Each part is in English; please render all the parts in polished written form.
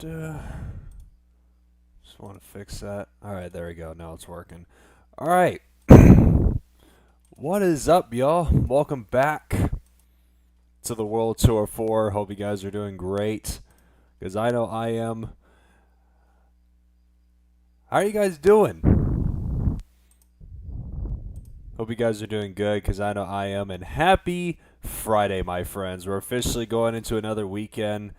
Just want to fix that. Alright, there we go. Now it's working. Alright. What is up, y'all? Welcome back to the World Tour 4. Hope you guys are doing great, because I know I am. How are you guys doing? Hope you guys are doing good, because I know I am. And happy Friday, my friends. We're officially going into another weekend.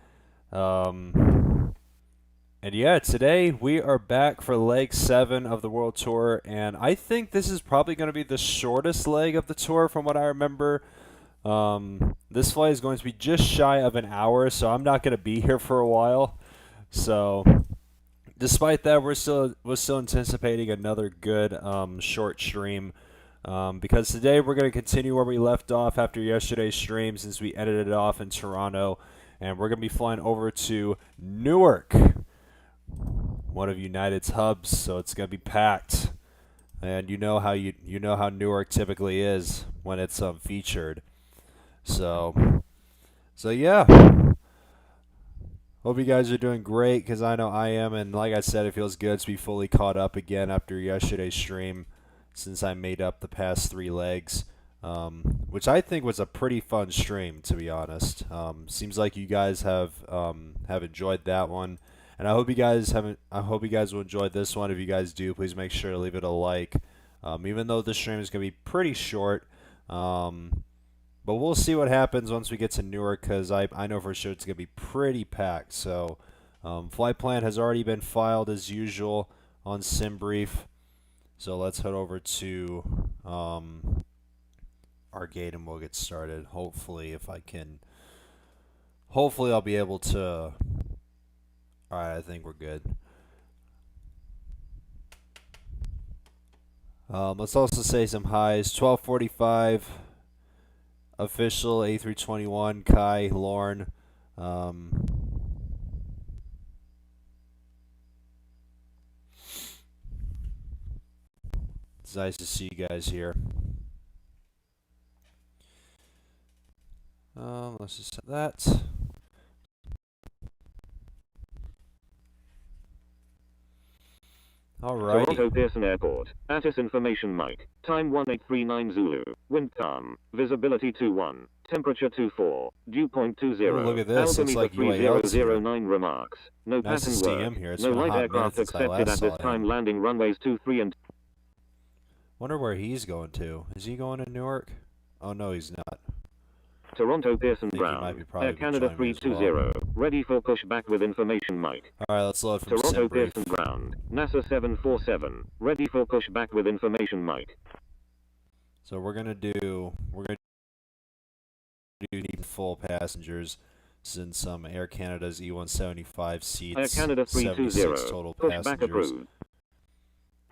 And yeah, today we are back for leg 7 of the World Tour, and I think this is probably going to be the shortest leg of the tour from what I remember. This flight is going to be just shy of an hour, so I'm not going to be here for a while. So, despite that, we're still anticipating another good short stream. Because today we're going to continue where we left off after yesterday's stream, since we ended it off in Toronto, and we're going to be flying over to Newark, one of United's hubs, so it's going to be packed. And you know how Newark typically is when it's featured. So yeah. Hope you guys are doing great, because I know I am, and like I said, it feels good to be fully caught up again after yesterday's stream, since I made up the past 3 legs, which I think was a pretty fun stream, to be honest. Seems like you guys have enjoyed that one. And I hope you guys will enjoy this one. If you guys do, please make sure to leave it a like. Even though this stream is going to be pretty short, but we'll see what happens once we get to Newark, because I know for sure it's going to be pretty packed. So, flight plan has already been filed as usual on SimBrief. So let's head over to our gate and we'll get started. Hopefully, I'll be able to. Alright, I think we're good. Let's also say some highs. 12:45 official A321 Kai Lorne. It's nice to see you guys here. Let's just set that. Alright. Toronto Pearson Airport. Atis information mic. Time 1839 Zulu. Wind calm. Visibility 21. Temperature 24. Dew point 20. Oh, look at this. It's like UAL's here. 3009 remarks. No Nice to pattern see work. him here. It's No been a light hot aircraft minute since I accepted last at this saw time. him. Landing runways 23 and. Wonder where he's going to. Is he going to Newark? Oh no, he's not. Toronto Pearson I think he ground. might be probably Air Canada joining me as well. 320. Ready for pushback with information mic. Alright, let's load from Toronto SimBrief. Pearson ground. NASA 747. Ready for pushback with information mic. So we're gonna do need full passengers, since Air Canada's E175 seats Air Canada 76 320. total Pushback passengers. approved.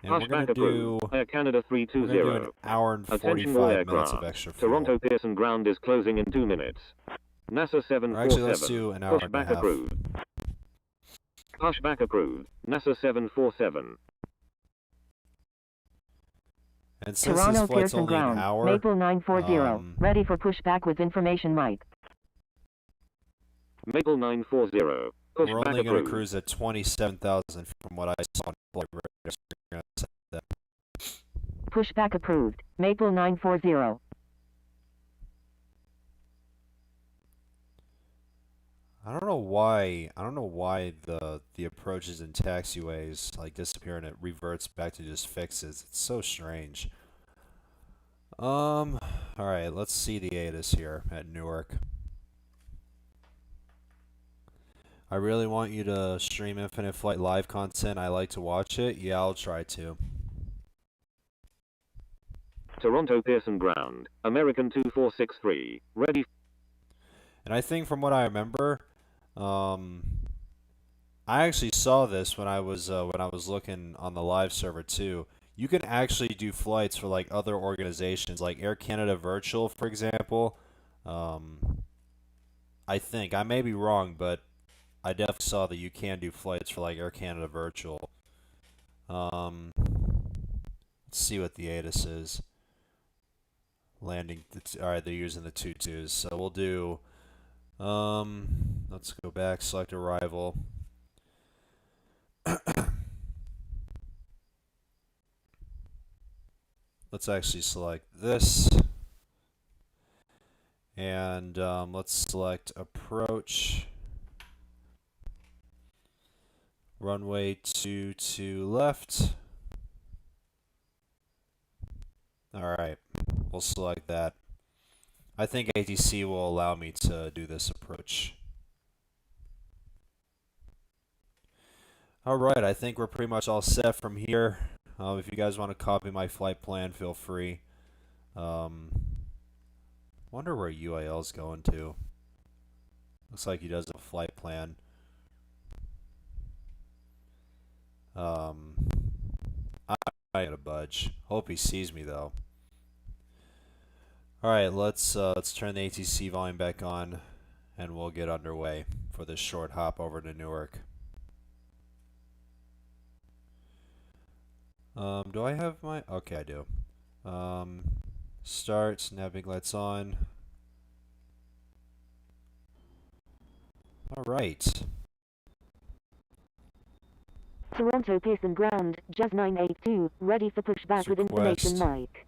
And we're gonna do Air Canada we're gonna do 320. an hour and Attention 45 all minutes aircraft. of extra fuel. Toronto Pearson ground is closing in 2 minutes. NASA Or actually, let's 747. do an hour and a Pushback half. approved. Pushback approved. NASA 747. And since Toronto this flight's Pearson only an ground. hour, Maple 940. Ready for pushback with information mic. Maple 940. we're Pushback only gonna approved. cruise at 27,000 from what I saw on flight radar. So we're gonna set that. Pushback approved. Maple 940. I don't know why the approaches in taxiways like disappear and it reverts back to just fixes. It's so strange. Alright, let's see the ATIS here at Newark. I really want you to stream Infinite Flight live content. I like to watch it. Yeah, I'll try to. Toronto Pearson ground. American 2463. Ready. And I think from what I remember, I actually saw this when I was looking on the live server too. You can actually do flights for like other organizations, like Air Canada Virtual, for example. I think I may be wrong, but I definitely saw that you can do flights for like Air Canada Virtual. Let's see what the ATIS is. Landing. Alright, they're using the 2.2s, so we'll do. Let's go back. Select arrival. Let's actually select this. And let's select approach. Runway 22 left. Alright, we'll select that. I think ATC will allow me to do this approach. Alright, I think we're pretty much all set from here. If you guys want to copy my flight plan, feel free. Wonder where UIL's going to. Looks like he does a flight plan. I gotta budge. Hope he sees me though. Alright, let's turn the ATC volume back on and we'll get underway for this short hop over to Newark. Do I have my... Okay, I do. Start, navigating lights on. Alright. Toronto Pearson ground, Jazz 982, ready for pushback with information mic.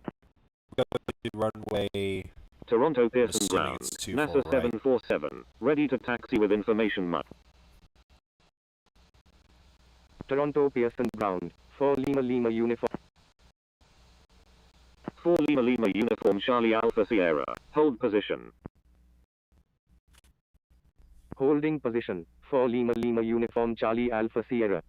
Runway... Toronto Pearson ground, NASA NASA 747, ready to taxi with information mic. Toronto Pearson ground, 4 Lima Lima uniform. 4 Lima Lima uniform Charlie Alpha Sierra, hold position. Holding position, 4 Lima Lima uniform Charlie Alpha Sierra.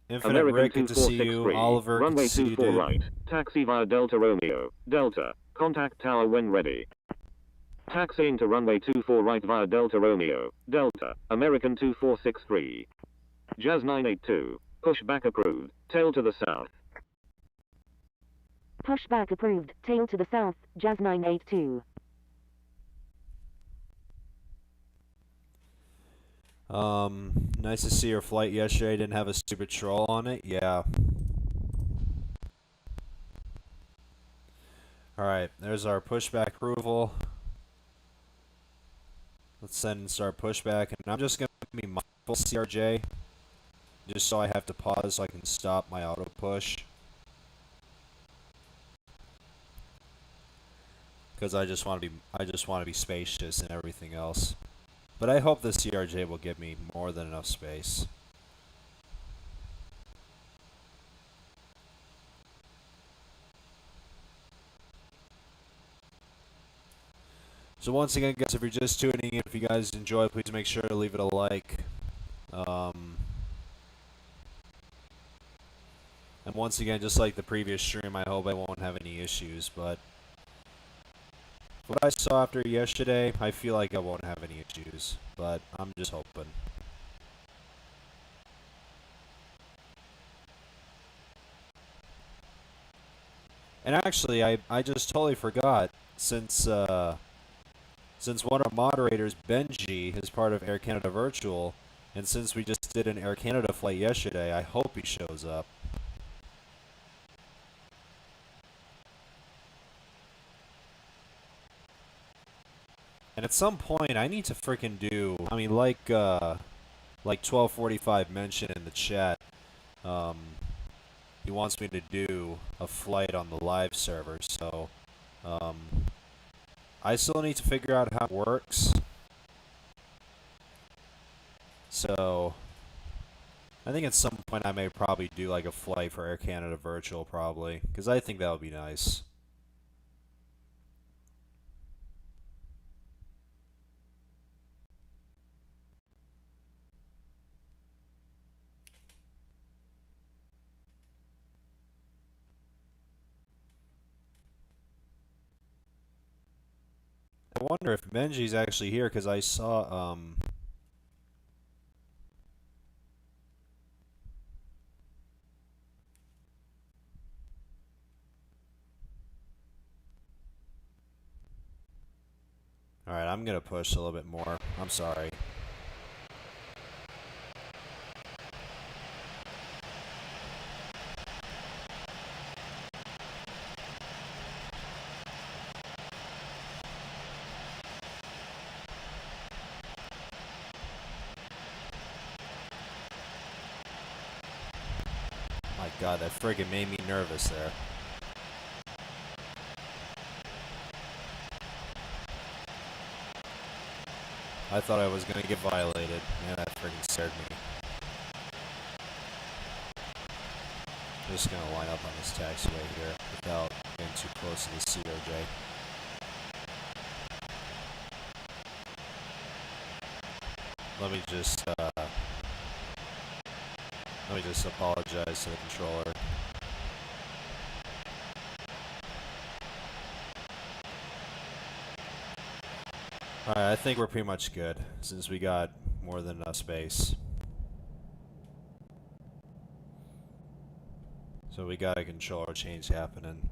Infinite Rick, good to see you. Oliver, runway good to see you, 24 dude. right, taxi via Delta Romeo, Delta, contact tower when ready. Taxiing to runway 24 right via Delta Romeo, Delta, American 2463. Jazz 982, pushback approved, tail to the south. Pushback approved, tail to the south, Jazz 982. Nice to see your flight yesterday. Didn't have a stupid troll on it. Yeah. Alright, there's our pushback approval. Let's send and start pushback. And I'm just going to be mindful CRJ. Just so I have to pause so I can stop my auto push. Because I just want to be spacious and everything else. But I hope the CRJ will give me more than enough space. So once again, guys, if you're just tuning in, if you guys enjoy, please make sure to leave it a like. And once again, just like the previous stream, I hope I won't have any issues, but what I saw after yesterday, I feel like I won't have any issues, but I'm just hoping. And actually, I just totally forgot, since one of our moderators, Benji, is part of Air Canada Virtual, and since we just did an Air Canada flight yesterday, I hope he shows up. And at some point, I need to freaking do, I mean, like 1245 mentioned in the chat, he wants me to do a flight on the live server, so, I still need to figure out how it works. So, I think at some point I may probably do like a flight for Air Canada Virtual, probably, because I think that would be nice. I wonder if Benji's actually here, because I saw, Alright, I'm gonna push a little bit more. I'm sorry. God, that friggin' made me nervous there. I thought I was gonna get violated. Man, that friggin' scared me. I'm just gonna line up on this taxiway here without getting too close to the COJ. Let me just apologize to the controller. Alright, I think we're pretty much good since we got more than enough space. So we got a controller change happening.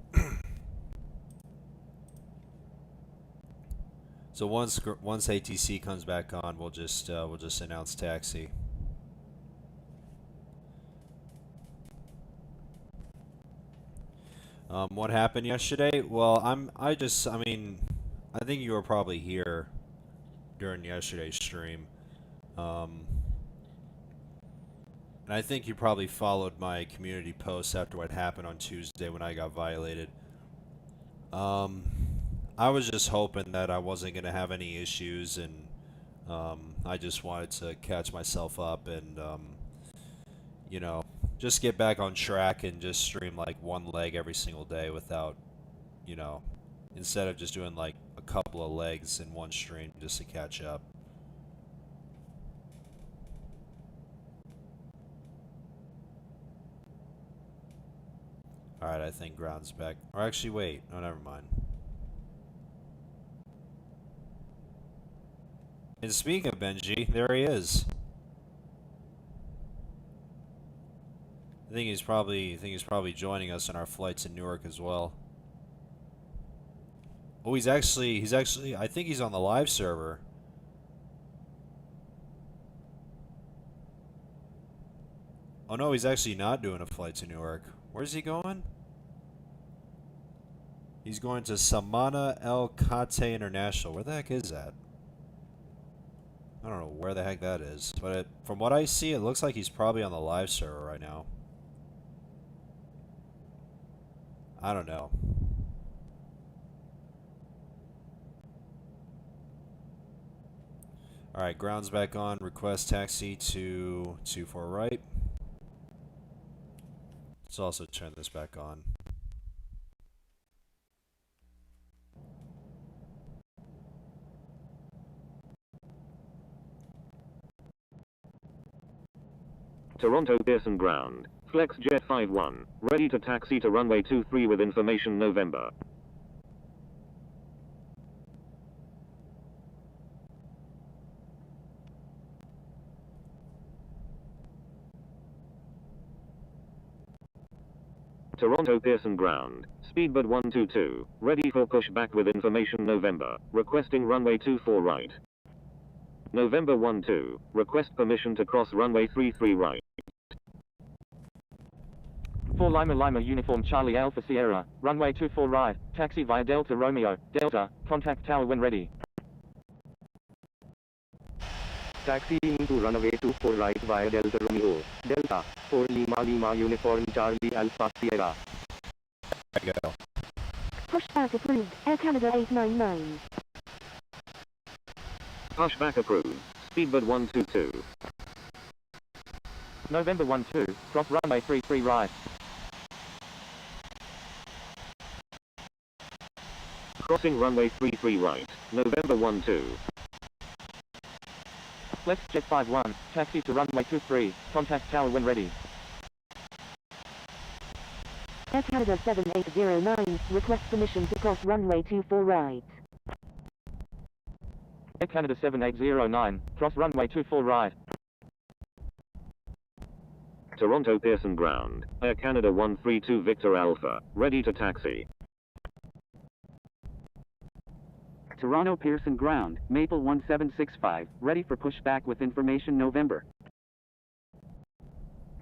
So once ATC comes back on, we'll just announce taxi. What happened yesterday? Well, I think you were probably here during yesterday's stream. And I think you probably followed my community posts after what happened on Tuesday when I got violated. I was just hoping that I wasn't going to have any issues, and I just wanted to catch myself up and, you know, just get back on track and just stream like one leg every single day without, you know, instead of just doing like a couple of legs in one stream just to catch up. Alright, I think ground's back. Or actually, wait. Oh, never mind. And speaking of Benji, there he is. I think he's probably joining us on our flight to Newark as well. Oh, he's actually, I think he's on the live server. Oh no, he's actually not doing a flight to Newark. Where's he going? He's going to Samana El Kate International. Where the heck is that? I don't know where the heck that is. But from what I see, it looks like he's probably on the live server right now. I don't know. Alright, ground's back on. Request taxi to 24 right. Let's also turn this back on. Toronto Pearson ground. Flex Jet 51. Ready to taxi to runway 23 with information November. Toronto Pearson ground. Speedbird 122. Ready for pushback with information November. Requesting runway 24 right. November 12. Request permission to cross runway 33 right. 4 Lima Lima Uniform Charlie Alpha Sierra, runway 24 right, taxi via Delta Romeo, Delta, contact tower when ready. Taxiing to runway 24 right via Delta Romeo, Delta, 4 Lima Lima Uniform Charlie Alpha Sierra. There you go. Pushback approved. Air Canada 899. Pushback approved. Speedbird 122. November 12, cross runway 33 right. Crossing runway 33 right. November 12. Flex Jet 51, taxi to runway 23, contact tower when ready. Air Canada 7809, request permission to cross runway 24 right. Air Canada 7809, cross runway 24 right. Toronto Pearson ground. Air Canada 132 Victor Alpha. Ready to taxi. Toronto Pearson ground, Maple 1765, ready for pushback with information November.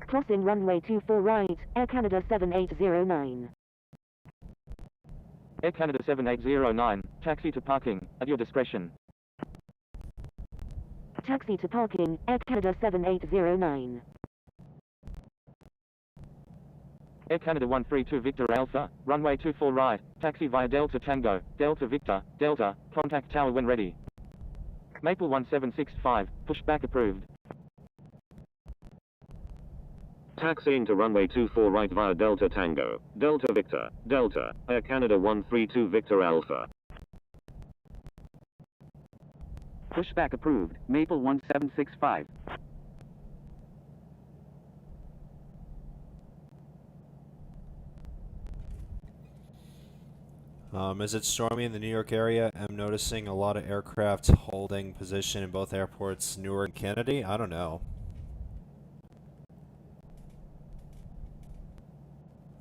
Crossing runway 24 right, Air Canada 7809. Air Canada 7809, taxi to parking, at your discretion. Taxi to parking, Air Canada 7809. Air Canada 132 Victor Alpha, runway 24 right, taxi via Delta Tango, Delta Victor, Delta, contact tower when ready. Maple 1765, pushback approved. Taxiing to runway 24 right via Delta Tango, Delta Victor, Delta, Air Canada 132 Victor Alpha. Pushback approved, Maple 1765. Is it stormy in the New York area? I'm noticing a lot of aircraft holding position in both airports, Newark and Kennedy. I don't know.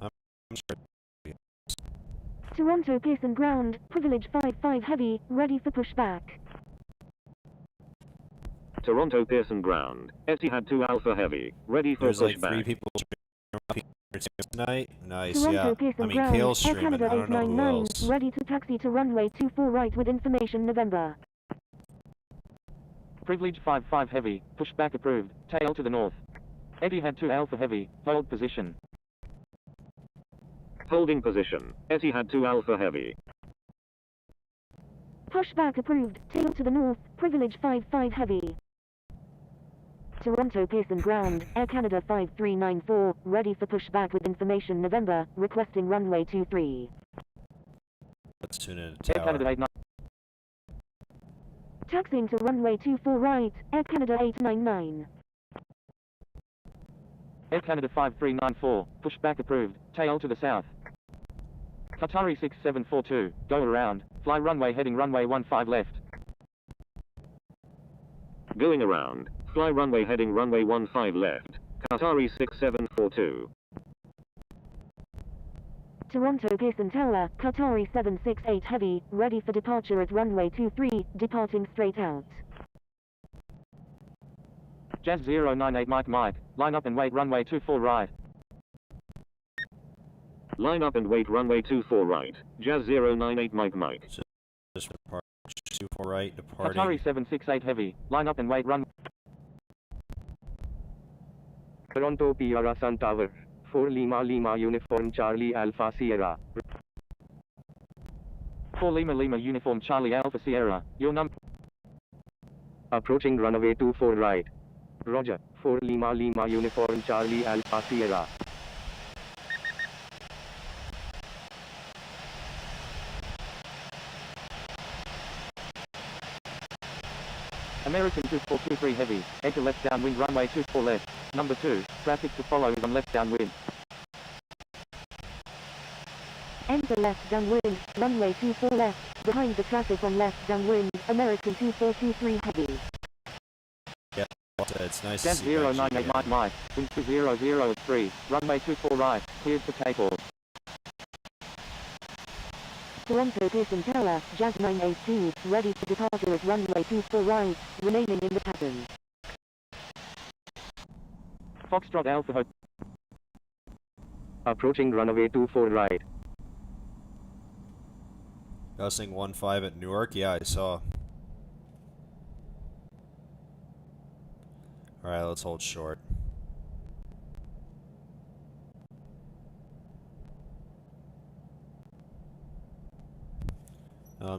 I'm sure. Toronto Pearson ground, privilege 55 heavy, ready for pushback. Toronto Pearson ground, Etihad 2 Alpha Heavy, ready for There's like pushback. 3 people tonight. Nice, Toronto yeah. Pearson I mean, ground, Kale's Air streaming. Canada I don't know who 899, else. ready to taxi to runway 24 right with information November. Privilege 55 heavy, pushback approved, tail to the north. Etihad 2 Alpha Heavy, hold position. Holding position, Etihad 2 Alpha Heavy. Pushback approved, tail to the north, privilege 55 heavy. Toronto Pearson ground, Air Canada 5394, ready for pushback with information November, requesting runway 23. Let's tune in to Air tower. Canada 89. Taxiing to runway 24 right, Air Canada 899. Air Canada 5394, pushback approved, tail to the south. Qatari 6742, go around, fly runway heading runway 15 left. Going around, fly runway heading runway 15 left, Qatari 6742. Toronto Pearson Tower, Qatari 768 heavy, ready for departure at runway 23, departing straight out. Jazz 098 Mike, line up and wait runway 24 right. Line up and wait runway 24 right, Jazz 098 Mike. Just depart 24 right, departing. Qatari 768 heavy, line up and wait run. Toronto Piara Sun Tower, 4 Lima Uniform Charlie Alpha Sierra. 4 Lima Uniform Charlie Alpha Sierra, your number. Approaching runway 24 right. Roger, 4 Lima Uniform Charlie Alpha Sierra. American 2423 heavy, enter left downwind runway 24 left. Number 2, traffic to follow is on left downwind. Enter left downwind, runway 24 left, behind the traffic on left downwind, American 2423 heavy. Yeah, it's nice Jazz to see you actually 098 again. Mike, wind 200 runway 24 right, cleared for takeoff. Toronto Pearson Tower, Jazz 982, ready for departure at runway 24 right, remaining in the pattern. Foxtrot Alpha Hotel. Approaching runway 24 right. Gusting 1.5 at Newark. Yeah, I saw. Alright, let's hold short.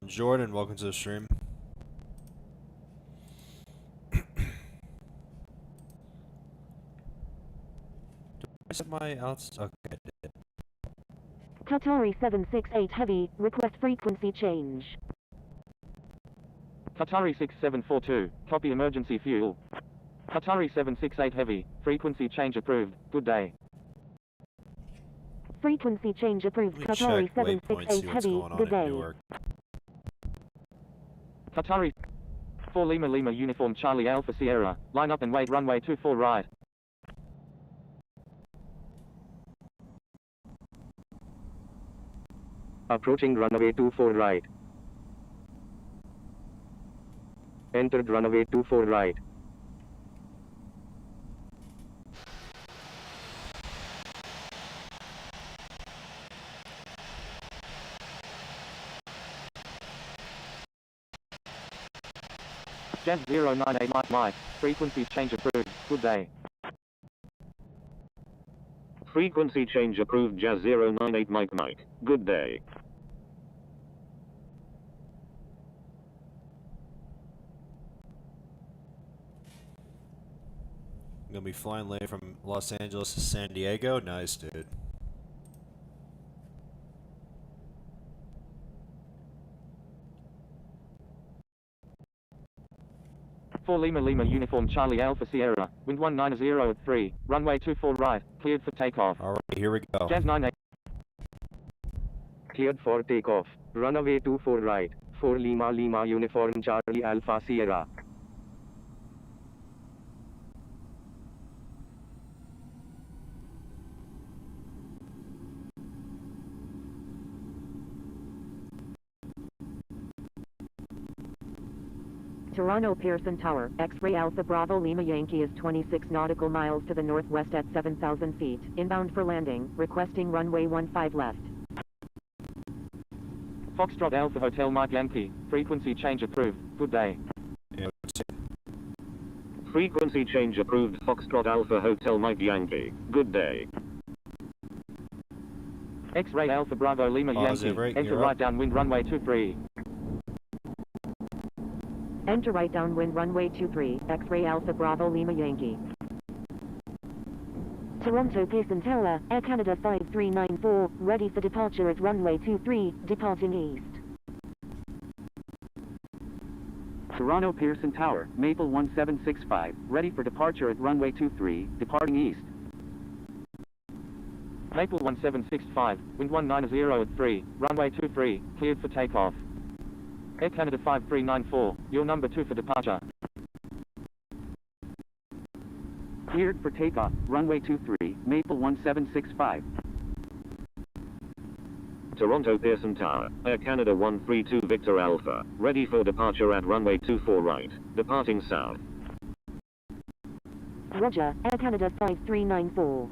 Jordan, welcome to the stream. Do I set my outs? Okay, I did. Qatari 768 heavy, request frequency change. Qatari 6742, copy emergency fuel. Qatari 768 heavy, frequency change approved, good day. Frequency change approved. Let me Qatari check waypoints, see 768 what's heavy, going on good at day. Newark. Qatari 4 Lima Uniform Charlie Alpha Sierra, line up and wait runway 24 right. Approaching runway 24 right. Entered runway 24 right. Jazz 098 Mike, frequency change approved, good day. Frequency change approved. Jazz 098 Mike. Good day. I'm gonna be flying late from Los Angeles to San Diego. Nice, dude. Four Lima Uniform Charlie Alpha Sierra, wind 190 at 3, runway 24 right, cleared for takeoff. All right, here we go. Jazz 98. Cleared for takeoff. Runway 24 right. 4 Lima Uniform Charlie Alpha Sierra. Toronto Pearson Tower, X-ray Alpha Bravo Lima Yankee is 26 nautical miles to the northwest at 7,000 feet, inbound for landing, requesting runway 15 left. Foxtrot Alpha Hotel Mike Yankee, frequency change approved, good day. Yeah, Frequency change approved. Foxtrot Alpha Hotel Mike Yankee. Good day. X-ray Alpha Bravo Lima Yankee, right, enter you're right up. downwind runway 23. Enter right downwind runway 23, X-ray Alpha Bravo Lima Yankee. Toronto Pearson Tower, Air Canada 5394, ready for departure at runway 23, departing east. Toronto Pearson Tower, Maple 1765, ready for departure at runway 23, departing east. Maple 1765, wind 190 at 3, runway 23, cleared for takeoff. Air Canada 5394, your number 2 for departure. Cleared for takeoff, runway 23, Maple 1765. Toronto Pearson Tower, Air Canada 132 Victor Alpha, ready for departure at runway 24 right, departing south. Roger, Air Canada 5394.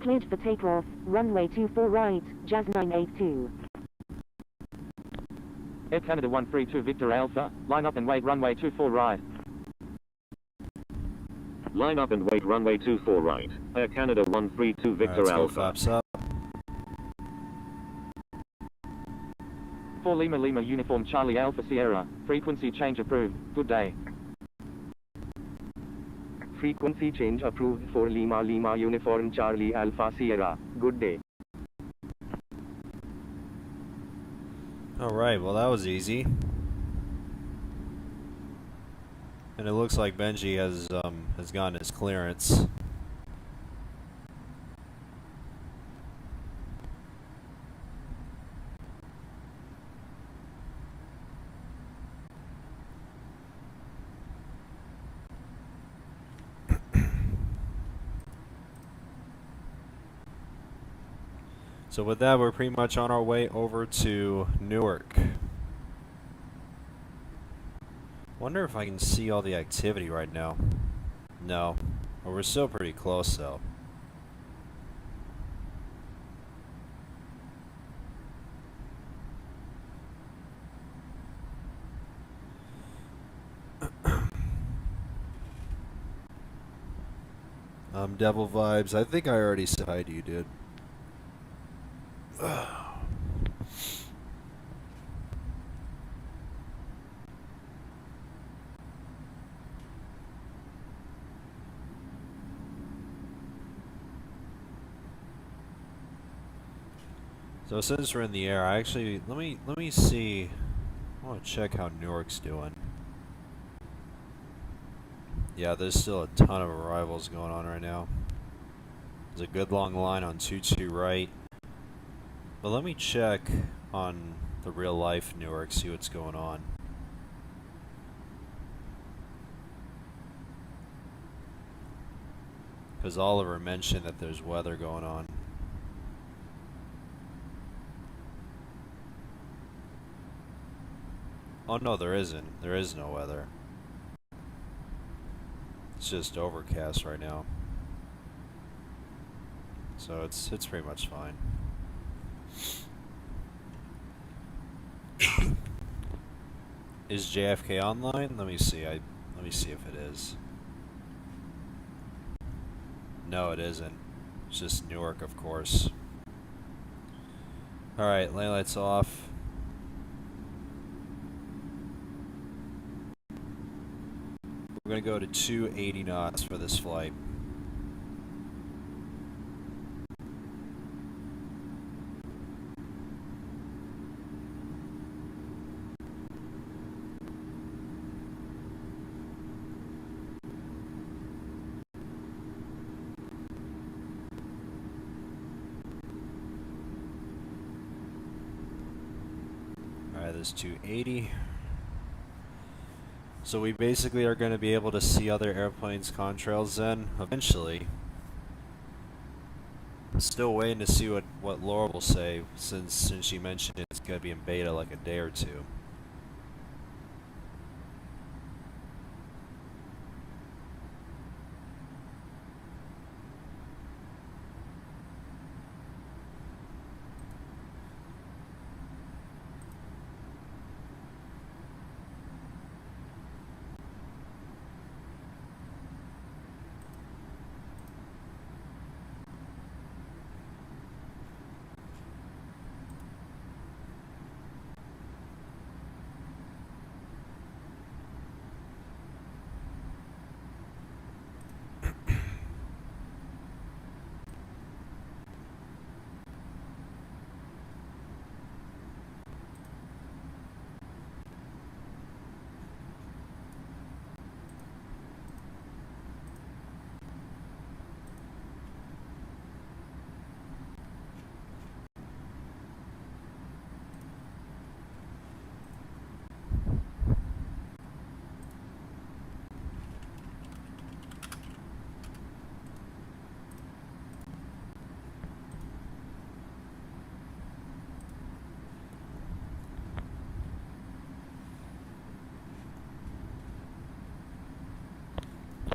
Cleared for takeoff, runway 24 right, Jazz 982. Air Canada 132 Victor Alpha, line up and wait runway 24 right. Line up and wait runway 24 right, Air Canada 132 All right, Victor let's go Alpha. flaps up. 4 Lima Uniform Charlie Alpha Sierra, frequency change approved, good day. Frequency change approved for Lima Uniform Charlie Alpha Sierra. Good day. All right, well that was easy. And it looks like Benji has gotten his clearance. So with that, we're pretty much on our way over to Newark. Wonder if I can see all the activity right now. No. Well, we're still pretty close though. Devil Vibes. I think I already said hi to you, dude. So since we're in the air, I actually let me see. I want to check how Newark's doing. Yeah, there's still a ton of arrivals going on right now. There's a good long line on 22 right. But let me check on the real life Newark, see what's going on. Because Oliver mentioned that there's weather going on. Oh no, there isn't. There is no weather. It's just overcast right now. So it's pretty much fine. Is JFK online? Let me see. Let me see if it is. No, it isn't. It's just Newark, of course. Alright, lane lights off. We're going to go to 280 knots for this flight. Alright, there's 280. So we basically are going to be able to see other airplanes' contrails then, eventually. Still waiting to see what Laura will say, since she mentioned it's going to be in beta like a day or two.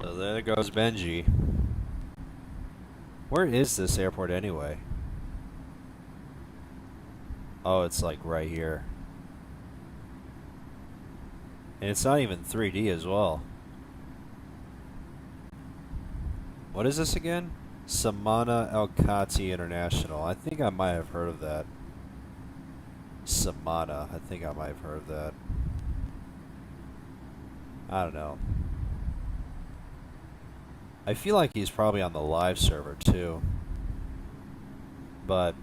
So there goes Benji. Where is this airport anyway? Oh, it's like right here. And it's not even 3D as well. What is this again? Samana El Khati International. I think I might have heard of that. Samana. I think I might have heard of that. I don't know. I feel like he's probably on the live server too. But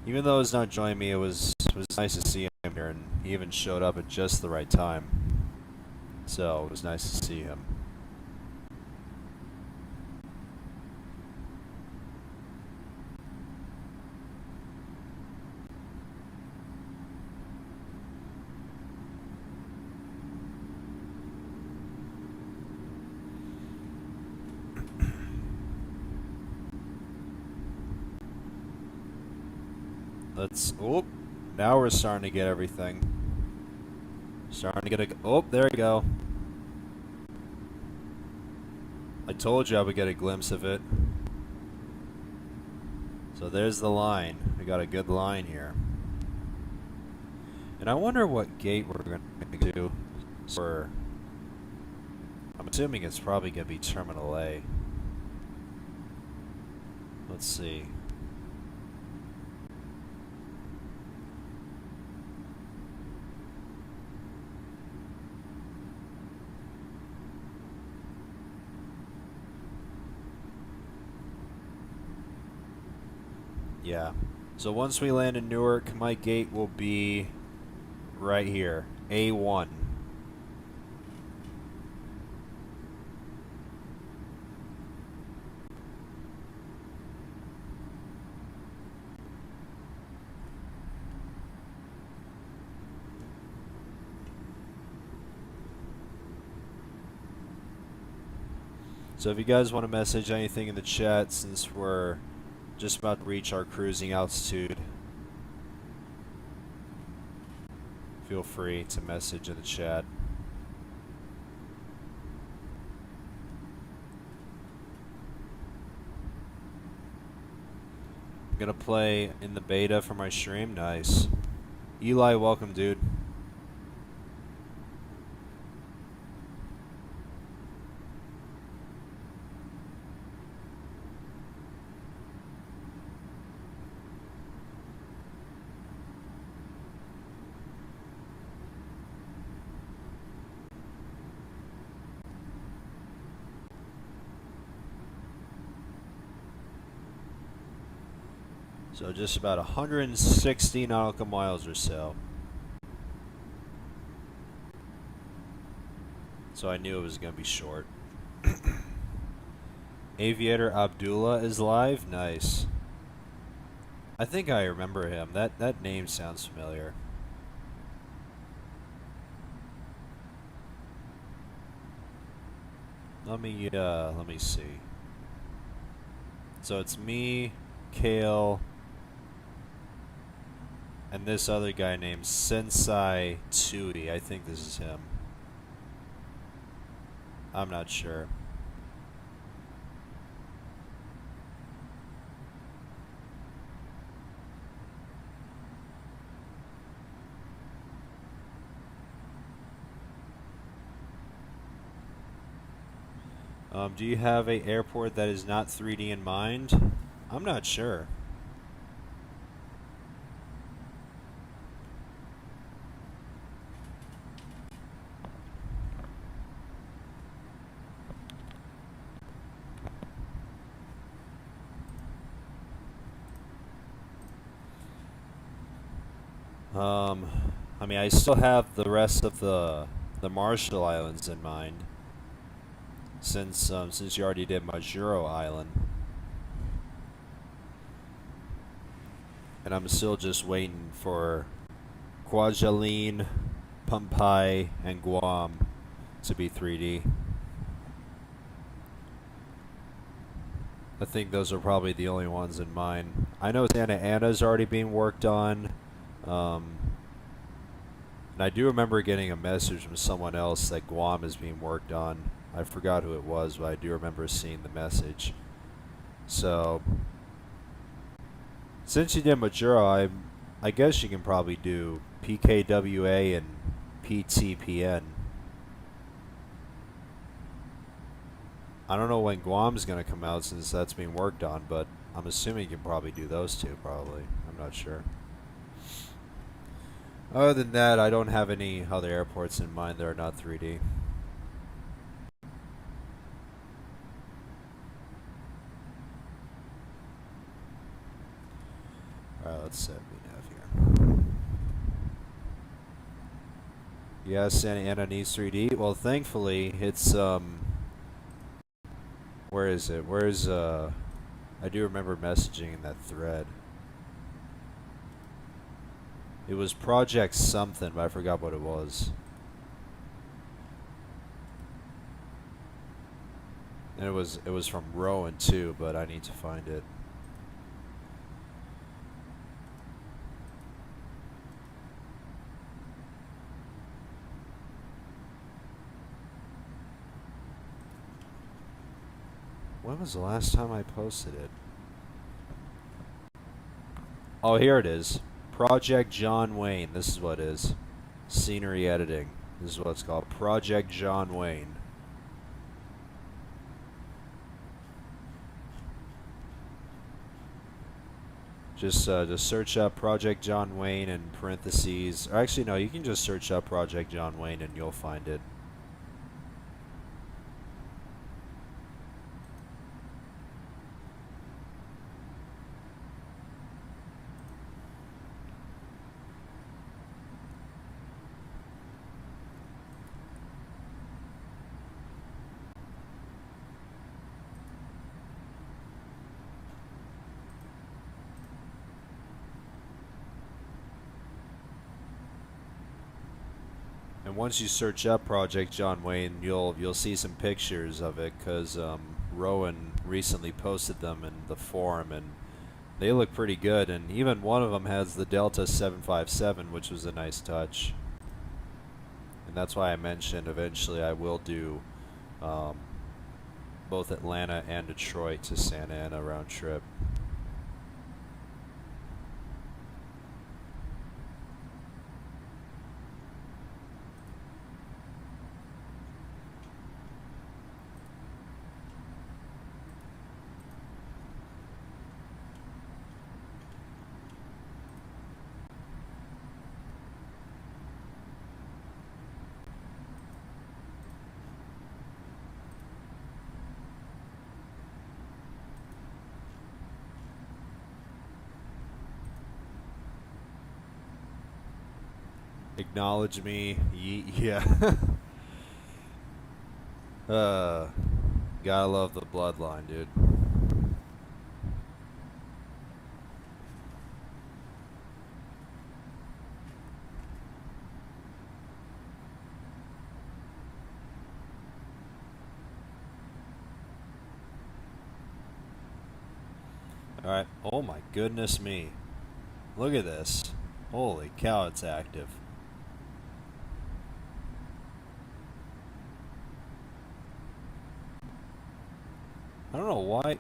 even though he's not joining me, it was nice to see him here, and he even showed up at just the right time. So it was nice to see him. Oh, now we're starting to get everything. Starting to get oh, there you go. I told you I would get a glimpse of it. So there's the line. We got a good line here. And I wonder what gate we're going to do. I'm assuming it's probably going to be Terminal A. Let's see. Yeah. So once we land in Newark, my gate will be right here, A1. So if you guys want to message anything in the chat, since we're just about to reach our cruising altitude, feel free to message in the chat. I'm gonna play in the beta for my stream. Nice. Eli, welcome, dude. So just about 160 nautical miles or so. So I knew it was going to be short. Aviator Abdullah is live. Nice. I think I remember him. That name sounds familiar. Let me see. So it's me, Kale, and this other guy named Sensei Tsui. I think this is him. I'm not sure. Do you have a airport that is not 3D in mind? I'm not sure. I mean, I still have the rest of the Marshall Islands in mind, since you already did Majuro Island, and I'm still just waiting for Kwajalein, Pohnpei, and Guam to be 3D. I think those are probably the only ones in mind. I know Santa Ana's already being worked on. And I do remember getting a message from someone else that Guam is being worked on. I forgot who it was, but I do remember seeing the message. So, since you did Majuro, I guess you can probably do PKWA and PTPN. I don't know when Guam's going to come out since that's being worked on, but I'm assuming you can probably do those two, probably. I'm not sure. Other than that, I don't have any other airports in mind that are not 3D. Alright, let's set VNAV here. Yeah, Santa Ana needs 3D. Well, thankfully, it's, where is it? Where's, I do remember messaging in that thread. It was Project something, but I forgot what it was. And it was from Rowan too, but I need to find it. When was the last time I posted it? Oh, here it is. Project John Wayne. This is what it is. Scenery editing. This is what it's called. Project John Wayne. Just search up Project John Wayne in parentheses. Or actually, no, you can just search up Project John Wayne and you'll find it. And once you search up Project John Wayne, you'll see some pictures of it, because Rowan recently posted them in the forum, and they look pretty good. And even one of them has the Delta 757, which was a nice touch. And that's why I mentioned eventually I will do both Atlanta and Detroit to Santa Ana round trip. Acknowledge me. Yeah. Gotta love the bloodline, dude. Alright. Oh my goodness me. Look at this. Holy cow, it's active. I don't know why. I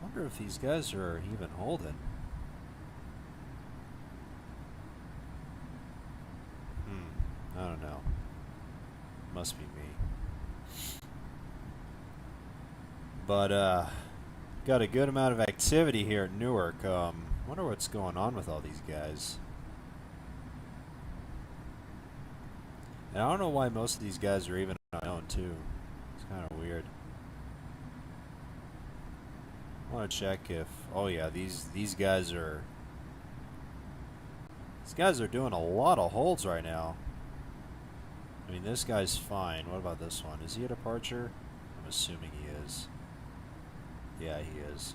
wonder if these guys are even holding. I don't know. Must be me. But, got a good amount of activity here at Newark. Wonder what's going on with all these guys. And I don't know why most of these guys are even unknown, too. It's kind of weird. I want to check if... Oh, yeah, these guys are... These guys are doing a lot of holds right now. I mean, this guy's fine. What about this one? Is he a departure? I'm assuming he is. Yeah, he is.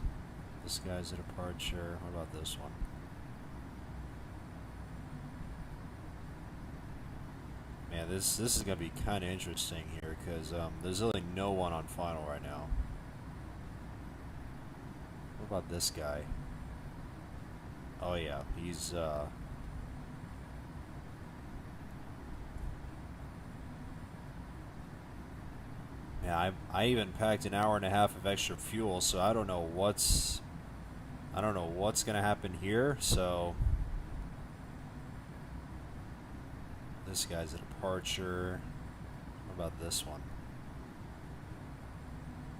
This guy's a departure. What about this one? Man, this is gonna be kind of interesting here because there's really no one on final right now. What about this guy? Oh yeah, he's yeah, I even packed an hour and a half of extra fuel, so I don't know what's gonna happen here. So this guy's a departure. What about this one?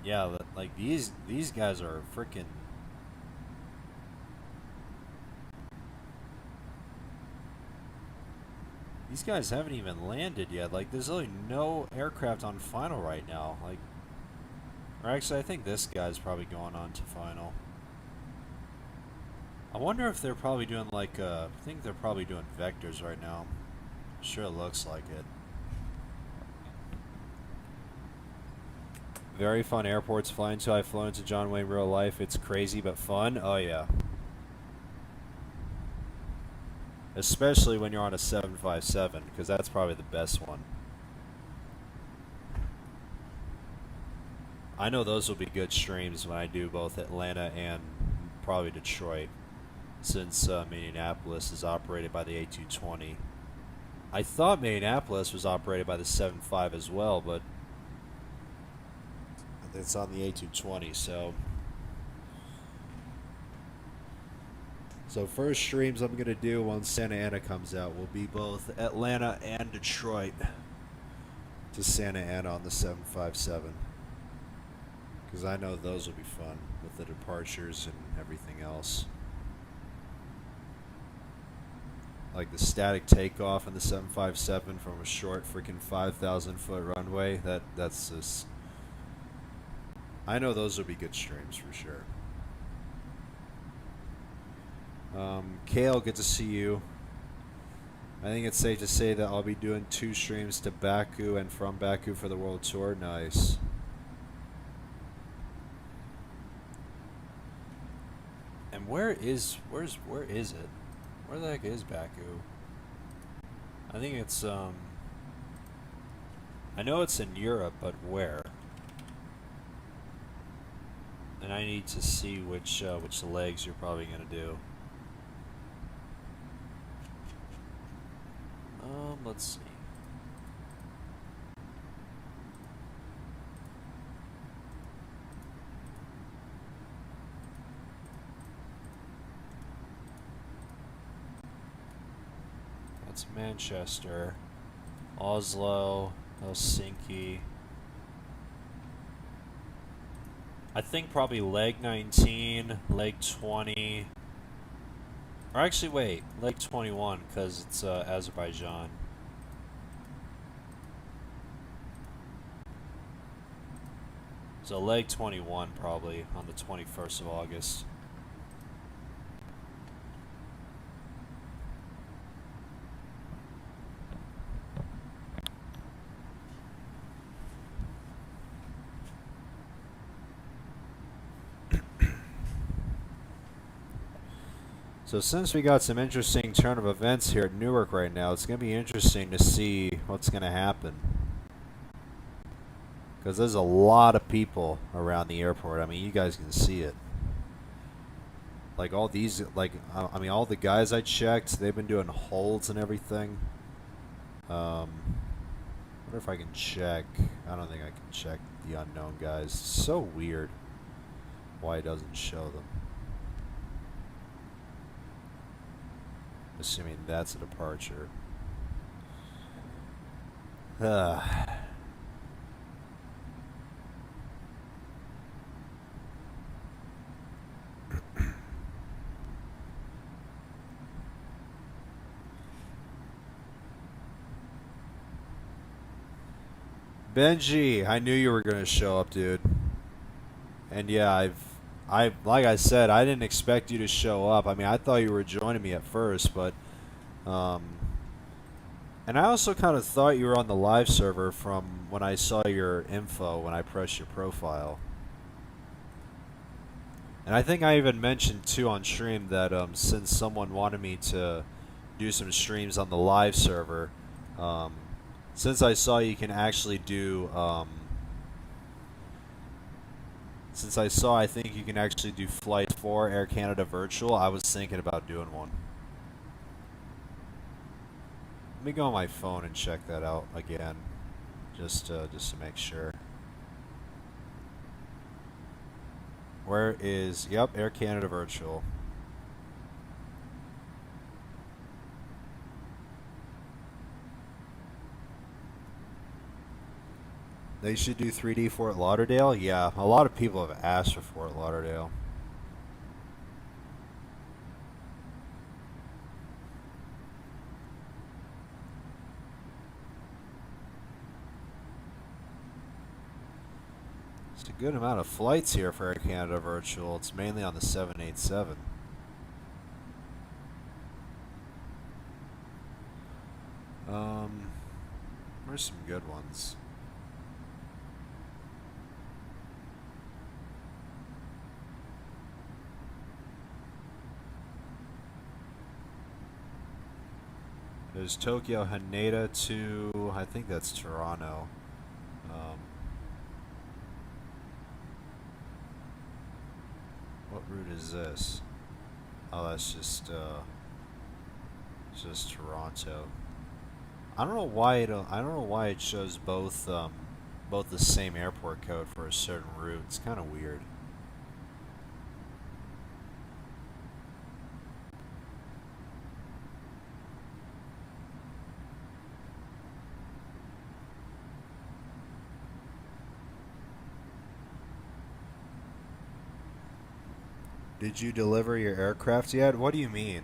Yeah, like these guys are freaking. These guys haven't even landed yet. Like, there's really no aircraft on final right now. Like, or actually, I think this guy's probably going on to final. I wonder if they're probably doing like, I think they're probably doing vectors right now. Sure looks like it. Very fun airports flying to. I've flown to John Wayne in real life. It's crazy but fun. Oh yeah. Especially when you're on a 757, because that's probably the best one. I know those will be good streams when I do both Atlanta and probably Detroit, since Minneapolis is operated by the A220. I thought Minneapolis was operated by the 75 as well, but it's on the A220, so... So first streams I'm going to do once Santa Ana comes out will be both Atlanta and Detroit to Santa Ana on the 757. Because I know those will be fun with the departures and everything else. Like the static takeoff in the 757 from a short freaking 5,000 foot runway. That's just... I know those will be good streams for sure. Kale, good to see you. I think it's safe to say that I'll be doing 2 streams to Baku and from Baku for the World Tour. Nice. And where is it? Where the heck is Baku? I think it's I know it's in Europe, but where? And I need to see which legs you're probably gonna do. Let's see. That's Manchester, Oslo, Helsinki. I think probably leg 19, leg 20. Or actually, wait, leg 21, because it's Azerbaijan. So leg 21 probably on the 21st of August. So since we got some interesting turn of events here at Newark right now, it's going to be interesting to see what's going to happen. Because there's a lot of people around the airport. I mean, you guys can see it. Like all these, I mean, all the guys I checked, they've been doing holds and everything. Wonder if I can check. I don't think I can check the unknown guys. It's so weird why it doesn't show them. Assuming that's a departure. Benji, I knew you were gonna show up, dude. And yeah, like I said, I didn't expect you to show up. I mean, I thought you were joining me at first, but, and I also kind of thought you were on the live server from when I saw your info when I pressed your profile. And I think I even mentioned too on stream that since someone wanted me to do some streams on the live server, since I saw you can actually do, since I saw I think you can actually do flights for Air Canada Virtual, I was thinking about doing one. Let me go on my phone and check that out again, just to make sure. Where is, yep, Air Canada Virtual. They should do 3D Fort Lauderdale? Yeah, a lot of people have asked for Fort Lauderdale. It's a good amount of flights here for Air Canada Virtual. It's mainly on the 787. Where's some good ones? There's Tokyo Haneda to, I think that's Toronto. What route is this? Oh, that's just Toronto. I don't know why I don't know why it shows both both the same airport code for a certain route. It's kind of weird. Did you deliver your aircraft yet? What do you mean?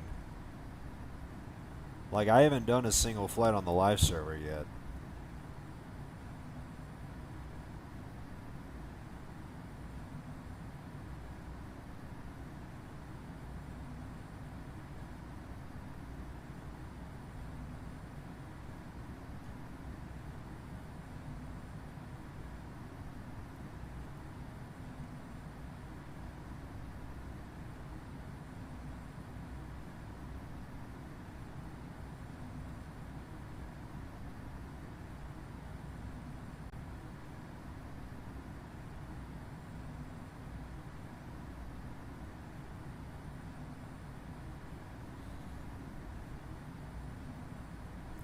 Like, I haven't done a single flight on the live server yet.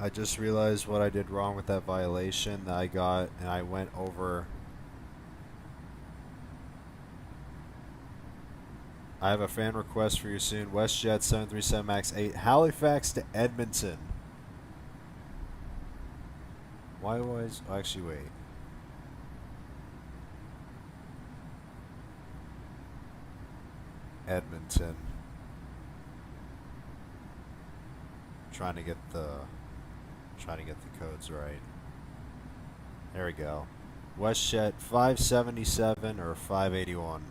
I just realized what I did wrong with that violation that I got, and I went over. I have a fan request for you soon. WestJet 737 MAX 8, Halifax to Edmonton. Why was... Oh, actually, wait. Edmonton. Trying to get the codes right. There we go. WestJet 577 or 581.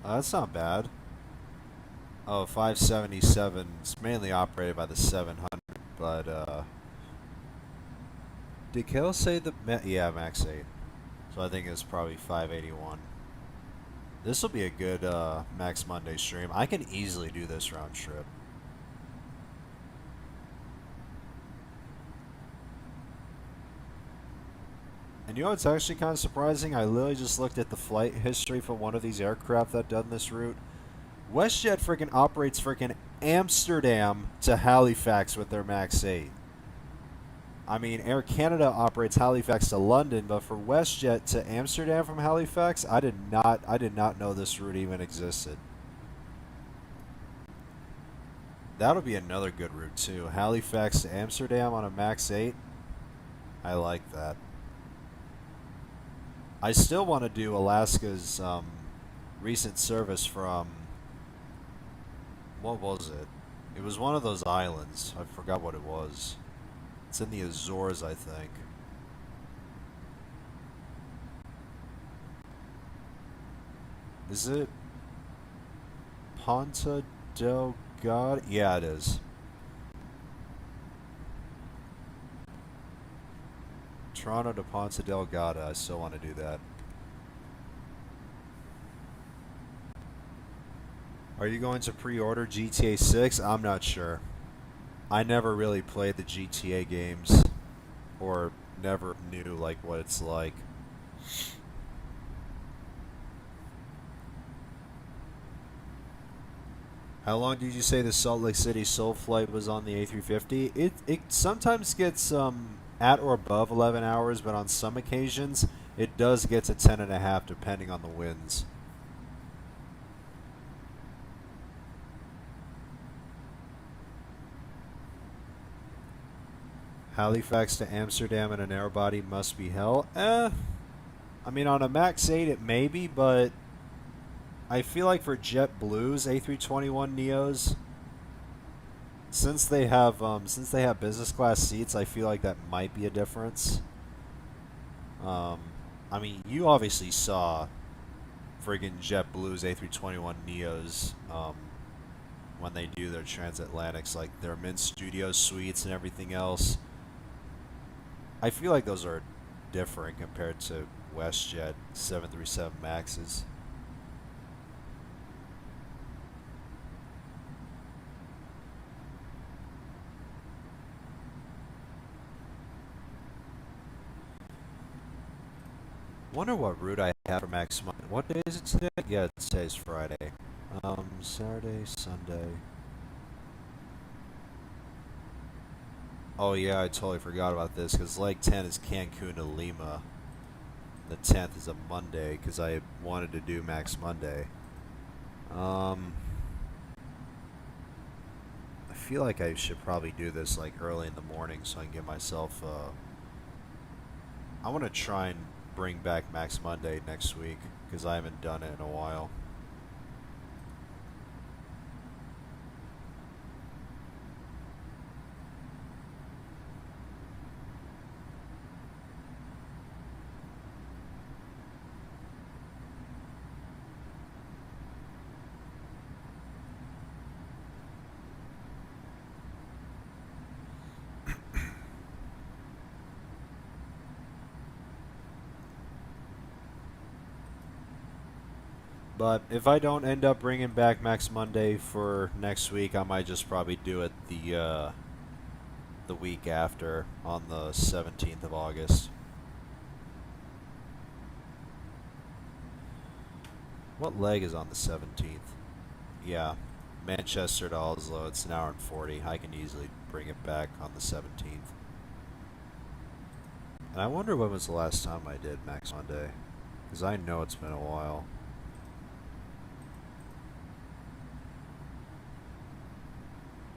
That's not bad. Oh, 577. It's mainly operated by the 700, but Did Kale say the yeah, max 8. So I think it's probably 581. This will be a good Max Monday stream. I can easily do this round trip. And you know what's actually kind of surprising? I literally just looked at the flight history for one of these aircraft that done this route. WestJet freaking operates freaking Amsterdam to Halifax with their Max 8. I mean, Air Canada operates Halifax to London, but for WestJet to Amsterdam from Halifax, I did not know this route even existed. That'll be another good route too. Halifax to Amsterdam on a Max 8. I like that. I still want to do Alaska's recent service from, what was it? It was one of those islands. I forgot what it was. It's in the Azores, I think. Is it Ponta Delgada? Yeah, it is. Toronto to Ponta Delgada. I still want to do that. Are you going to pre-order GTA 6? I'm not sure. I never really played the GTA games, or never knew like what it's like. How long did you say the Salt Lake City Seoul flight was on the A350? It sometimes gets at or above 11 hours, but on some occasions it does get to 10.5 depending on the winds. Halifax to Amsterdam in an airbody must be hell. I mean, on a Max 8 it may be, but I feel like for JetBlue's A321 Neos, since they have business class seats, I feel like that might be a difference. I mean, you obviously saw friggin' JetBlue's A321 Neos when they do their transatlantics, like their Mint Studio suites and everything else. I feel like those are different compared to WestJet 737 Maxes. Wonder what route I have for Max Monday. What day is it today? Yeah, it says Friday. Saturday, Sunday. Oh yeah, I totally forgot about this because leg 10 is Cancun to Lima. The 10th is a Monday because I wanted to do Max Monday. I feel like I should probably do this like early in the morning so I can get myself. I want to try and bring back Max Monday next week because I haven't done it in a while. But if I don't end up bringing back Max Monday for next week, I might just probably do it the week after, on the 17th of August. What leg is on the 17th? Yeah, Manchester to Oslo. It's an hour and 40. I can easily bring it back on the 17th. And I wonder when was the last time I did Max Monday, because I know it's been a while.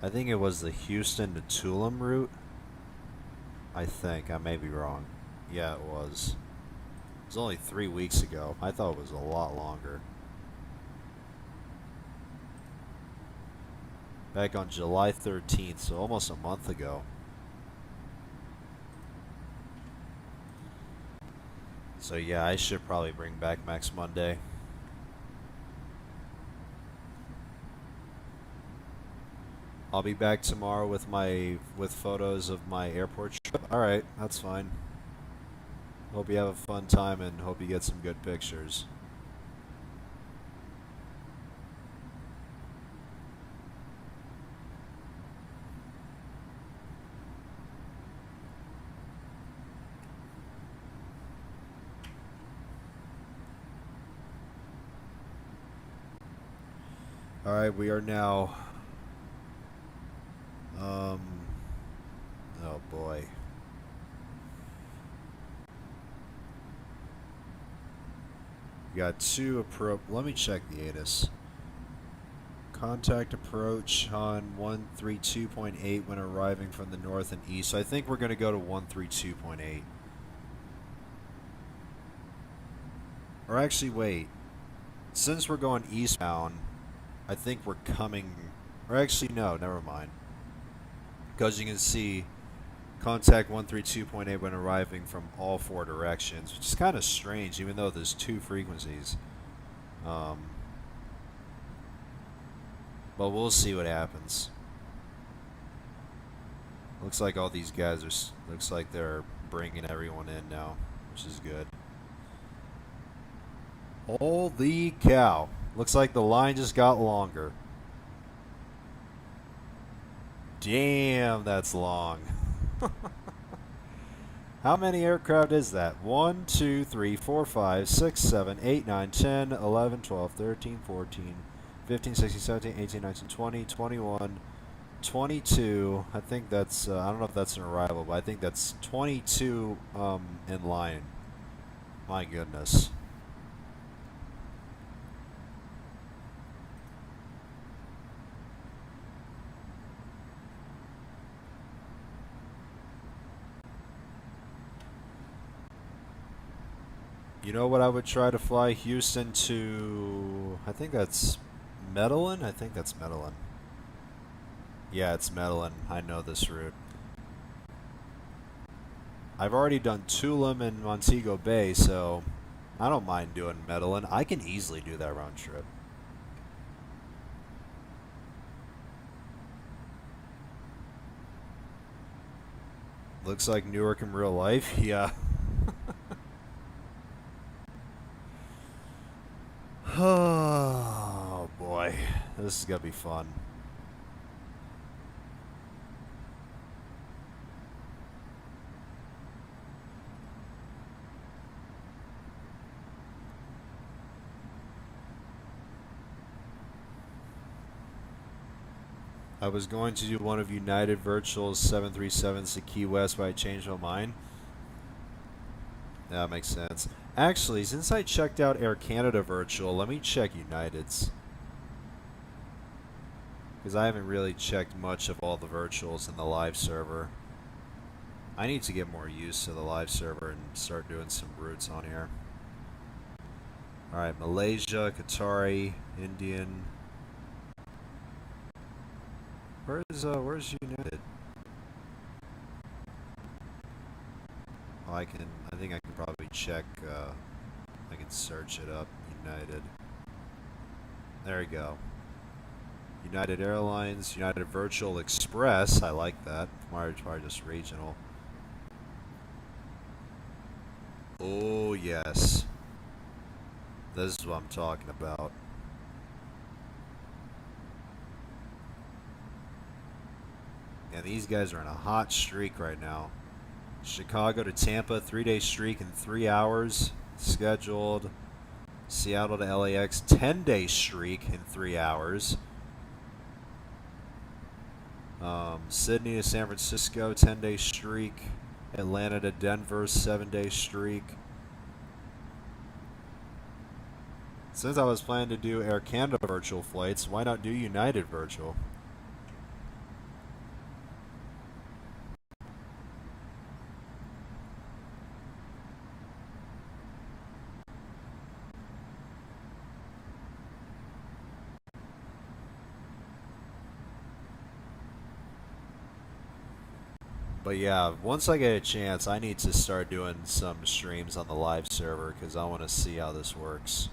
I think it was the Houston to Tulum route. I think. I may be wrong. Yeah, it was. It was only 3 weeks ago. I thought it was a lot longer. Back on July 13th, so almost a month ago. So yeah, I should probably bring back Max Monday. I'll be back tomorrow with photos of my airport trip. Alright, that's fine. Hope you have a fun time and hope you get some good pictures. Alright, we are now... oh boy. We got two approach... Let me check the ATIS. Contact approach on 132.8 when arriving from the north and east. So I think we're going to go to 132.8. Or actually, wait. Since we're going eastbound, I think we're coming... Or actually, no, never mind. Because you can see contact 132.8 when arriving from all four directions, which is kind of strange, even though there's two frequencies. But we'll see what happens. Looks like all these guys are... Looks like they're bringing everyone in now, which is good. Holy cow. Looks like the line just got longer. Damn, that's long. How many aircraft is that? 1, 2, 3, 4, 5, 6, 7, 8, 9, 10, 11, 12, 13, 14, 15, 16, 17, 18, 19, 20, 21, 22. I think that's, I don't know if that's an arrival, but I think that's 22 in line. My goodness. You know what I would try to fly Houston to... I think that's Medellin? I think that's Medellin. Yeah, it's Medellin. I know this route. I've already done Tulum and Montego Bay, so I don't mind doing Medellin. I can easily do that round trip. Looks like Newark in real life. Yeah. Oh boy, this is gonna be fun. I was going to do one of United Virtual's 737s to Key West, but I changed my mind. That makes sense. Actually, since I checked out Air Canada Virtual, let me check United's. Because I haven't really checked much of all the virtuals in the live server. I need to get more used to the live server and start doing some routes on here. Alright, Malaysia, Qatari, Indian. Where's United? Oh, I think I can probably check, I can search it up, United. There we go. United Airlines, United Virtual Express, I like that. Probably just regional. Oh, yes. This is what I'm talking about. And these guys are in a hot streak right now. Chicago to Tampa, 3-day streak in 3 hours. Scheduled. Seattle to LAX, 10-day streak in 3 hours. Sydney to San Francisco, 10-day streak. Atlanta to Denver, 7-day streak. Since I was planning to do Air Canada virtual flights, why not do United virtual? But yeah, once I get a chance, I need to start doing some streams on the live server because I want to see how this works.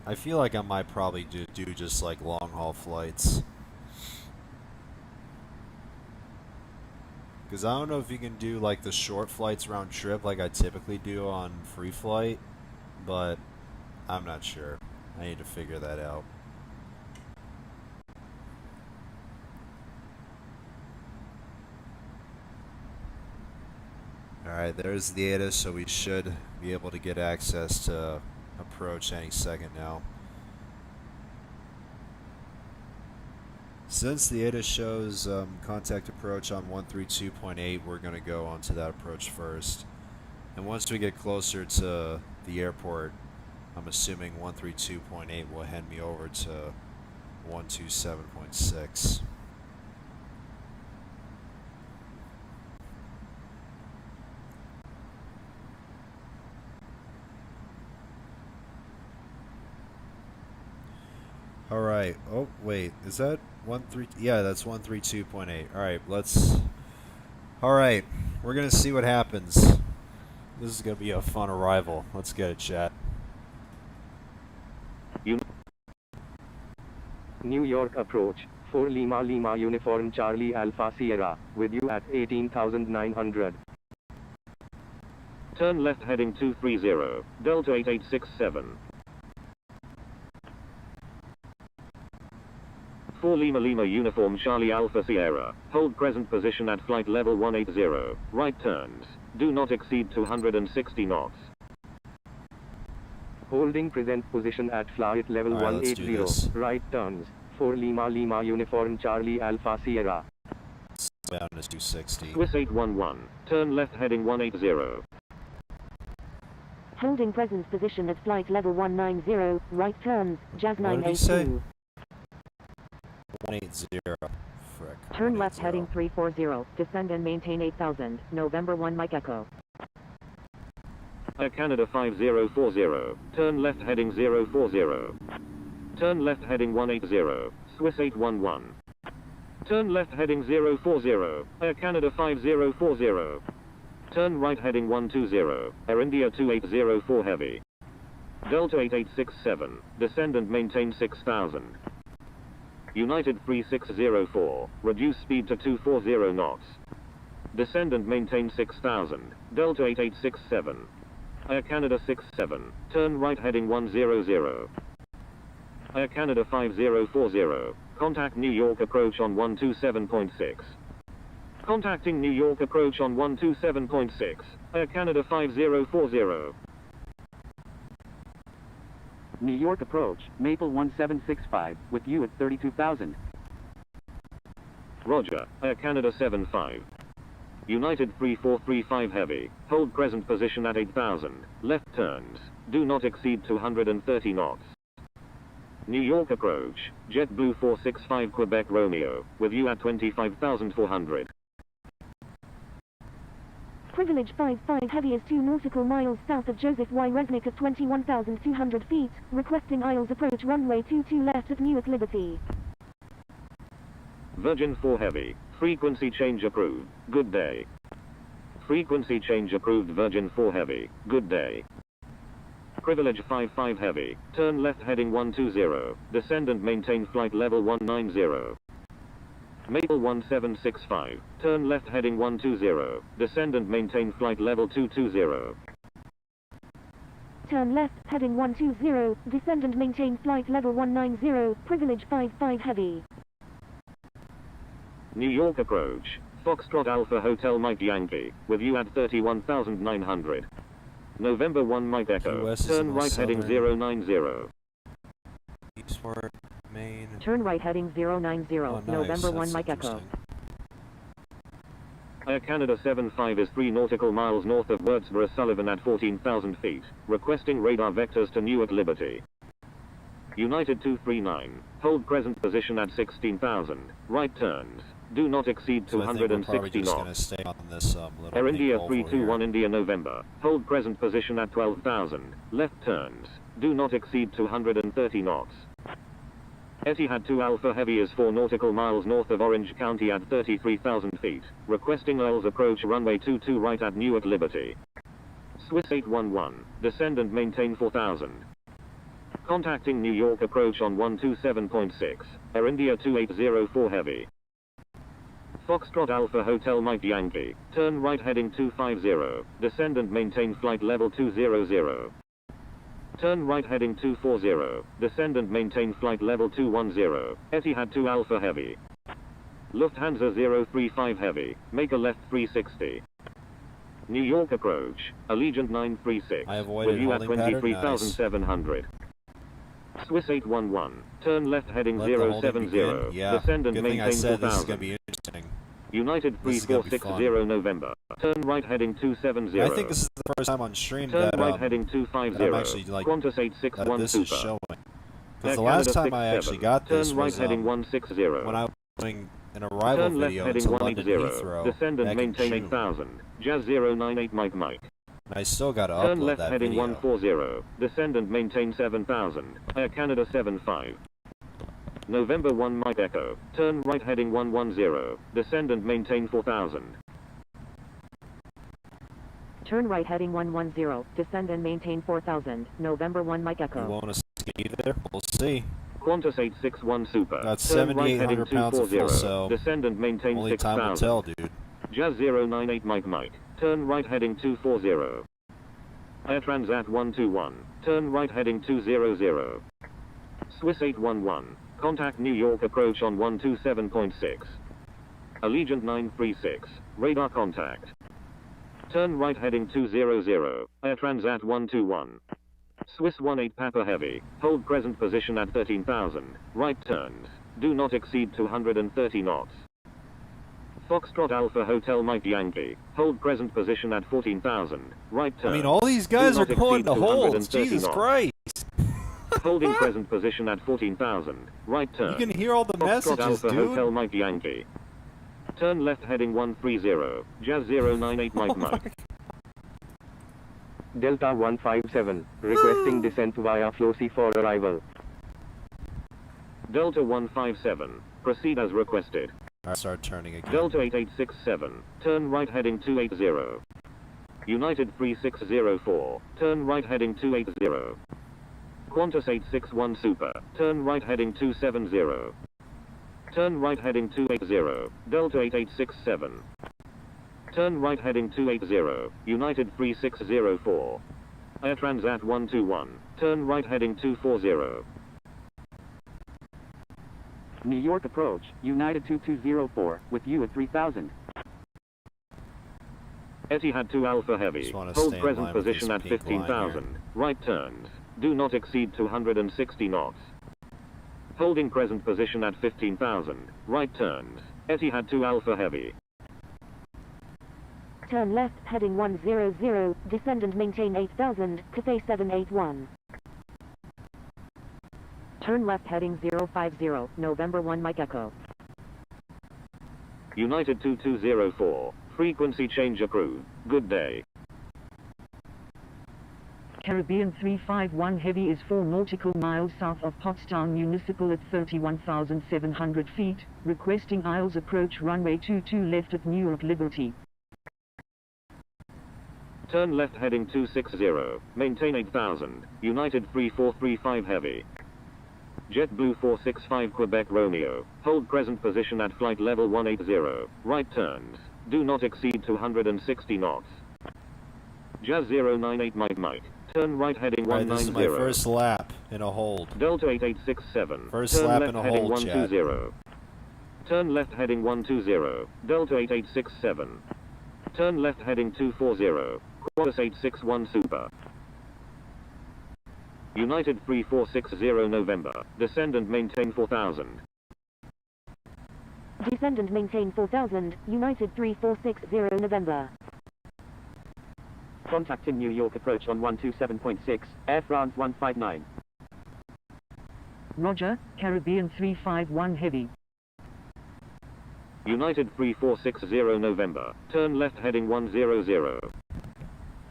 I feel like I might probably do just like long haul flights. Because I don't know if you can do like the short flights round trip like I typically do on free flight, but I'm not sure. I need to figure that out. Alright, there's the ATA, so we should be able to get access to approach any second now. Since the ATA shows contact approach on 132.8, we're going to go onto that approach first. And once we get closer to the airport, I'm assuming 132.8 will hand me over to 127.6. Alright, oh wait, is that 13? Yeah, that's 132.8. Alright, Alright, we're gonna see what happens. This is gonna be a fun arrival. Let's get it, chat. New York approach, 4 Lima Lima Uniform Charlie Alpha Sierra, with you at 18,900. Turn left heading 230, Delta 8867. 4 Lima Lima Uniform Charlie Alpha Sierra, hold present position at flight level 180, right turns, do not exceed 260 knots. Holding present position at flight level All right, let's do this. 180, right turns, 4 Lima Lima Uniform Charlie Alpha Sierra. Down is 260. Swiss 811, turn left heading 180. Holding present position at flight level 190, right turns, Jazz What did he say? 982. 180. Frick. Turn left 180. heading 340, descend and maintain 8000, November 1 Mike Echo. Air Canada 5040, turn left heading 040. Turn left heading 180, Swiss 811. Turn left heading 040, Air Canada 5040. Turn right heading 120, Air India 2804 Heavy. Delta 8867, descend and maintain 6000. United 3604, reduce speed to 240 knots. Descend and maintain 6000, Delta 8867. Air Canada 67, turn right heading 100. Air Canada 5040, contact New York approach on 127.6. Contacting New York approach on 127.6, Air Canada 5040. New York approach, Maple 1765, with you at 32,000. Roger, Air Canada 75. United 3435 Heavy, hold present position at 8000, left turns, do not exceed 230 knots. New York approach, JetBlue 465 Quebec Romeo, with you at 25,400. Privilege 55 Heavy is 2 nautical miles south of Joseph Y. Resnick at 21,200 feet, requesting Isles approach runway 22 left at Newark Liberty. Virgin 4 Heavy, frequency change approved, good day. Frequency change approved Virgin 4 Heavy, good day. Privilege 55 Heavy, turn left heading 120, descend and maintain flight level 190. Maple 1765, turn left heading 120, descend and maintain flight level 220. Turn left, heading 120, descend and maintain flight level 190, Privilege 55 Heavy. New York approach, Foxtrot Alpha Hotel Mike Yankee, with you at 31,900. November 1 Mike Echo, US is turn in the right heading southern- 090. Eastward, Maine. Turn right heading 090, Oh, nice. November 1 That's Mike Echo. interesting. Air Canada 75 is 3 nautical miles north of Wurtsboro Sullivan at 14,000 feet, requesting radar vectors to Newark Liberty. United 239, hold present position at 16,000, right turns, do not exceed So I think we're probably 260 just going to knots. stay on this little Air pink India oval 321 here. India November, hold present position at 12,000, left turns, do not exceed 230 knots. Etihad 2 Alpha Heavy is 4 nautical miles north of Orange County at 33,000 feet, requesting Isles approach runway 22 right at Newark Liberty. Swiss 811, descend and maintain 4,000. Contacting New York approach on 127.6, Air India 2804 heavy. Foxtrot Alpha Hotel Mike Yankee, turn right heading 250, descend and maintain flight level 200. Turn right heading 240, descend and maintain flight level 210, Etihad 2 Alpha Heavy. Lufthansa 035 Heavy, make a left 360. New York approach, Allegiant 936, I avoided with you at holding pattern, 23,700. Swiss 811, turn left heading Let the holding 070, begin. Yeah, descend and good thing I maintain said this is 4,000. going to be interesting. United This is gonna be 3460 November, turn right heading 270. I think this is the first time on stream Turn that, right heading 250, that I'm actually, like, Qantas that 861 this Super. is showing. Air Because the last Canada time I actually 67, got this turn right was heading 160. when I was doing an arrival Turn left video heading into London 180, Heathrow descend and back in maintain June. 8000, Jazz 098 Mike Mike. And I still got to Turn upload left that heading video. 140, descend and maintain 7000, Air Canada 75. November 1 Mike Echo, turn right heading 110, descend and maintain 4000. Turn right heading 110, descend and maintain 4000, November 1 Mike You Echo. won't escape either. We'll see. Qantas 861 Super, Got turn right heading 7,800 pounds of fuel 240, cell. descend and maintain Only time will 6000. tell, dude. Jazz 098 Mike Mike, turn right heading 240. Air Transat 121, turn right heading 200. Swiss 811, contact New York approach on 127.6. Allegiant 936, radar contact. Turn right heading 200, Air Transat 121. Swiss 18 Papa Heavy, hold present position at 13,000, right turns, do not exceed 230 knots. Foxtrot Alpha Hotel Mike Yankee, hold present position at 14,000, right turn. I mean, all these guys Do are not going exceed to holds. 230 Jesus knots. Christ. Holding present position at 14,000, right turn. You can hear all the Foxtrot messages, Alpha dude. Hotel Mike Yankee. Turn left heading 130, Jazz 098 Mike Mike. Delta 157, requesting descent via Flossie for arrival. Delta 157, proceed as requested. Alright, start turning again. Delta 8867, turn right heading 280. United 3604, turn right heading 280. Qantas 861 Super, turn right heading 270. Turn right heading 280, Delta 8867. Turn right heading 280, United 3604. Air Transat 121, turn right heading 240. New York approach, United 2204, with you at 3000. Etihad 2 Alpha Heavy, Just wanna hold stay in present line with position this at pink line 15,000, right turns, do not exceed 260 knots. Holding present position at 15,000, right turns, Etihad 2 Alpha Heavy. Turn left heading 100, descend and maintain 8000, Cathay 781. Turn left heading 050, November 1 Mike Echo. United 2204, frequency change approved, good day. Caribbean 351 Heavy is 4 nautical miles south of Pottstown Municipal at 31,700 feet, requesting Isles approach runway 22 left at Newark Liberty. Turn left heading 260, maintain 8000, United 3435 Heavy. JetBlue 465 Quebec Romeo, hold present position at flight level 180, right turns, do not exceed 260 knots. Jazz 098 Mike Mike, turn right heading Alright, 190. this is my first lap in a hold. Delta 8867, First turn lap left in a heading hold, Chad. 120. Turn left heading 120, Delta 8867. Turn left heading 240, Qantas 861 Super. United 3460 November, descend and maintain 4000. Descend and maintain 4000, United 3460 November. Contacting New York approach on 127.6, Air France 159. Roger, Caribbean 351 Heavy. United 3460 November, turn left heading 100.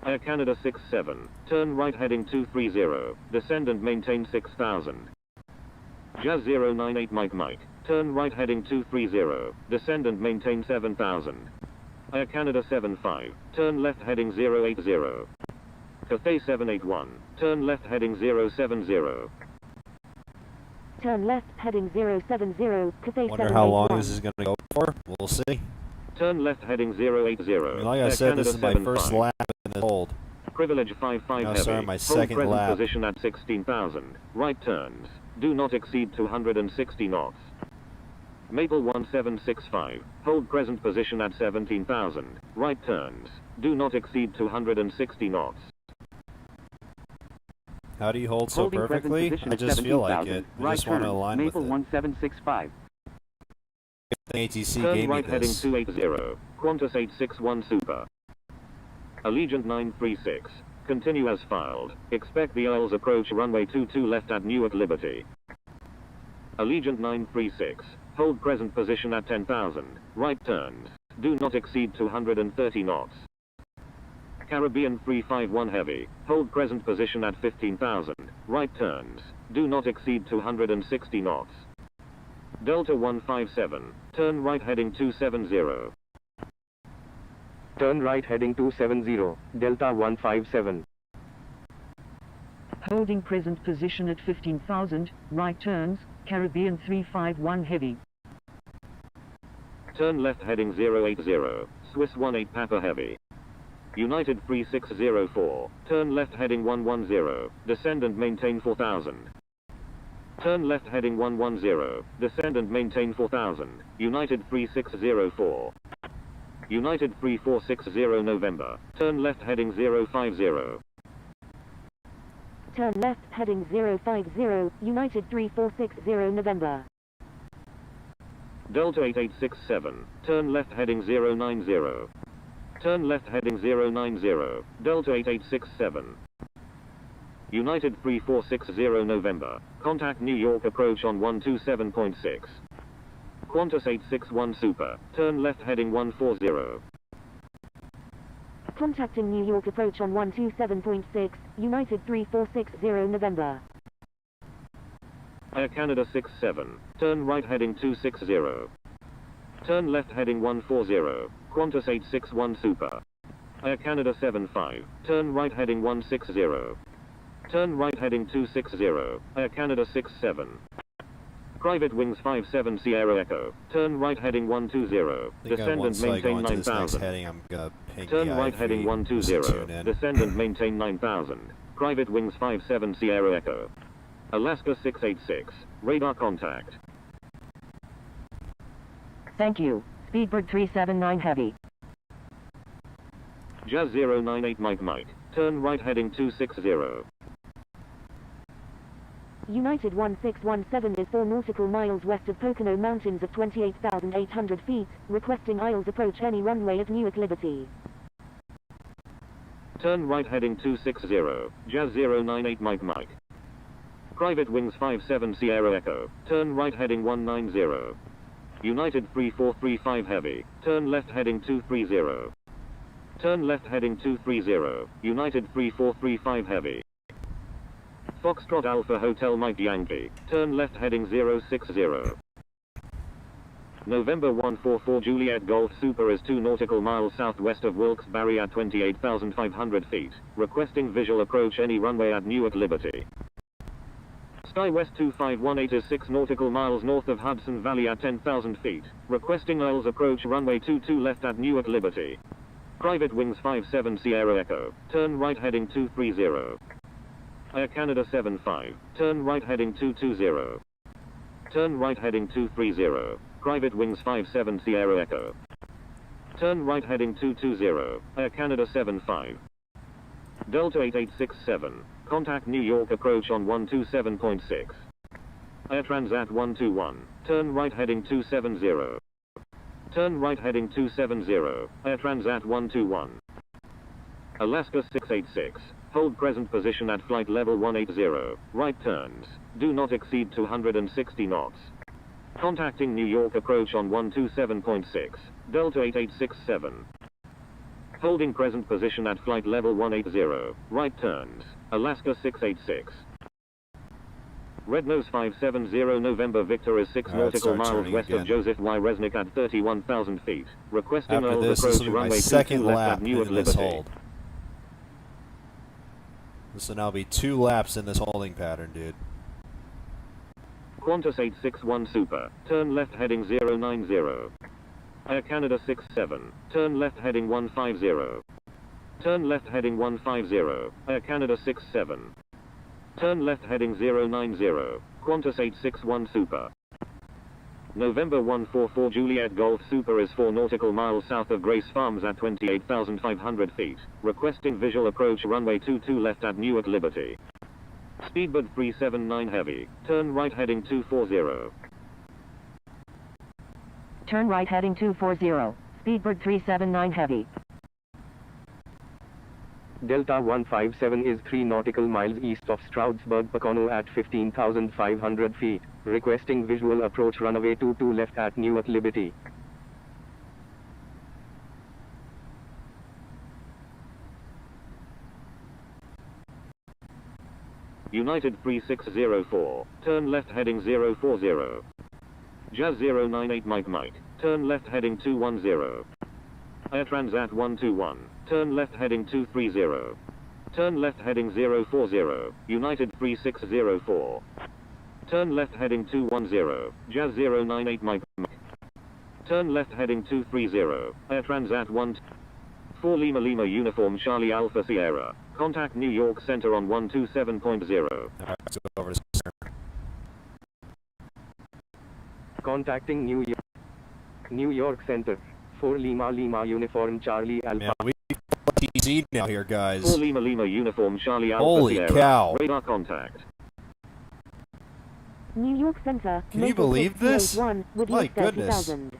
Air Canada 67, turn right heading 230, descend and maintain 6000. Jazz 098 Mike Mike, turn right heading 230, descend and maintain 7000. Air Canada 75, turn left heading 080. Cathay 781, turn left heading 070. Turn left, heading 070, Cathay Wonder how long 781. this is going to go for. We'll see. Turn left heading 080. I mean, like I Air said, Canada this is my 75. first lap in this hold. Privilege 55 Now heavy. starting my Hold second present lap. position at 16,000. Right turns. Do not exceed 260 knots. Maple 1765. Hold present position at 17,000. Right turns. Do not exceed 260 knots. How do you hold so Holding present perfectly? position I at just feel like 17,000. it. I Right just want to turn. align with Maple it. 1765. The ATC Turn gave me right heading this. 280. Qantas 861 Super. Allegiant 936. Continue as filed. Expect the Isles approach runway 22 left at Newark Liberty. Allegiant 936. Hold present position at 10,000. Right turns. Do not exceed 230 knots. Caribbean 351 Heavy. Hold present position at 15,000. Right turns. Do not exceed 260 knots. Delta 157. Turn right heading 270. Turn right heading 270, Delta 157. Holding present position at 15,000, right turns, Caribbean 351 heavy. Turn left heading 080. Swiss 18 Papa Heavy. United 3604. Turn left heading 110. Descend and maintain 4000. Turn left heading 110. Descend and maintain 4000. United 3604. United 3460 November. Turn left heading 050. Turn left, heading 050, United 3460 November. Delta 8867. Turn left heading 090. Turn left heading 090. Delta 8867. United 3460 November. Contact New York approach on 127.6. Qantas 861 Super. Turn left heading 140. Contacting New York approach on 127.6, United 3460 November. Air Canada 67. Turn right heading 260. Turn left heading 140. Qantas 861 Super. Air Canada 75. Turn right heading 160. Turn right heading 260. Air Canada 67. Private Wings 57 Sierra Echo. Turn right heading 120. I think Descend and once I go maintain into this next 9000. heading, I'm going to ping Turn the right IFE heading just to 120. tune in. Descend and maintain 9000. Private Wings 57 Sierra Echo. Alaska 686. Radar contact. Thank you. Speedbird 379 Heavy. Jazz 098 Mike. Turn right heading 260. United 1617 is 4 nautical miles west of Pocono Mountains at 28,800 feet, requesting Isles approach any runway at Newark Liberty. Turn right heading 260. Jazz 098 Mike. Private Wings 57 Sierra Echo. Turn right heading 190. United 3435 Heavy. Turn left heading 230. Turn left heading 230. United 3435 Heavy. Foxtrot Alpha Hotel Mike Yankee. Turn left heading 060. November 144 Juliet Golf Super is 2 nautical miles southwest of Wilkes-Barre at 28,500 feet. Requesting visual approach any runway at Newark Liberty. SkyWest 2518 is 6 nautical miles north of Hudson Valley at 10,000 feet. Requesting Isles approach runway 22 left at Newark Liberty. Private Wings 57 Sierra Echo. Turn right heading 230. Air Canada 75. Turn right heading 220. Turn right heading 230. Private Wings 57 Sierra Echo. Turn right heading 220. Air Canada 75. Delta 8867. Contact New York approach on 127.6. Air Transat 121. Turn right heading 270. Turn right heading 270. Air Transat 121. Alaska 686. Hold present position at flight level 180. Right turns. Do not exceed 260 knots. Contacting New York approach on 127.6. Delta 8867. Holding present position at flight level 180. Right turns. Alaska 686. Red Nose 570 November Victor is 6 All right, nautical start miles turning west again. of Joseph Y. Resnick at 31,000 feet. Requesting After Isles this approach will be my runway second 22 left lap at Newark in this Liberty. hold. This will now be 2 laps in this holding pattern, dude. Qantas 861 Super, turn left heading 090. Air Canada 67, turn left heading 150. Turn left heading 150, Air Canada 67. Turn left heading 090, Qantas 861 Super. November 144 Juliet Golf Super is 4 nautical miles south of Grace Farms at 28,500 feet, requesting visual approach runway 22 left at Newark Liberty. Speedbird 379 Heavy, turn right heading 240. Turn right heading 240. Speedbird 379 Heavy. Delta 157 is 3 nautical miles east of Stroudsburg, Pocono at 15,500 feet, requesting visual approach runway 22 left at Newark Liberty. United 3604, turn left heading 040. Jazz 098 Mike, turn left heading 210. Air Transat 121, turn left heading 230. Turn left heading 040, United 3604. Turn left heading 210, Jazz 098 Mike. Turn left heading 230, Air Transat 4 Lima Lima Uniform Charlie Alpha Sierra. Contact New York Center on 127.0. Alright, let's go over to center. Contacting New York Center. 4 Lima Lima Uniform Charlie Alpha. Man, we TZ now here, 4 guys. Lima Lima Uniform Charlie Alpha Holy Sierra. cow. Radar contact. New York Center. Can you believe this? With My you goodness. 30,000.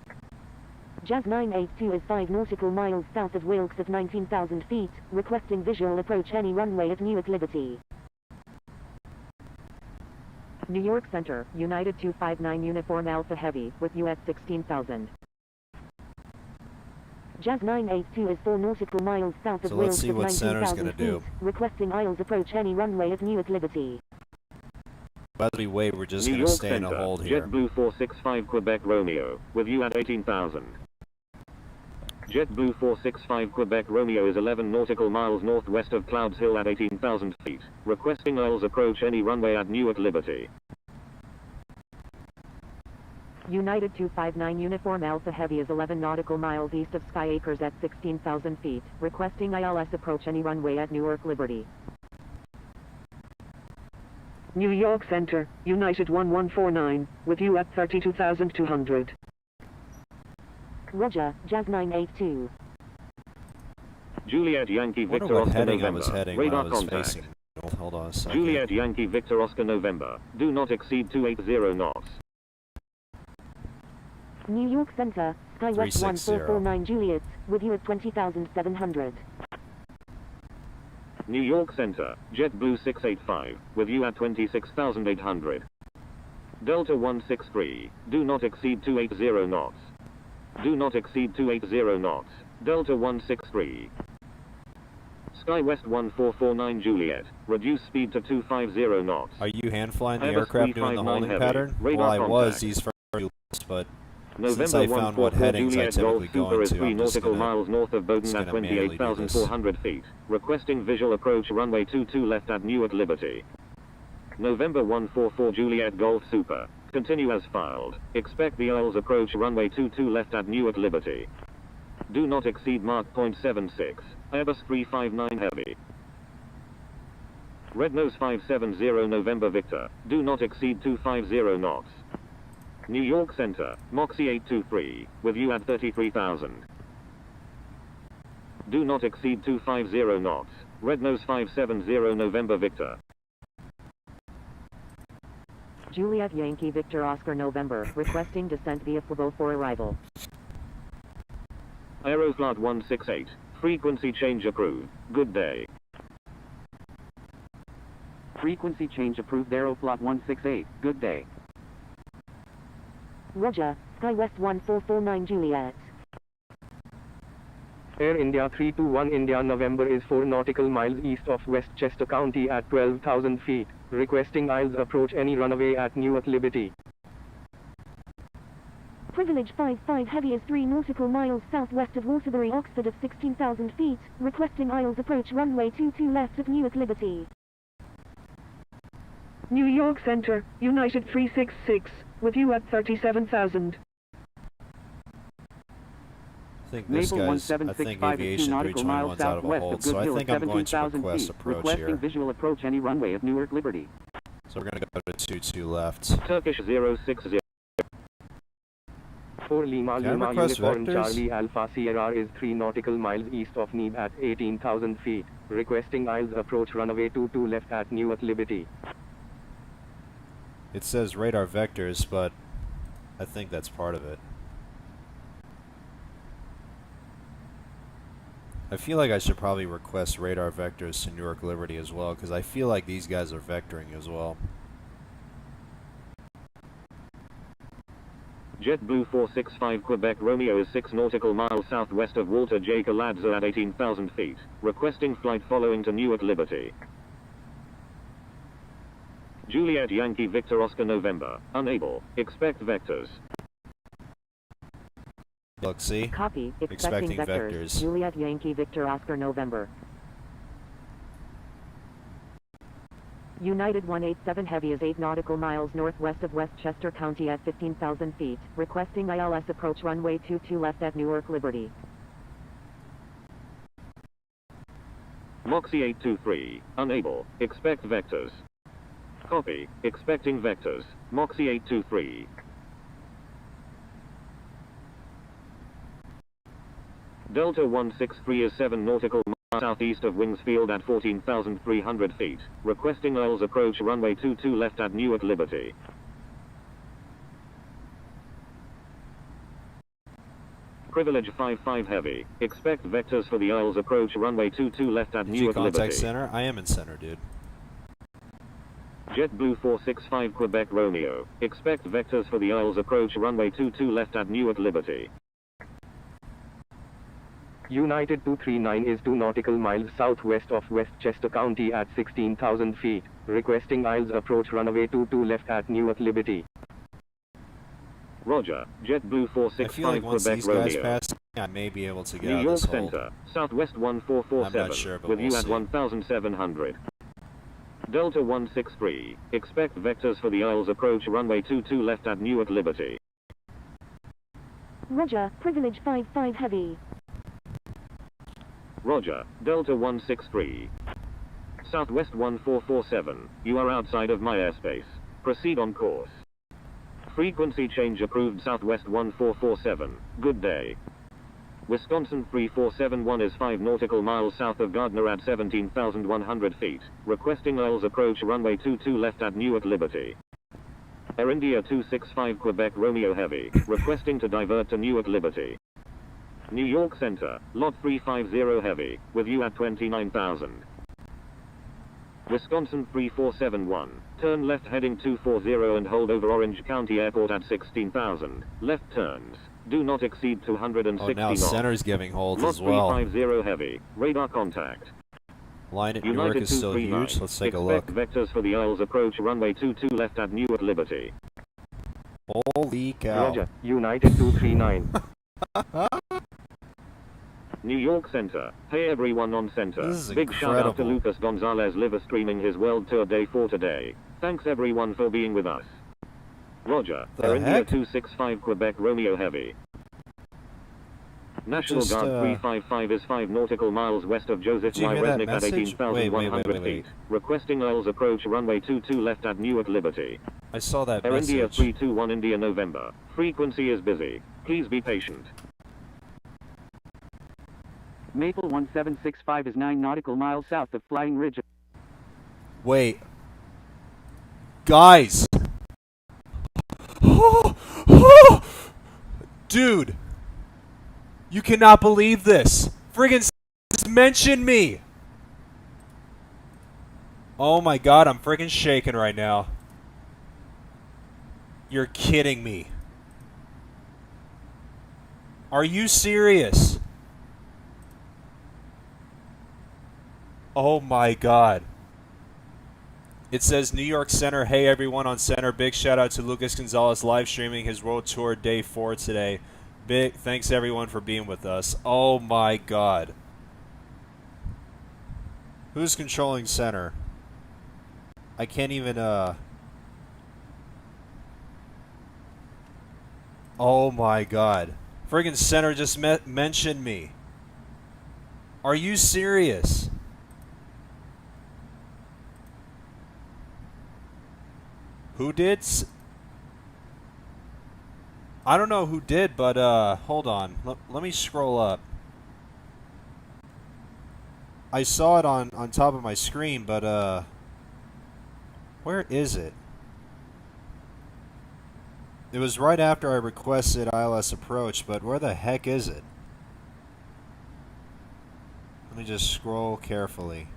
Jazz 982 is 5 nautical miles south of Wilkes at 19,000 feet, requesting visual approach any runway at Newark Liberty. New York Center, United 259 Uniform Alpha Heavy, with you at 16,000. Jazz 982 is 4 nautical miles south of So Wilkes let's see at what center's 19,000 gonna feet, do. requesting aisles approach any runway at Newark Liberty. By the way, we're just New going to York stay in a Center, hold here. JetBlue 465 Quebec Romeo, with you at 18,000. JetBlue 465 Quebec Romeo is 11 nautical miles northwest of Clouds Hill at 18,000 feet, requesting aisles approach any runway at Newark Liberty. United 259 Uniform Alpha Heavy is 11 nautical miles east of Sky Acres at 16,000 feet, requesting ILS approach any runway at Newark Liberty. New York Center, United 1149, with you at 32,200. Roger, Jazz 982. Juliet Yankee I wonder Victor what Oscar heading I November. was heading when I Radar was contact. facing north. Hold on a second. Juliet Yankee Victor Oscar November. Do not exceed 280 knots. New York Center, SkyWest 360. 1449 Juliet, with you at 20,700. New York Center, JetBlue 685, with you at 26,800. Delta 163, do not exceed 280 knots. Do not exceed 280 knots. Delta 163. SkyWest 1449 Juliet, reduce speed to 250 knots. Are you hand flying the Airbus aircraft doing the 359 holding heavy. pattern? Radar Well, I was contact. these first few months, but November since I found what 144 headings I Juliet Golf typically go Super is into, 3 I'm just nautical gonna miles north of Bowdoin at manually do this. 28,400 feet, requesting visual approach runway 22 left at Newark Liberty. November 144 Juliet Golf Super, continue as filed. Expect the aisles approach runway 22 left at Newark Liberty. Do not exceed Mach .76, Airbus 359 Heavy. Red Nose 570 November Victor, do not exceed 250 knots. New York Center, Moxie 823, with you at 33,000. Do not exceed 250 knots. Red Nose 570 November Victor. Juliet Yankee Victor Oscar November, requesting descent via Fabo for arrival. Aeroflot 168, frequency change approved. Good day. Frequency change approved Aeroflot 168. Good day. Roger, SkyWest 1449 Juliet. Air India 321 India November is 4 nautical miles east of Westchester County at 12,000 feet, requesting aisles approach any runway at Newark Liberty. Privilege 55 Heavy is 3 nautical miles southwest of Waterbury, Oxford at 16,000 feet, requesting aisles approach runway 22 left at Newark Liberty. New York Center, United 366, with you at 37,000. I think this Maple guy's, I think 1765 is 2 Aviation nautical miles 321's out of a southwest hold, of so I Goodville think at I'm going to 17,000 request feet. approach Requesting here. visual approach any runway of Newark Liberty. So we're going to go to 2-2 left. Turkish 060. 4 Lima Can I Lima request Uniform vectors? Charlie Alpha Sierra is 3 nautical miles east of Neeb at 18,000 feet. Requesting Isles approach runway 22 left at Newark Liberty. It says radar vectors, but I think that's part of it. I feel like I should probably request radar vectors to Newark Liberty as well, because I feel like these guys are vectoring as well. JetBlue 465 Quebec Romeo is 6 nautical miles southwest of Walter J. Kaladza at 18,000 feet. Requesting flight following to Newark Liberty. Juliet Yankee Victor Oscar November. Unable. Expect vectors. Look, see? Copy. Expecting Expecting vectors. vectors. Juliet Yankee Victor Oscar November. United 187 Heavy is 8 nautical miles northwest of Westchester County at 15,000 feet. Requesting ILS approach runway 22 left at Newark Liberty. Moxie 823. Unable. Expect vectors. Copy. Expecting vectors. Moxie 823. Delta 163 is 7 nautical miles southeast of Wingsfield at 14,300 feet. Requesting ILS approach runway 22 left at Newark Liberty. Privilege 55 Heavy. Expect vectors for the ILS approach runway 22 left at Did you Newark contact Liberty. center? I am in center, dude. JetBlue 465 Quebec Romeo. Expect vectors for the ILS approach runway 22 left at Newark Liberty. United 239 is 2 nautical miles southwest of Westchester County at 16,000 feet. Requesting Isles approach runway 22 left at Newark Liberty. Roger. JetBlue I 465 feel like once Quebec these guys Romeo. pass, I may be able to get New out of York this hold. Center, Southwest 1447, I'm not sure, but with we'll you at see. 1,700. Delta 163, expect vectors for the ILS approach runway 22 left at Newark Liberty. Roger, Privilege 55 Heavy. Roger, Delta 163. Southwest 1447, you are outside of my airspace. Proceed on course. Frequency change approved Southwest 1447, good day. Wisconsin 3471 is 5 nautical miles south of Gardner at 17,100 feet. Requesting ILS approach runway 22 left at Newark Liberty. Air India 265 Quebec Romeo Heavy, requesting to divert to Newark Liberty. New York Center, Lot 350 Heavy, with you at 29,000. Wisconsin 3471, turn left heading 240 and hold over Orange County Airport at 16,000. Left turns. Do not exceed 260 Oh, now knots. center's giving holds Lot as well. 350 Heavy, radar contact. Line at Newark United is still 239, huge. Let's take a look. expect vectors for the ILS approach runway 22 left at Newark Liberty. Holy cow. Roger, United 239. New York Center. Hey everyone on Center. This is Big shout out to incredible. Lucas Gonzalez live streaming his World Tour Day 4 today. Thanks everyone for being with us. Roger. The Air India heck? 265 Quebec Romeo Heavy. National Just, Guard 355 is 5 nautical miles west of Joseph Did you Y. hear that Resnick at message? 18,100 Wait. feet. Requesting ILS approach runway 22 left at Newark Liberty. I saw that Air India message. 321 India November. Frequency is busy. Please be patient. Maple 1765 is 9 nautical miles south of Flying Ridge. Wait. Guys. Dude. You cannot believe this. Friggin' mention me. Oh my god, I'm friggin' shaking right now. You're kidding me. Are you serious? Oh my god. It says New York Center. Hey everyone on Center. Big shout out to Lucas Gonzalez live streaming his World Tour Day 4 today. Big thanks everyone for being with us. Oh my god. Who's controlling Center? I can't even, oh my god. Friggin' center just mentioned me. Are you serious? Who did? I don't know who did, but hold on. Let me scroll up. I saw it on top of my screen, but where is it? It was right after I requested ILS approach, but where the heck is it? Let me just scroll carefully.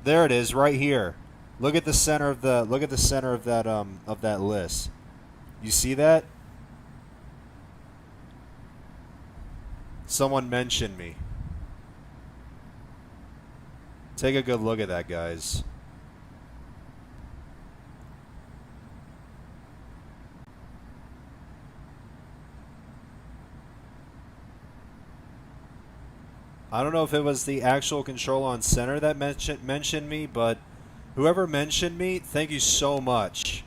There it is, right here. Look at the center of that list. You see that? Someone mentioned me. Take a good look at that, guys. I don't know if it was the actual control on center that mentioned me, but whoever mentioned me, thank you so much.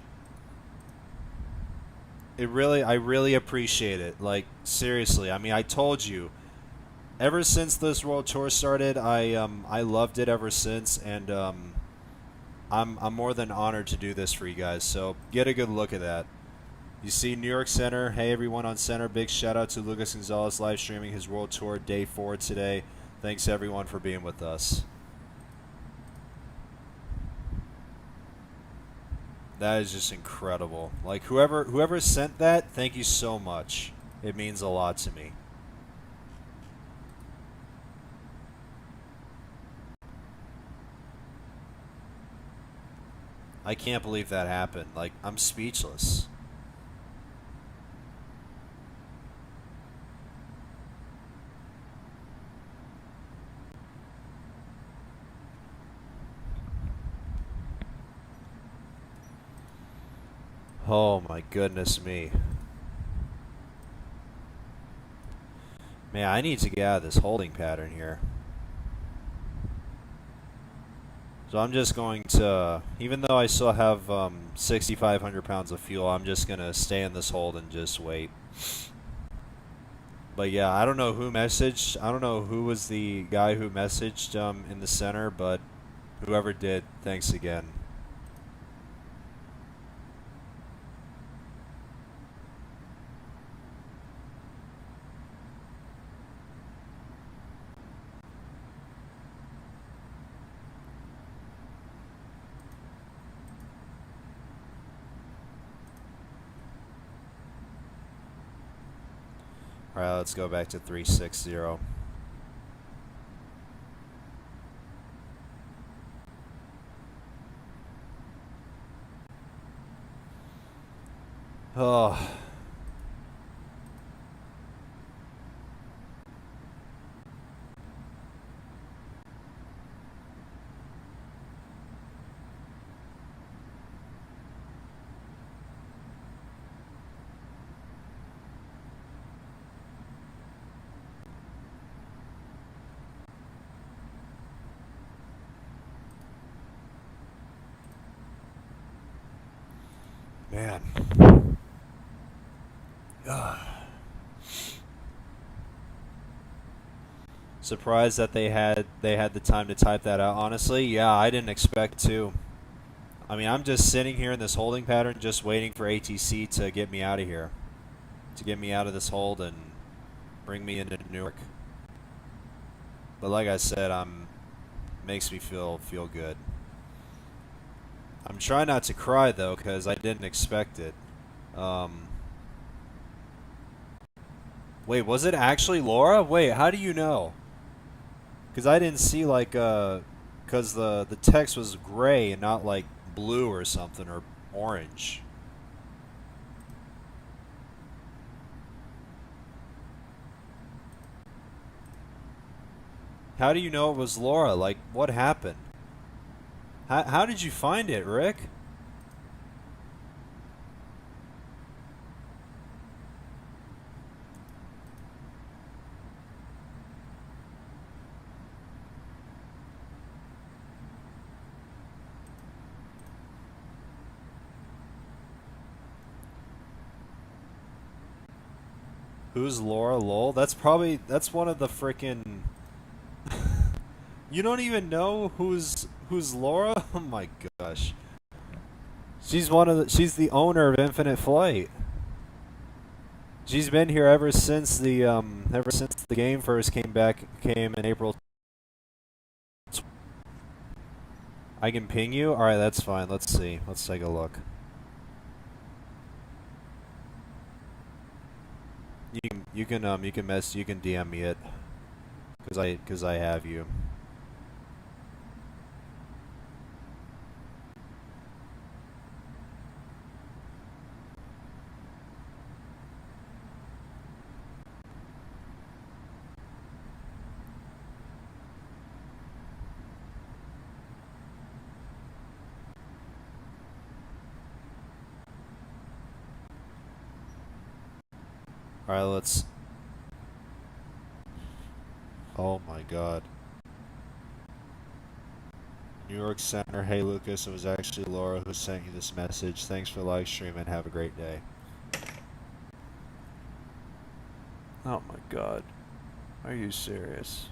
I really appreciate it. Like, seriously. I mean, I told you, ever since this World Tour started, I loved it ever since, and I'm more than honored to do this for you guys. So get a good look at that. You see New York Center. Hey everyone on Center. Big shout out to Lucas Gonzalez live streaming his World Tour Day 4 today. Thanks everyone for being with us. That is just incredible. Like whoever sent that, thank you so much. It means a lot to me. I can't believe that happened. Like, I'm speechless. Oh my goodness me. Man, I need to get out of this holding pattern here. So I'm just going to, even though I still have 6,500 pounds of fuel, I'm just going to stay in this hold and just wait. But yeah, I don't know who messaged. I don't know who was the guy who messaged in the center, but whoever did, thanks again. Alright, let's go back to 360. Oh. Man. Surprised that they had the time to type that out. Honestly, yeah, I didn't expect to. I mean, I'm just sitting here in this holding pattern, just waiting for ATC to get me out of here, to get me out of this hold and bring me into Newark. But like I said, makes me feel good. I'm trying not to cry though, because I didn't expect it. Wait, was it actually Laura? Wait, how do you know? Because I didn't see like because the text was gray and not like blue or something or orange. How do you know it was Laura? Like, what happened? How did you find it, Rick? Who's Laura Lowell? That's one of the frickin' You don't even know who's Laura? Oh my gosh. She's the owner of Infinite Flight. She's been here ever since the game first came in April. I can ping you? Alright, that's fine. Let's see. Let's take a look. You can DM me it. Cause I have you. Alright, let's... Oh my god. New York Center, hey Lucas, it was actually Laura who sent you this message. Thanks for the live stream and have a great day. Oh my god. Are you serious?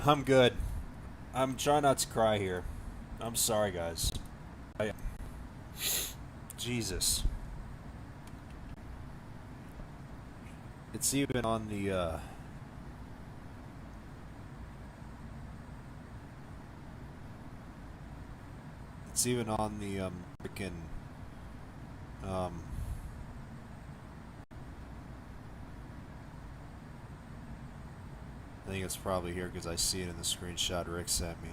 I'm good. I'm trying not to cry here. I'm sorry, guys. Jesus. It's even on the, It's even on the, frickin', I think it's probably here because I see it in the screenshot Rick sent me.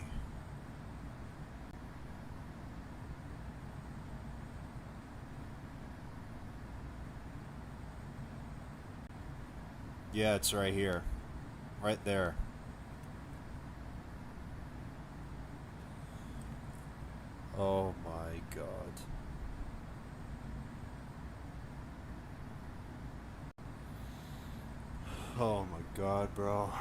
Yeah, it's right here. Right there. Oh my god. Oh my god, bro.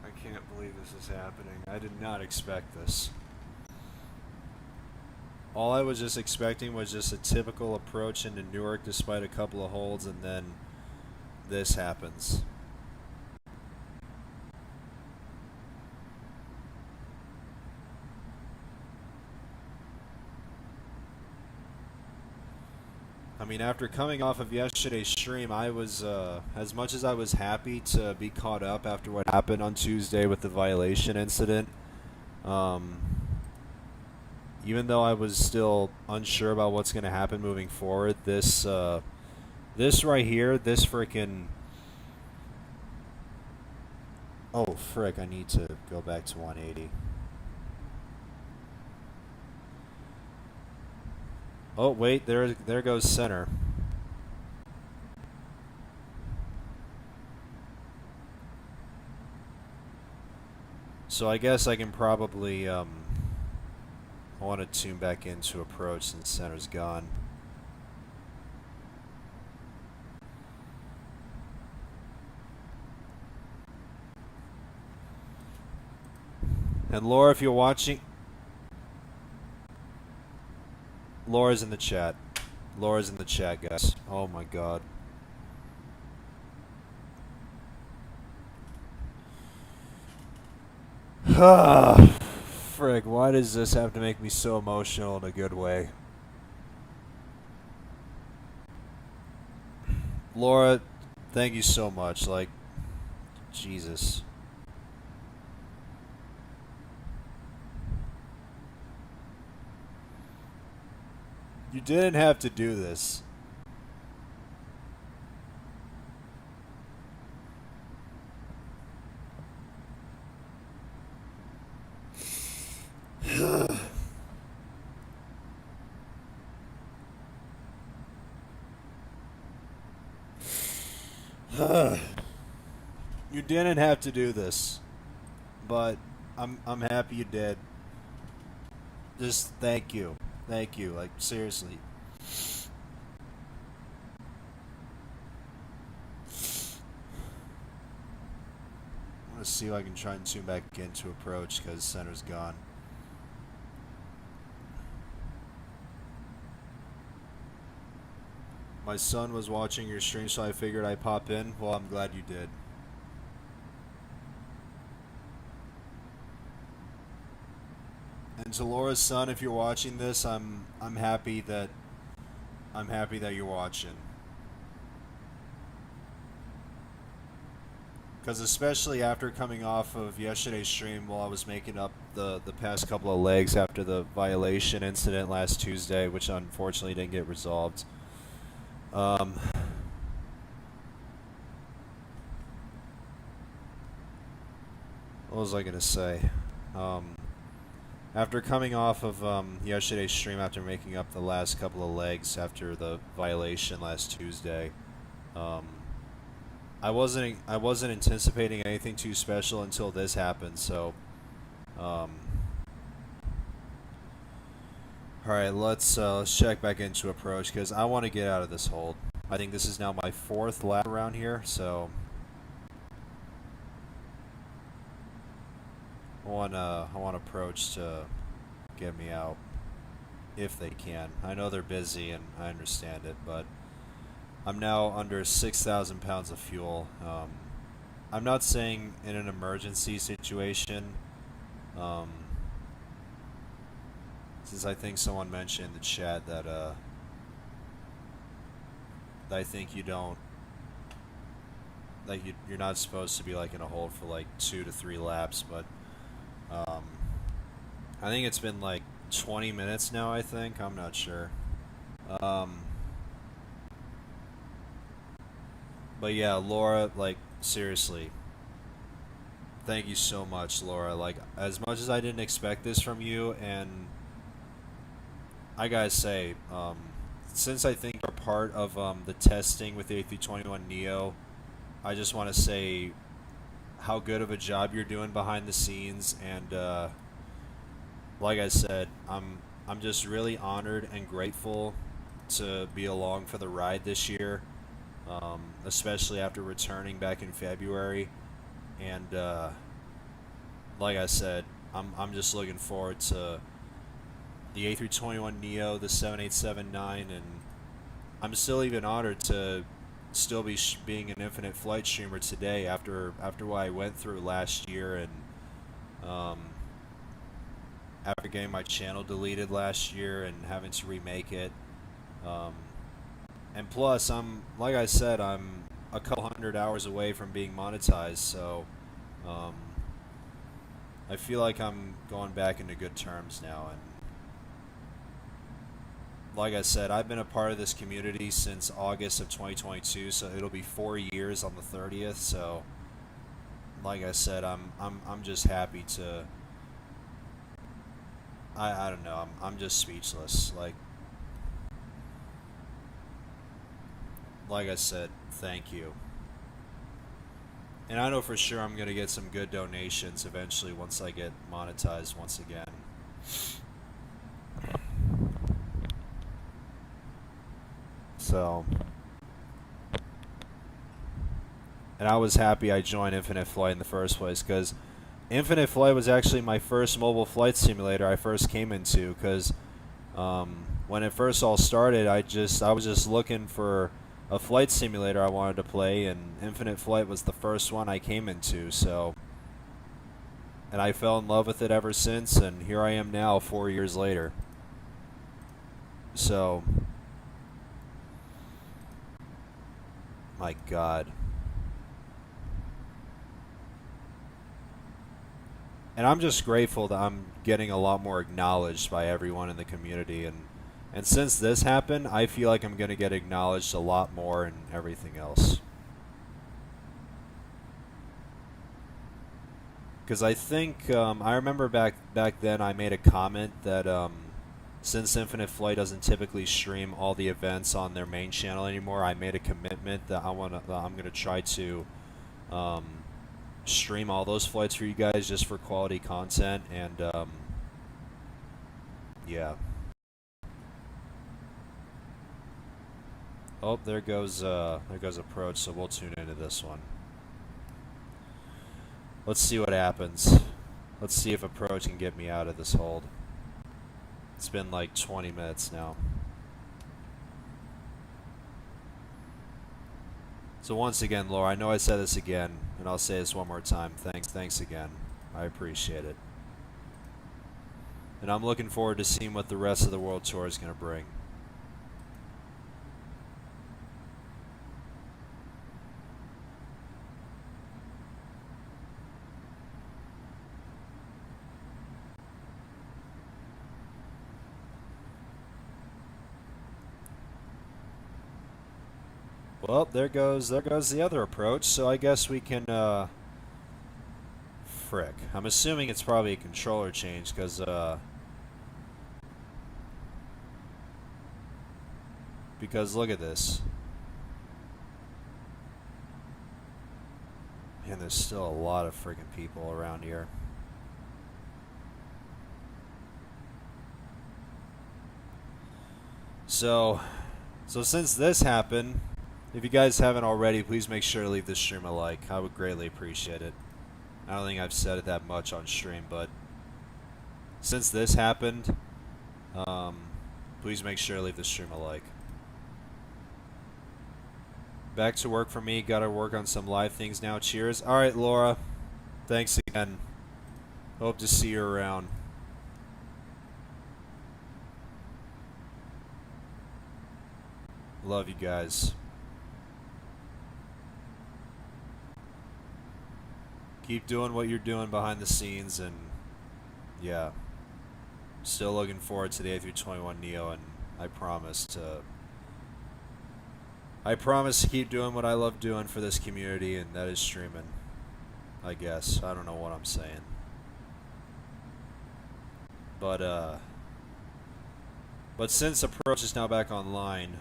I can't believe this is happening. I did not expect this. All I was just expecting was just a typical approach into Newark despite a couple of holds, and then this happens. I mean, after coming off of yesterday's stream, I was, as much as I was happy to be caught up after what happened on Tuesday with the violation incident, even though I was still unsure about what's going to happen moving forward, this right here, this freaking... Oh, frick, I need to go back to 180. Oh, wait, there goes center. So I guess I can probably, I want to tune back into approach since center's gone. And Laura, if you're watching... Laura's in the chat. Laura's in the chat, guys. Oh my god. Frig, why does this have to make me so emotional in a good way? Laura, thank you so much. Like, Jesus. You didn't have to do this. didn't have to do this, but I'm happy you did. Just thank you. Thank you. Like, seriously. I'm going to see if I can try and tune back into approach because center's gone. My son was watching your stream, so I figured I'd pop in. Well, I'm glad you did. And to Laura's son, if you're watching this, I'm happy that you're watching. Because especially after coming off of yesterday's stream while I was making up the past couple of legs after the violation incident last Tuesday, which unfortunately didn't get resolved. What was I going to say? After coming off of yesterday's stream after making up the last couple of legs after the violation last Tuesday, I wasn't anticipating anything too special until this happened, so alright, let's check back into approach because I want to get out of this hold. I think this is now my 4th lap around here, so I want approach to get me out if they can. I know they're busy and I understand it, but I'm now under 6,000 pounds of fuel. I'm not saying in an emergency situation, since I think someone mentioned in the chat that I think you're not supposed to be like in a hold for like 2 to 3 laps, but I think it's been like 20 minutes now, I think. I'm not sure. But yeah, Laura, like, seriously. Thank you so much, Laura. Like, as much as I didn't expect this from you, and I gotta say, since I think you're part of the testing with the A321neo, I just want to say how good of a job you're doing behind the scenes, and like I said, I'm just really honored and grateful to be along for the ride this year, especially after returning back in February, and like I said, I'm just looking forward to the A321neo, the 787-9, and I'm still even honored to still be being an Infinite Flight streamer today after what I went through last year, and after getting my channel deleted last year and having to remake it, and plus like I said, I'm a couple hundred hours away from being monetized, so I feel like I'm going back into good terms now. And like I said, I've been a part of this community since August of 2022, so it'll be 4 years on the 30th. So, like I said, I'm just happy to. I don't know. I'm just speechless. Like I said, thank you. And I know for sure I'm gonna get some good donations eventually once I get monetized once again. So, and I was happy I joined Infinite Flight in the first place, because Infinite Flight was actually my first mobile flight simulator I first came into, because when it first all started, I was just looking for a flight simulator I wanted to play, and Infinite Flight was the first one I came into, so, and I fell in love with it ever since, and here I am now 4 years later. So, my God. And I'm just grateful that I'm getting a lot more acknowledged by everyone in the community, and since this happened, I feel like I'm going to get acknowledged a lot more and everything else. Because I think, I remember back then I made a comment that since Infinite Flight doesn't typically stream all the events on their main channel anymore, I made a commitment that I'm going to try to stream all those flights for you guys just for quality content, and yeah. Oh, there goes approach, so we'll tune into this one. Let's see what happens. Let's see if approach can get me out of this hold. It's been like 20 minutes now. So once again, Laura, I know I said this again, and I'll say this one more time. Thanks again. I appreciate it. And I'm looking forward to seeing what the rest of the World Tour is going to bring. Well, there goes the other approach, so I guess we can, frick. I'm assuming it's probably a controller change, because, look at this. Man, there's still a lot of friggin' people around here. So since this happened, if you guys haven't already, please make sure to leave this stream a like. I would greatly appreciate it. I don't think I've said it that much on stream, but since this happened, please make sure to leave the stream a like. Back to work for me. Gotta work on some live things now. Cheers. Alright, Laura. Thanks again. Hope to see you around. Love you guys. Keep doing what you're doing behind the scenes, and yeah, still looking forward to the A321neo, and I promise to keep doing what I love doing for this community, and that is streaming. I guess I don't know what I'm saying, but since approach is now back online,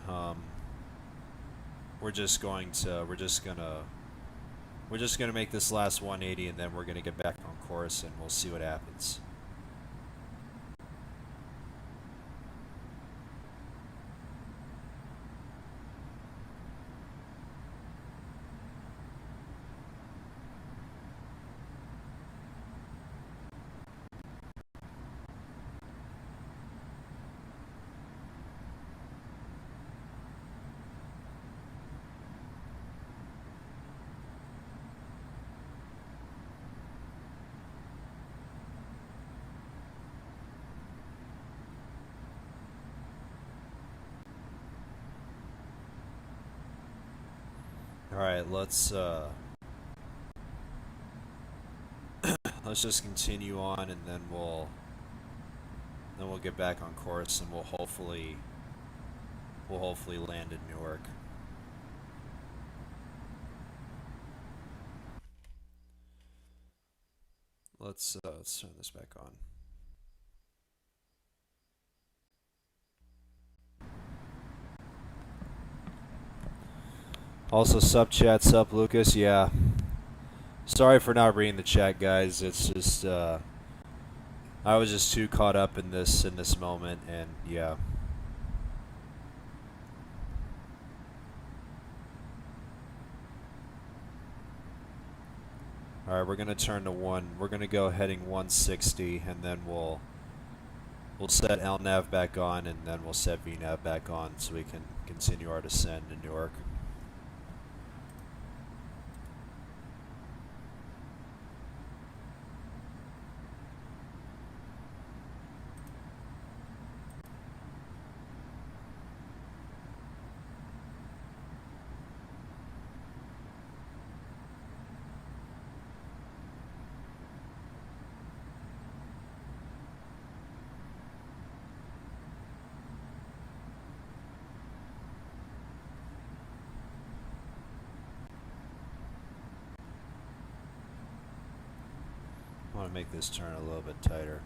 we're just gonna make this last 180, and then we're gonna get back on course, and we'll see what happens. Alright, let's just continue on, and then we'll get back on course, and we'll hopefully land in Newark. Let's turn this back on. Also, sup chat, sup Lucas. Yeah, sorry for not reading the chat, guys. It's just I was just too caught up in this moment, and yeah. All right, we're gonna turn to one. We're gonna go heading 160, and then we'll set LNAV back on, and then we'll set VNAV back on, so we can continue our descent to Newark. I want to make this turn a little bit tighter.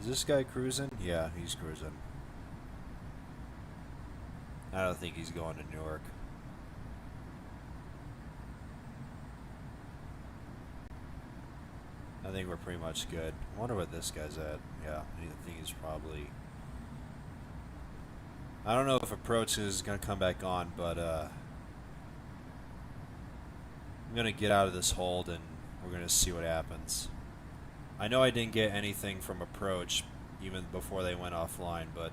this guy cruising? Yeah, he's cruising. I don't think he's going to Newark. I think we're pretty much good. I wonder what this guy's at. Yeah, I think he's probably... I don't know if approach is going to come back on, but I'm going to get out of this hold and we're going to see what happens. I know I didn't get anything from approach even before they went offline, but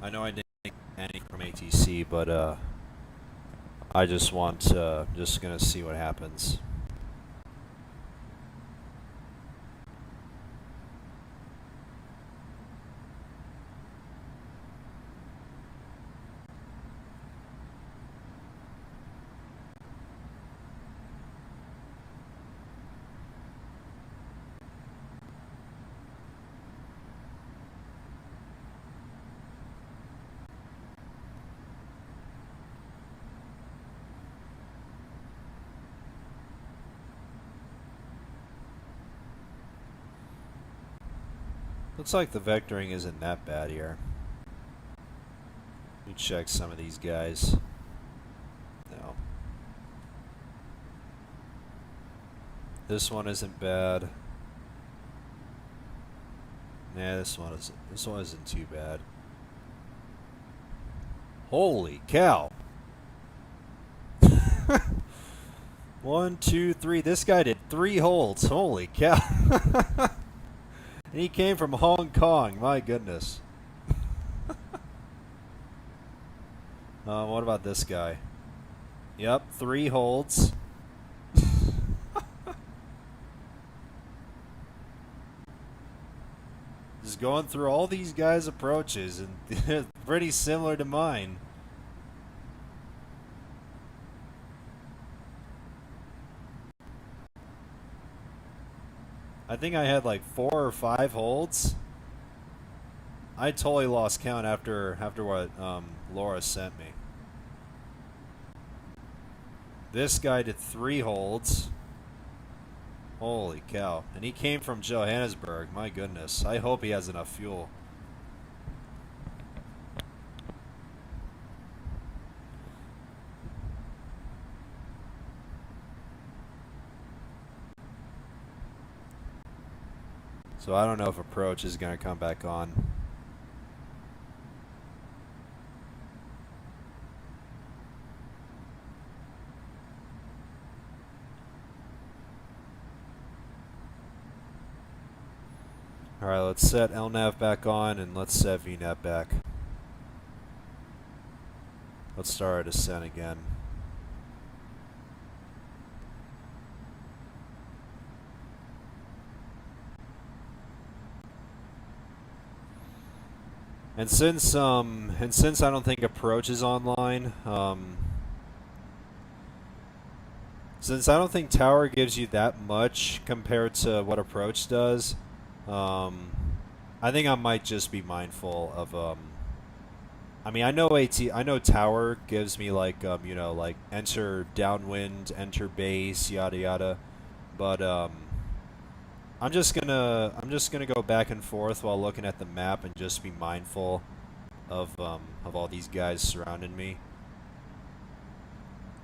I know I didn't get anything from ATC, but I just want just going to see what happens. Looks like the vectoring isn't that bad here. Let me check some of these guys. No. This one isn't bad. Nah, this one isn't too bad. Holy cow. 1, 2, 3. This guy did 3 holds. Holy cow. And he came from Hong Kong. My goodness. What about this guy? Yep, 3 holds. Just going through all these guys' approaches, and pretty similar to mine. I think I had like 4 or 5 holds. I totally lost count after what Laura sent me. This guy did 3 holds. Holy cow. And he came from Johannesburg. My goodness. I hope he has enough fuel. So I don't know if approach is going to come back on. Alright, let's set LNAV back on and let's set VNAV back. Let's start our descent again. And since I don't think approach is online, since I don't think tower gives you that much compared to what approach does, I think I might just be mindful of I mean, I know tower gives me like you know, like enter downwind, enter base, yada yada, but I'm just gonna go back and forth while looking at the map and just be mindful of all these guys surrounding me.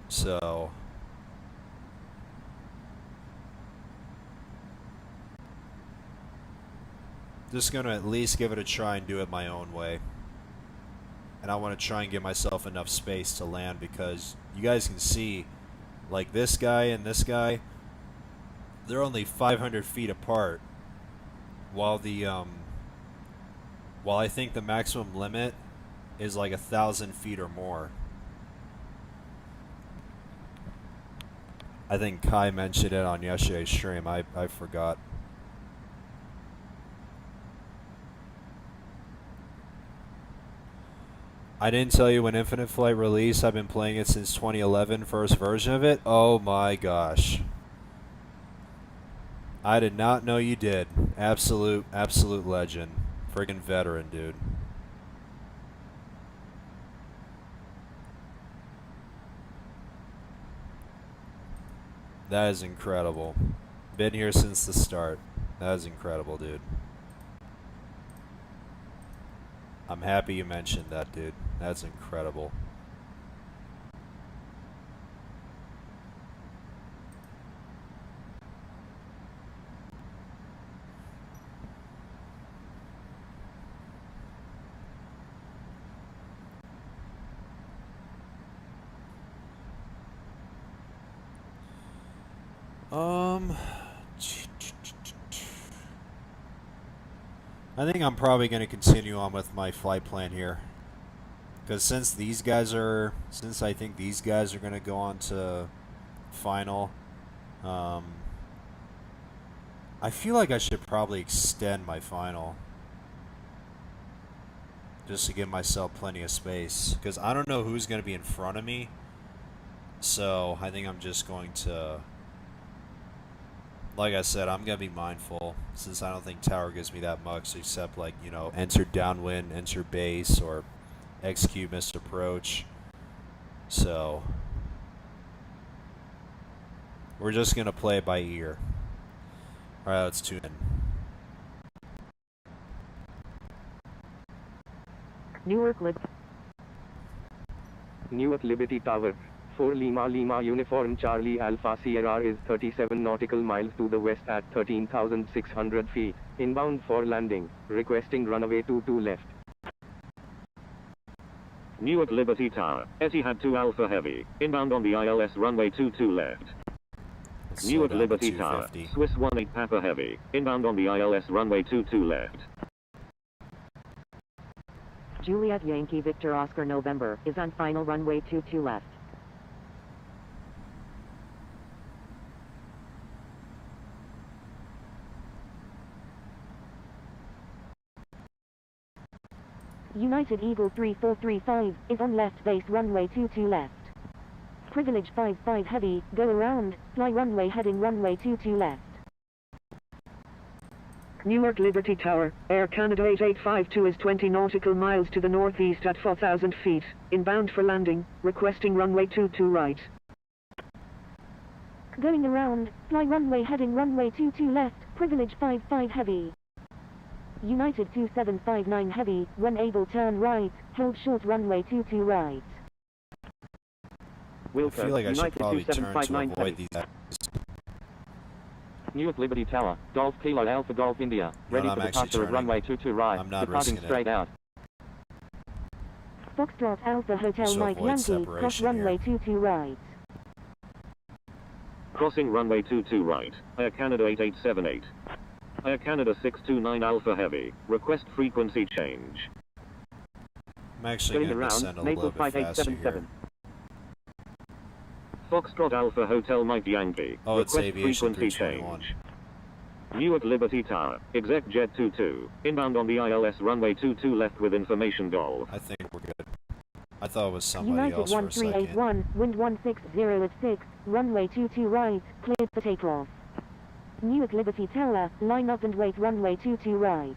So just gonna at least give it a try and do it my own way. And I want to try and give myself enough space to land, because you guys can see, like, this guy and this guy, they're only 500 feet apart, while the while I think the maximum limit is like 1,000 feet or more. I think Kai mentioned it on yesterday's stream. I forgot. I didn't tell you when Infinite Flight released. I've been playing it since 2011, first version of it. Oh my gosh. I did not know you did. Absolute legend. Friggin' veteran, dude. That is incredible. Been here since the start. That is incredible, dude. I'm happy you mentioned that, dude. That's incredible. I think I'm probably going to continue on with my flight plan here. Because since I think these guys are going to go on to final, I feel like I should probably extend my final. Just to give myself plenty of space. Because I don't know who's going to be in front of me. So I think I'm just going to... Like I said, I'm going to be mindful, since I don't think tower gives me that much, except, like, you know, enter downwind, enter base, or execute missed approach. So, we're just going to play it by ear. Alright, let's tune in. Newark Liberty Tower. 4 Lima Lima Uniform Charlie Alpha Sierra is 37 nautical miles to the west at 13,600 feet. Inbound for landing. Requesting runway 22 left. Newark Liberty Tower, Etihad 2 Alpha Heavy, inbound on the ILS runway 22 left. Let's slow Newark down to Liberty Tower, 250. Swiss 18 Papa Heavy, inbound on the ILS runway 22 left. Juliet Yankee Victor Oscar November is on final runway 22 left. United Eagle 3435 is on left base runway 22 left. Privilege 55 Heavy, go around, fly runway heading runway 22 left. Newark Liberty Tower, Air Canada 8852 is 20 nautical miles to the northeast at 4,000 feet, inbound for landing, requesting runway 22 right. Going around, fly runway heading runway 22 left, Privilege 55 Heavy. United 2759 Heavy, when able turn right, hold short runway 22 right. I feel like I should probably turn to avoid these guys. Newark Liberty Tower, Golf Kilo Alpha Golf India, ready I'm for actually departure at turning. runway 22 right, I'm not departing risking it. straight out. Foxtrot Alpha Hotel So Mike avoid Yankee, cross separation runway here. 22 right. Crossing runway 22 right, Air Canada 8878. Air Canada 629 Alpha Heavy, request frequency change. I'm actually Going going to around, descend a Maple little bit faster here. 5877. Foxtrot Alpha Hotel Mike Yankee, Oh, it's request Aviation frequency 321. change. Newark Liberty Tower, Exec Jet 22, inbound on the ILS runway 22 left with information Golf. I think we're good. I thought it was somebody United else for a second. 1381, wind 160 at 6, runway 22 right, cleared for takeoff. Newark Liberty Tower, line up and wait runway 22 right.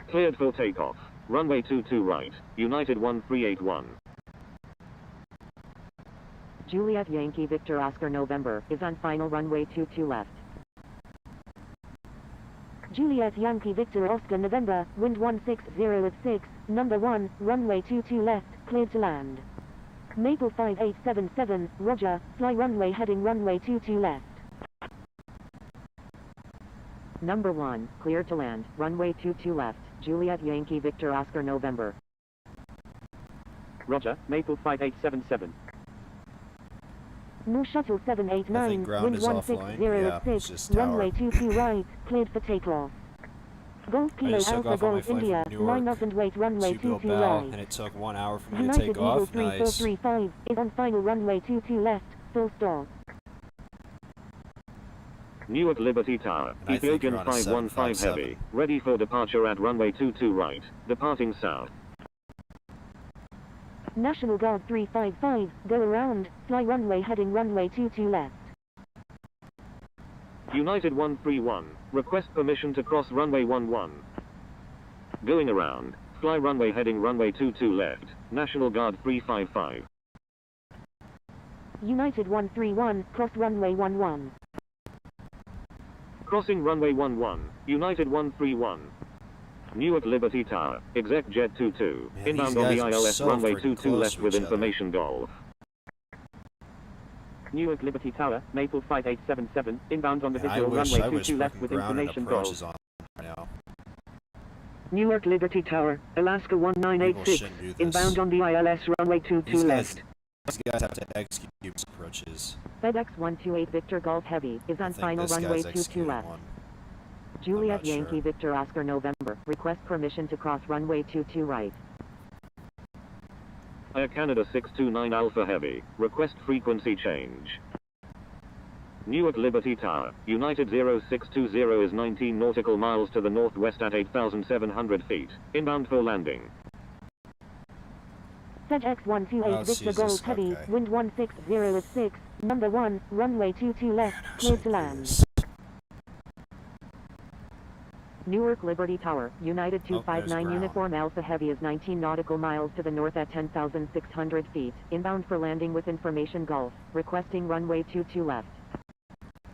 Cleared for takeoff. Runway 22 right, United 1381. Juliet Yankee Victor Oscar November is on final runway 22 left. Juliet Yankee Victor Oscar November, wind 160 at 6, number 1, runway 22 left, cleared to land. Maple 5877, roger, fly runway heading runway 22 left. Number 1, clear to land, runway 22 left, Juliet Yankee Victor Oscar November. Roger, Maple 5877. New Shuttle I 789, think ground wind is 160 offline. at Yeah, it's 6, just tower. runway 22 right, cleared for takeoff. Golf I Kilo just took Alpha off on my Golf flight India, from Newark line up and wait runway to 22 Bilbao, right. and it took 1 hour for me to United take Eagle off. Nice. 3435 is on final runway 22 left, full stop. Newark Liberty Tower, And I think Ethiopian you're on a 515 757. Heavy, ready for departure at runway 22 right, departing south. National Guard 355, go around, fly runway heading runway 22 left. United 131, request permission to cross runway 11. Going around, fly runway heading runway 22 left, National Guard 355. United 131, cross runway 11. Crossing runway 11, United 131. Newark Liberty Tower, exec jet 22, Man, inbound these on the guys are ILS so runway freaking 22 close left to with each other. information golf. Newark Liberty Tower, Maple 5877, inbound on the Man, I visual wish runway I wish 22 left freaking with ground and information approach golf. is on now. Newark Liberty Tower, Alaska People 1986, shouldn't do this. inbound on the ILS runway 22 These left. guys have to execute these approaches. FedEx 128 Victor Golf Heavy is I on think final this runway guy's 22 executed left. one. Juliet not sure. Yankee Victor Oscar November, request permission to cross runway 22 right. Air Canada 629 Alpha Heavy, request frequency change. Newark Liberty Tower, United 0620 is 19 nautical miles to the northwest at 8,700 feet, inbound for landing. FedEx 128 Oh, Victor Jesus, Golf Heavy, okay. wind 160 is 6, number 1, runway 22 left, cleared to land. Newark Liberty Tower, United there's 259 ground. Uniform Alpha Heavy is 19 nautical miles to the north at 10,600 feet, inbound for landing with information Gulf, requesting runway 22 left.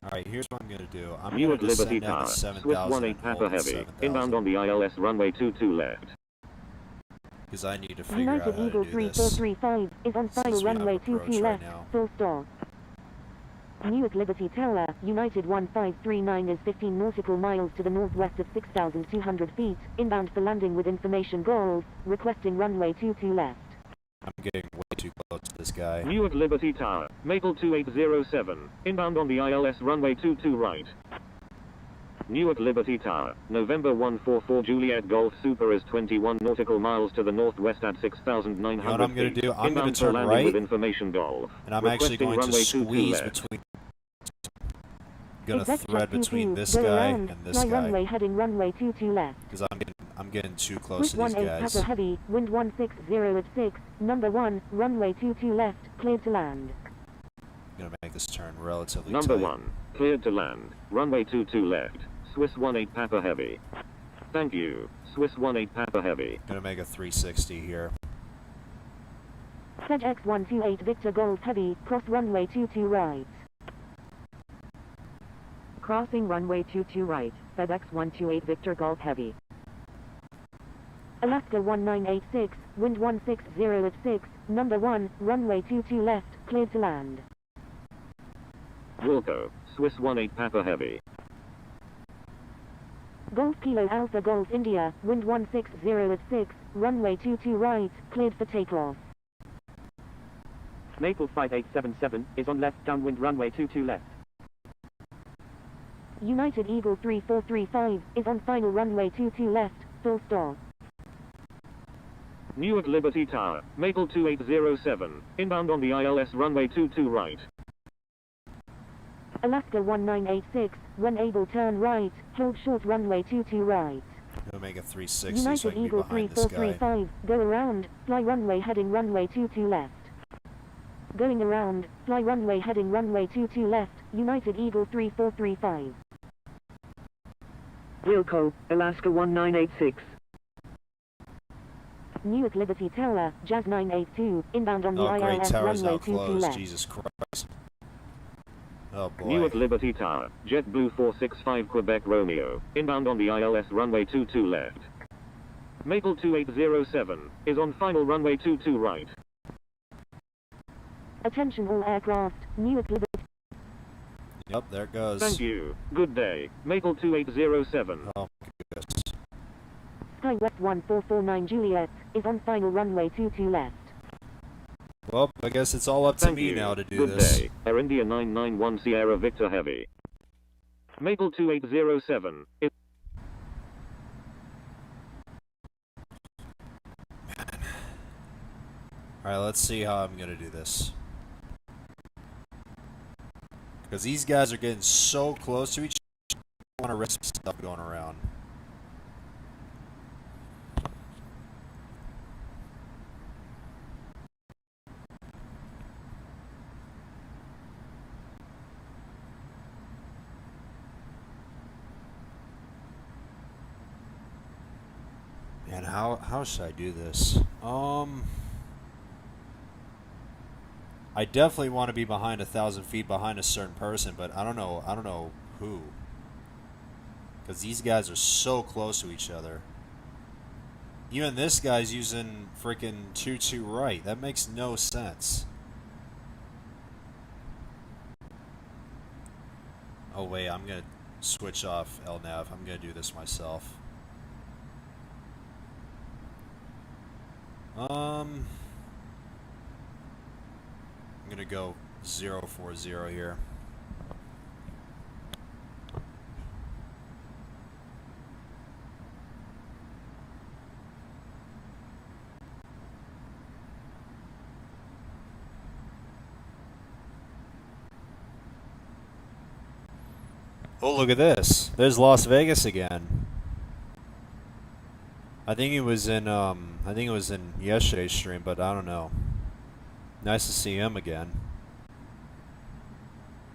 Alright, here's what I'm going to do. I'm going Newark to Liberty descend down Tower, to Swiss 7,000 18 and Papa hold at Heavy, 7,000. inbound on the ILS runway 22 left. Because I need to figure United out how Eagle to do this. 3435 is on Since final we have runway approach 22 right left, now. full stop. Newark Liberty Tower, United 1539 is 15 nautical miles to the northwest of 6,200 feet, inbound for landing with information Golf, requesting runway 22 left. I'm getting way too close to this guy. Newark Liberty Tower, Maple 2807, inbound on the ILS runway 22 right. Newark Liberty Tower, November 144 Juliet Golf Super is 21 nautical miles to the northwest at 6,900 You know what I'm gonna feet, do? I'm gonna inbound for turn landing right, with information Golf. And I'm actually Requesting going to runway 22 squeeze left. between... Gonna Exec thread jet 22, between this go guy around, and this fly guy. runway heading runway 22 left. Because I'm getting too close Swiss to these 18 guys. Papa Heavy, wind 160 at 6, number 1, runway 22 left, cleared to land. I'm gonna make this turn relatively Number tight. 1, cleared to land, runway 22 left, Swiss 18 Papa Heavy. Thank you, Swiss 18 Papa Heavy. Gonna make a 360 here. FedEx 128 Victor Golf Heavy, cross runway 22 right. Crossing runway 22 right, FedEx 128 Victor Golf Heavy. Alaska 1986, wind 160 at 6, number 1, runway 22 left, cleared to land. Wilco, Swiss 18 Papa Heavy. Golf Kilo Alpha Golf India, wind 160 at 6, runway 22 right, cleared for takeoff. Maple 5877 is on left downwind runway 22 left. United Eagle 3435 is on final runway 22 left, full stop. Newark Liberty Tower, Maple 2807, inbound on the ILS runway 22 right. Alaska 1986, when able turn right, hold short runway 22 right. Gonna make a 360 so I United can be Eagle behind this guy. 3435, go around, fly runway heading runway 22 left. Going around, fly runway heading runway 22 left, United Eagle 3435. Wilco, Alaska 1986. Newark Liberty Tower, Jazz 982, inbound on the Oh great, ILS tower's runway now 22 closed. left. Jesus Christ. Oh boy. Newark Liberty Tower, JetBlue 465 Quebec Romeo, inbound on the ILS runway 22 left. Maple 2807, is on final runway 22 right. Attention all aircraft, Newark Liberty. Yep, there it goes. Thank you, good day, Maple 2807. Oh my goodness. SkyWest 1449 Juliet, is on final runway 22 left. Well, I guess it's all up to Thank me you. now to do Good this. day, Air India 991 Sierra Victor Heavy. Maple 2807, is... Alright, let's see how I'm gonna do this. Because these guys are getting so close to each other, I don't want to risk stuff going around. And how should I do this? I definitely want to be behind 1,000 feet behind a certain person, but I don't know who. Because these guys are so close to each other. Even this guy's using freaking 2-2 right. That makes no sense. Oh wait, I'm gonna switch off LNAV. I'm gonna do this myself. I'm gonna go 040 here. Oh, look at this. There's Las Vegas again. I think it was in yesterday's stream, but I don't know. Nice to see him again.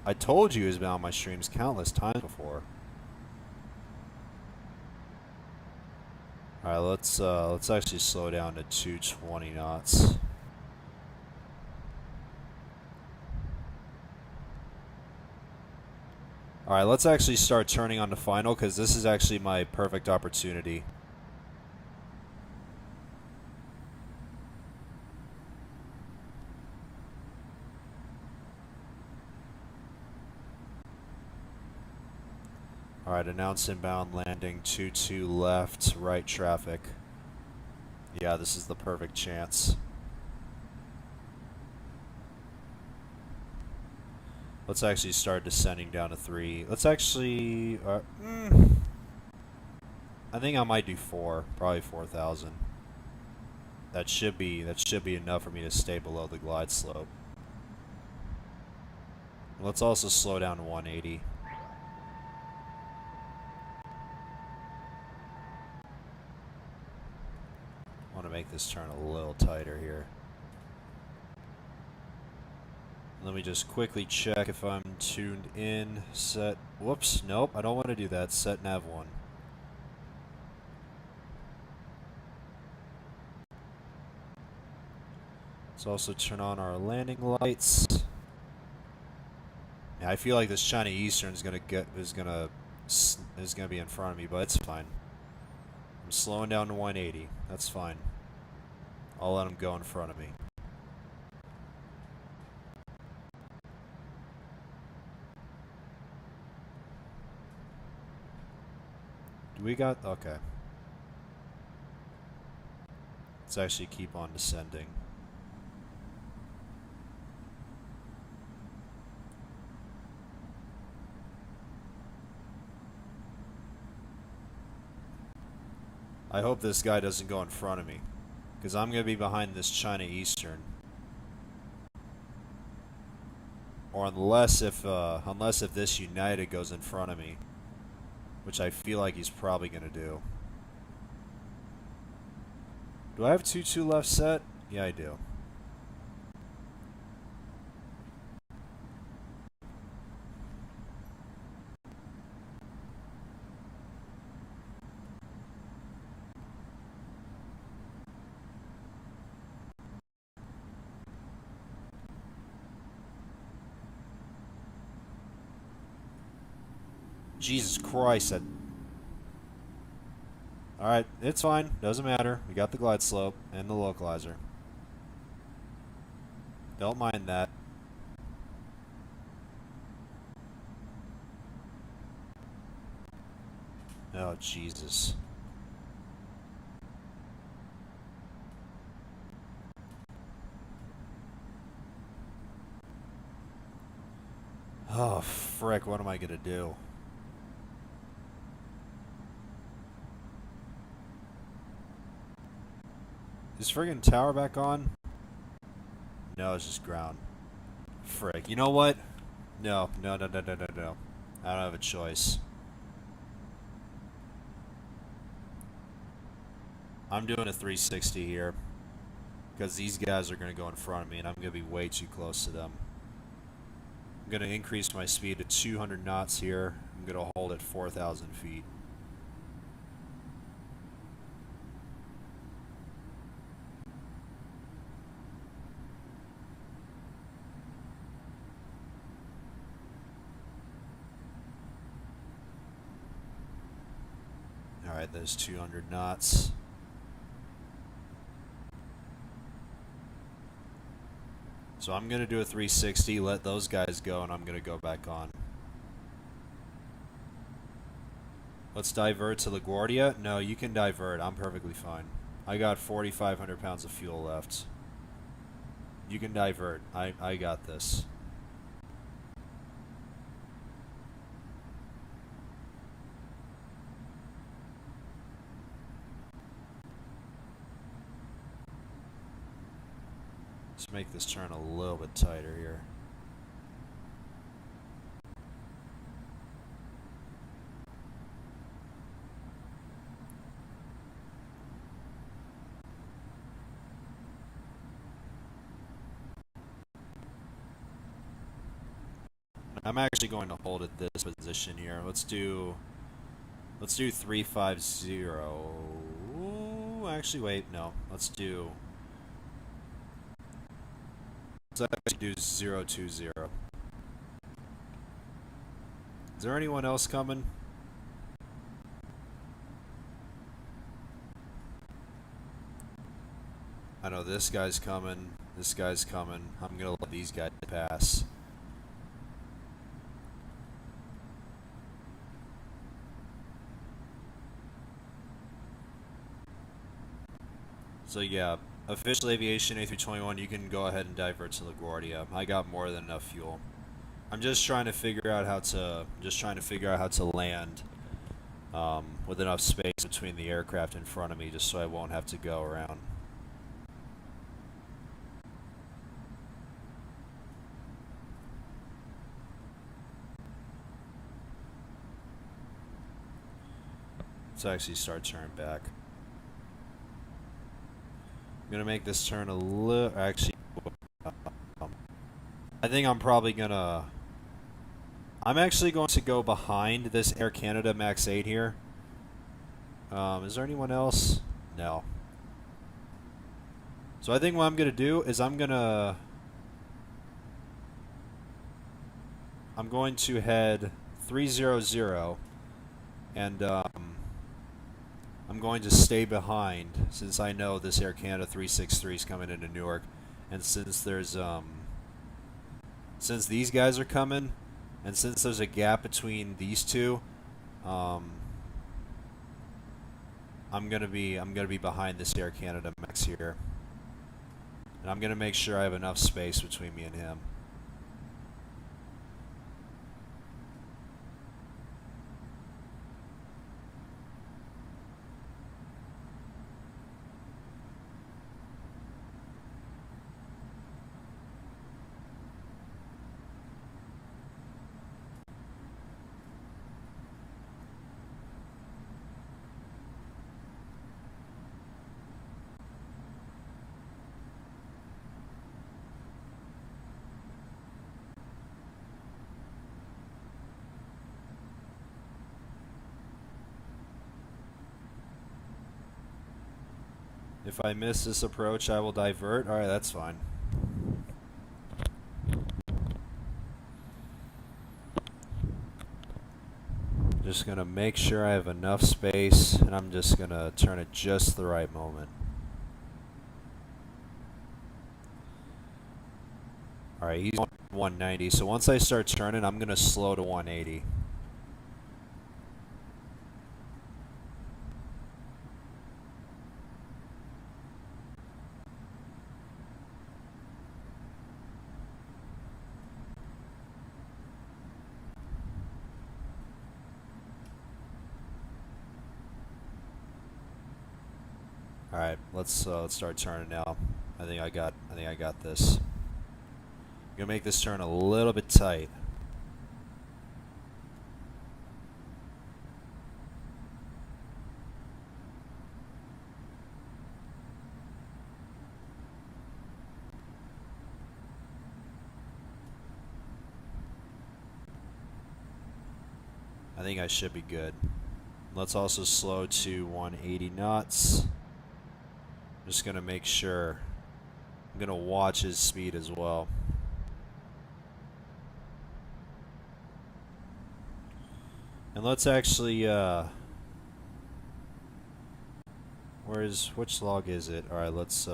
I told you he was been on my streams countless times before. All right, let's actually slow down to 220 knots. All right, let's actually start turning on the final because this is actually my perfect opportunity. All right, announce inbound landing 22 left, right traffic. Yeah, this is the perfect chance. Let's actually start descending down to 3. Let's actually... I think I might do 4. Probably 4,000. That should be enough for me to stay below the glide slope. Let's also slow down to 180. I want to make this turn a little tighter here. Let me just quickly check if I'm tuned in. Set. Whoops. Nope. I don't want to do that. Set nav 1. Let's also turn on our landing lights. Yeah, I feel like this China Eastern is gonna be in front of me, but it's fine. I'm slowing down to 180. That's fine. I'll let him go in front of me. We got... okay. Let's actually keep on descending. I hope this guy doesn't go in front of me, because I'm going to be behind this China Eastern. Or unless if this United goes in front of me, which I feel like he's probably going to do. Do I have 2-2 left set? Yeah, I do. Jesus Christ. Alright, it's fine. Doesn't matter. We got the glide slope and the localizer. Don't mind that. Oh, Jesus. Oh, frick. What am I going to do? Is friggin' tower back on? No, it's just ground. Frick. You know what? No. I don't have a choice. I'm doing a 360 here. Because these guys are going to go in front of me and I'm going to be way too close to them. I'm going to increase my speed to 200 knots here. I'm going to hold at 4,000 feet. Alright, there's 200 knots. So I'm going to do a 360, let those guys go, and I'm going to go back on. Let's divert to LaGuardia. No, you can divert. I'm perfectly fine. I got 4,500 pounds of fuel left. You can divert. I got this. Let's make this turn a little bit tighter here. I'm actually going to hold at this position here. Let's do 350. Ooh, actually wait, no. Let's actually do 020. Is there anyone else coming? I know this guy's coming. This guy's coming. I'm gonna let these guys pass. So yeah, official aviation A321, you can go ahead and divert to LaGuardia. I got more than enough fuel. I'm just trying to figure out how to land with enough space between the aircraft in front of me, just so I won't have to go around. Let's actually start turning back. I'm gonna make this turn a little. Actually, I think I'm actually going to go behind this Air Canada Max 8 here. Is there anyone else? No. So I think what I'm gonna do is I'm going to head 300, and I'm going to stay behind since I know this Air Canada 363 is coming into Newark, and since these guys are coming, and since there's a gap between these two, I'm gonna be behind this Air Canada Max here, and I'm gonna make sure I have enough space between me and him. If I miss this approach, I will divert. Alright, that's fine. Just gonna make sure I have enough space, and I'm just gonna turn at just the right moment. Alright, he's 190, so once I start turning, I'm gonna slow to 180. Alright, let's start turning now. I think I got this. I'm gonna make this turn a little bit tight. I think I should be good. Let's also slow to 180 knots. Just gonna make sure. I'm gonna watch his speed as well. And let's actually which log is it? All right, let's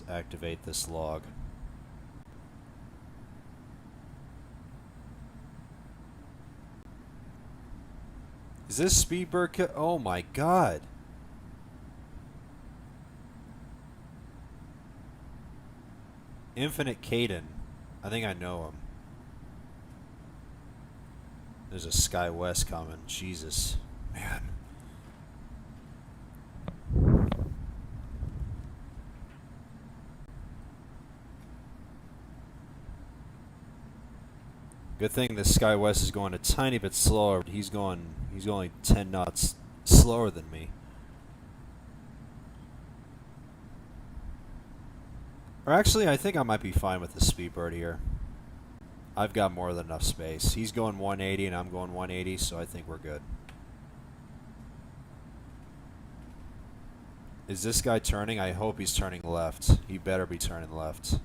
activate this log. Is this Speedbird? Oh my God! Infinite Caden. I think I know him. There's a Sky West coming. Jesus, man. Good thing the Sky West is going a tiny bit slower. He's going 10 knots slower than me. Or actually, I think I might be fine with the Speedbird here. I've got more than enough space. He's going 180 and I'm going 180, so I think we're good. Is this guy turning? I hope he's turning left. He better be turning left.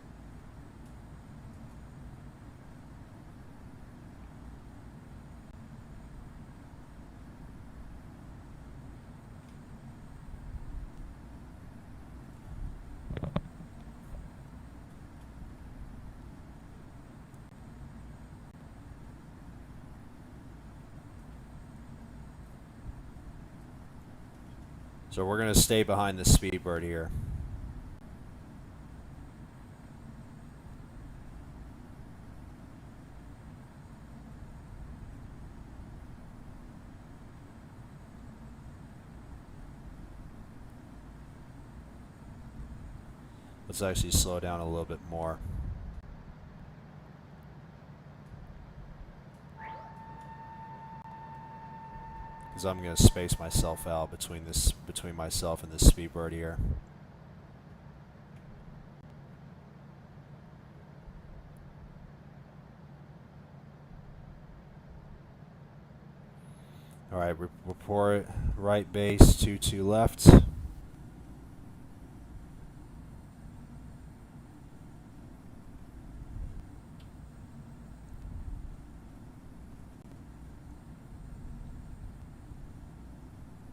So we're going to stay behind the Speedbird here. Let's actually slow down a little bit more. Because I'm going to space myself out between myself and this Speedbird here. All right, report right base 22 left.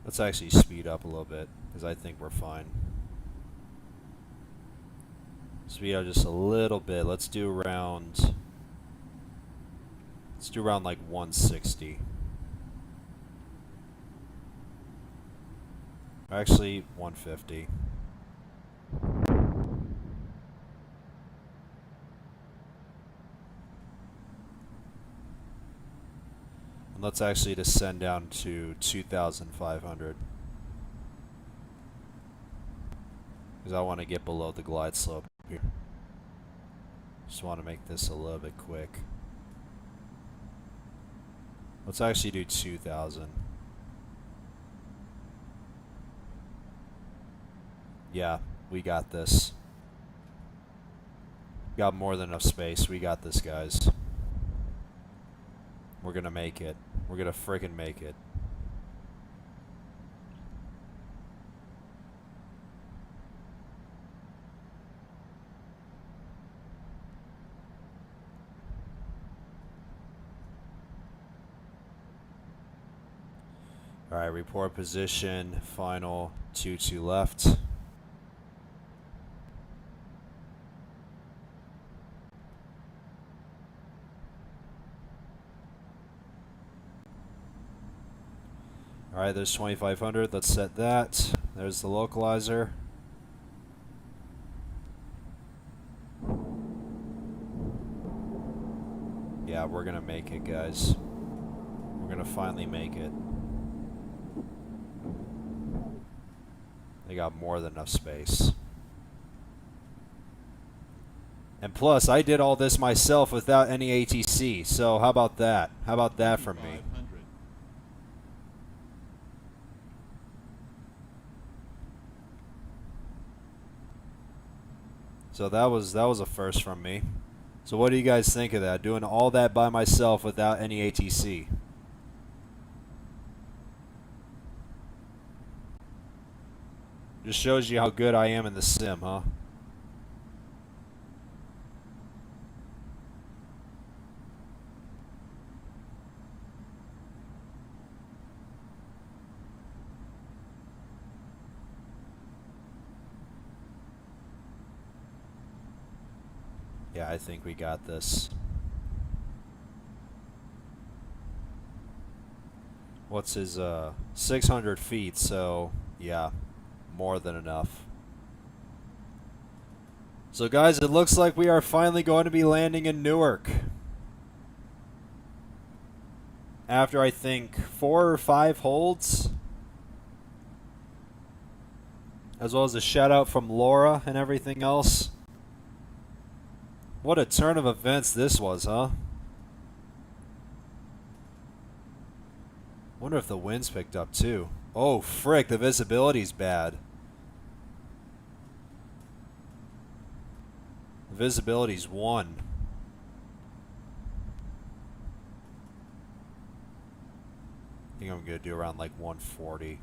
Let's actually speed up a little bit, because I think we're fine. Speed up just a little bit. Let's do around like 160. Actually, 150. And let's actually descend down to 2,500. Because I want to get below the glide slope here. Just want to make this a little bit quick. Let's actually do 2,000. Yeah, we got this. Got more than enough space. We got this, guys. We're gonna make it. We're gonna frickin' make it. Alright, report position. Final 2-2 left. Alright, there's 2,500. Let's set that. There's the localizer. Yeah, we're gonna make it, guys. We're gonna finally make it. They got more than enough space. And plus, I did all this myself without any ATC. So how about that? How about that from me? So that was a first from me. So what do you guys think of that? Doing all that by myself without any ATC. Just shows you how good I am in the sim, huh? Yeah, I think we got this. What's his, 600 feet, so, yeah, more than enough. So guys, it looks like we are finally going to be landing in Newark. After, I think, 4 or 5 holds. As well as a shout out from Laura and everything else. What a turn of events this was, huh? Wonder if the winds picked up too. Oh, frick, the visibility's bad. The visibility's 1. I think I'm gonna do around like 140.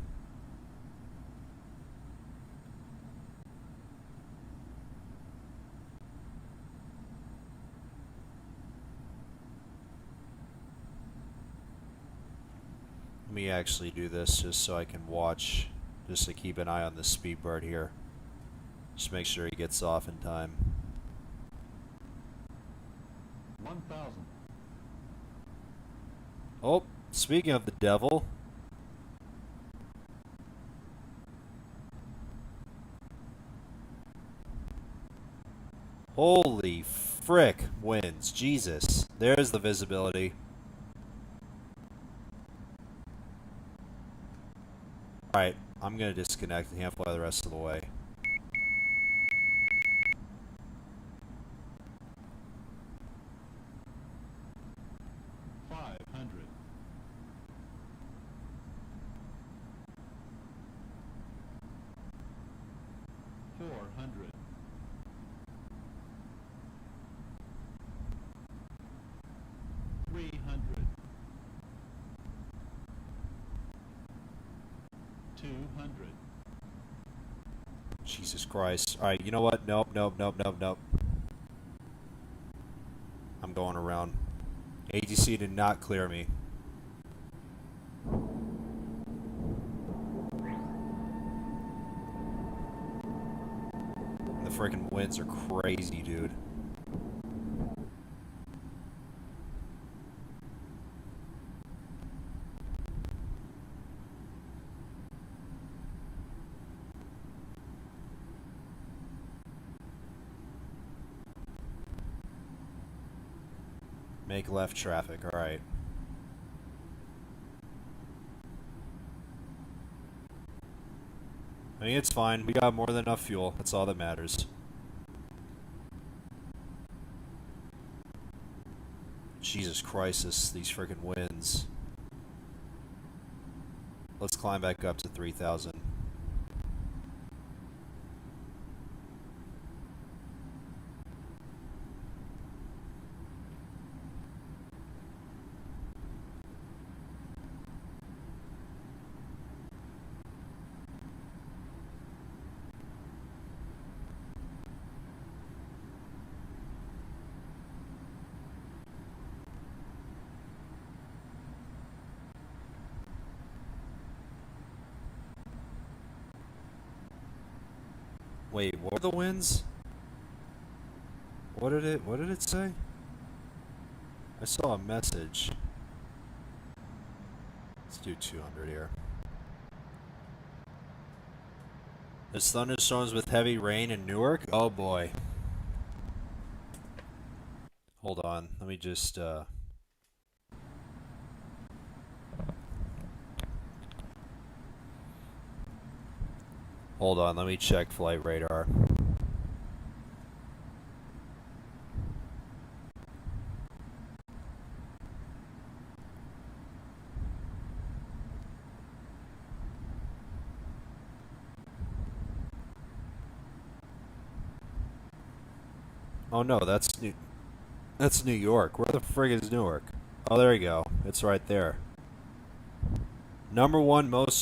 Let me actually do this just so I can watch, just to keep an eye on the speedbird here. Just make sure he gets off in time. 1,000. Oh, speaking of the devil. Holy frick, winds. Jesus. There's the visibility. Alright, I'm going to disconnect and fly the rest of the way. Jesus Christ. Alright, you know what? Nope, nope, nope, nope, nope. I'm going around. ATC did not clear me. The freaking winds are crazy, dude. Make left traffic, alright. I mean, it's fine. We got more than enough fuel. That's all that matters. Jesus Christ, these freaking winds. Let's climb back up to 3,000. Wait, what were the winds? What did it say? I saw a message. Let's do 200 here. There's thunderstorms with heavy rain in Newark? Oh boy. Hold on, let me just hold on, let me check flight radar. Oh no, that's New York. Where the frig is Newark? Oh, there you go. It's right there. #1 most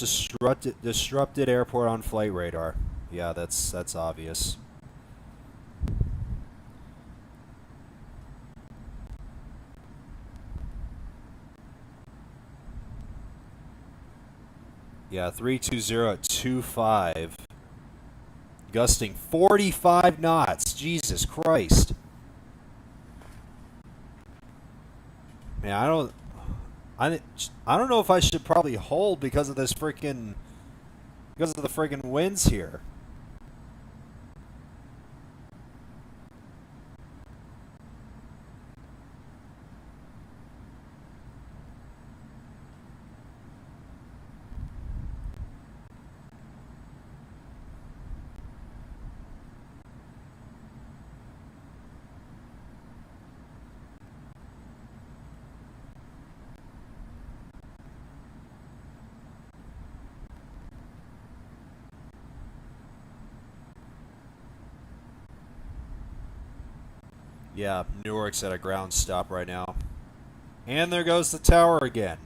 disrupted airport on flight radar. Yeah, that's obvious. Yeah, 320 at 25. Gusting 45 knots. Jesus Christ. Man, I, I don't know if I should probably hold because of this freaking, because of the freaking winds here. Yeah, Newark's at a ground stop right now. And there goes the tower again.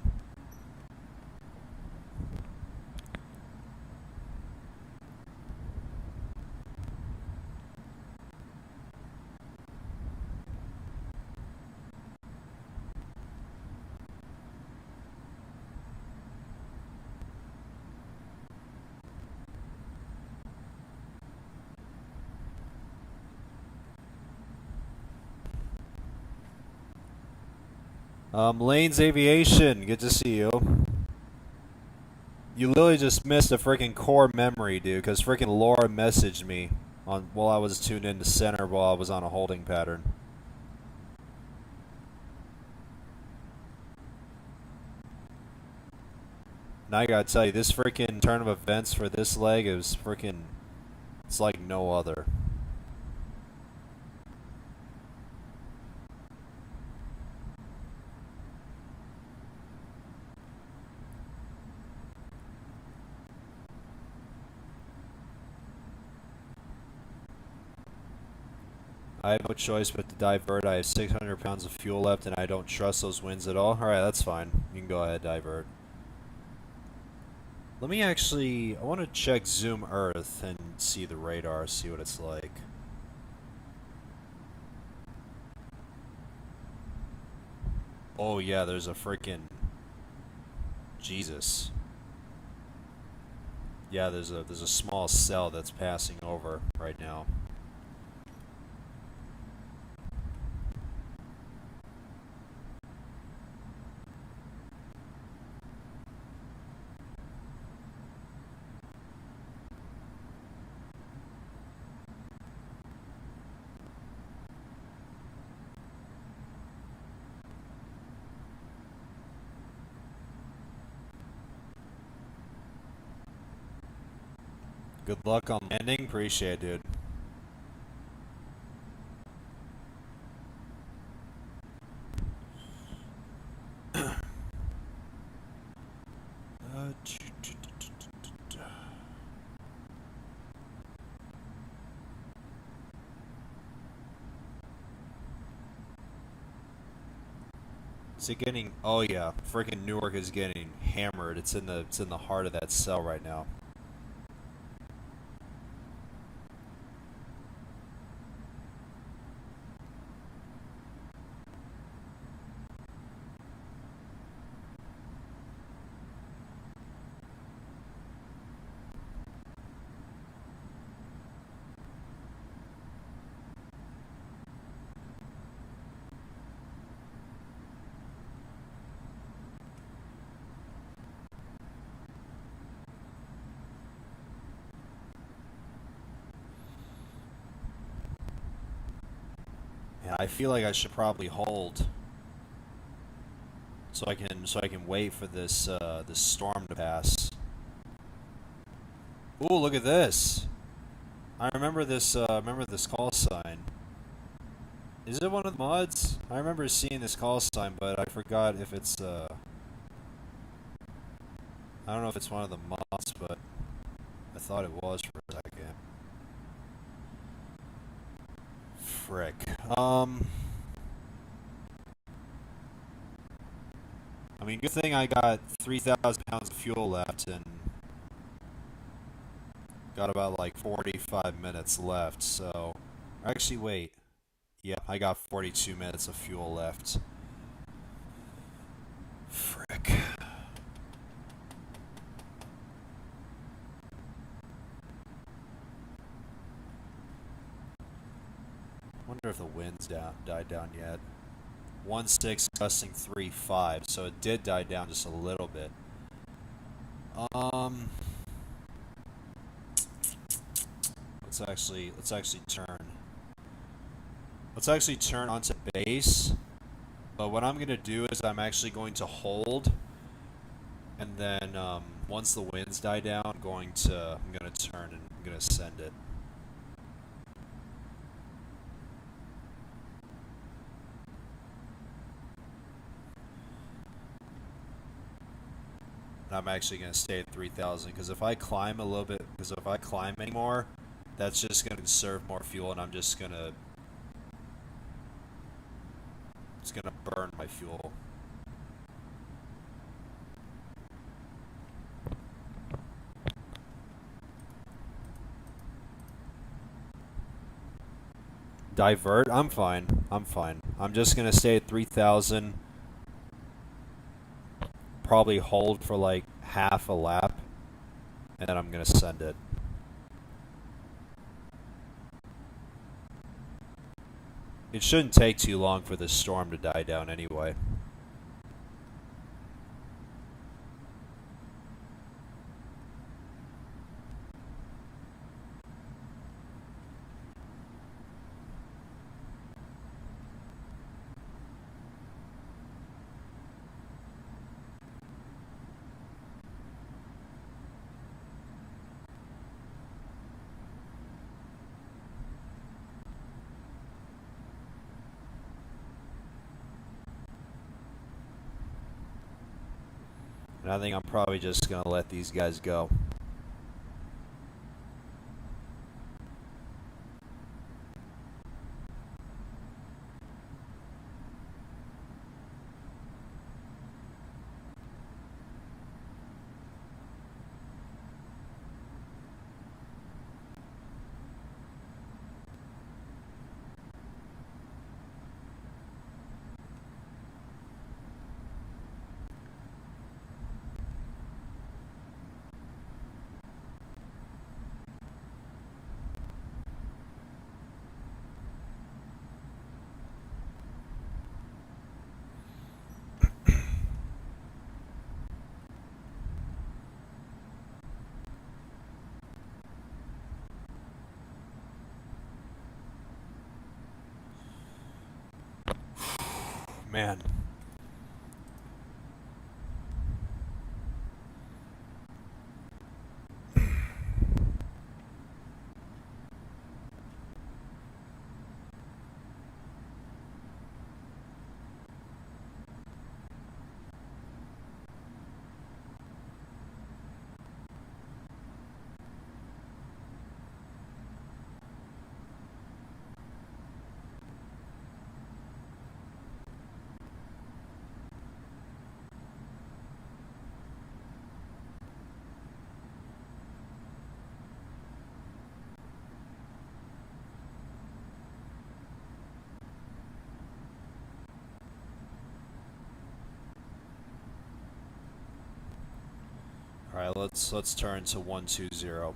Lane's Aviation, good to see you. You literally just missed a freaking core memory, dude, because freaking Laura messaged me on while I was tuned into center while I was on a holding pattern. And I gotta tell you, this freaking turn of events for this leg is freaking, it's like no other. I have no choice but to divert. I have 600 pounds of fuel left and I don't trust those winds at all. Alright, that's fine. You can go ahead, divert. Let me actually, I want to check Zoom Earth and see the radar, see what it's like. Oh yeah, there's a freaking, Jesus. Yeah, there's a small cell that's passing over right now. Good luck on landing. Appreciate it, dude. Is it getting? Oh yeah, freaking Newark is getting hammered. It's in the heart of that cell right now. Yeah, I feel like I should probably hold, so I can wait for this storm to pass. Ooh, look at this! I remember this call sign. Is it one of the mods? I remember seeing this call sign, but I forgot if it's I don't know if it's one of the mods, but I thought it was for a second. Frick. I mean, good thing I got 3,000 pounds of fuel left and got about like 45 minutes left, so... Actually, wait. Yeah, I got 42 minutes of fuel left. Frick. Wonder if the wind's died down yet. 1.6 gusting 3.5, so it did die down just a little bit. Let's actually turn. Let's actually turn onto base. But what I'm gonna do is I'm actually going to hold, and then once the winds die down, I'm gonna turn and I'm gonna send it. And I'm actually gonna stay at 3,000 because if I climb a little bit, because if I climb anymore, that's just gonna conserve more fuel, and it's gonna burn my fuel. Divert? I'm fine. I'm fine. I'm just gonna stay at 3,000. Probably hold for like half a lap, and then I'm gonna send it. It shouldn't take too long for this storm to die down anyway. And I think I'm probably just gonna let these guys go. Man. Alright, let's turn to 120.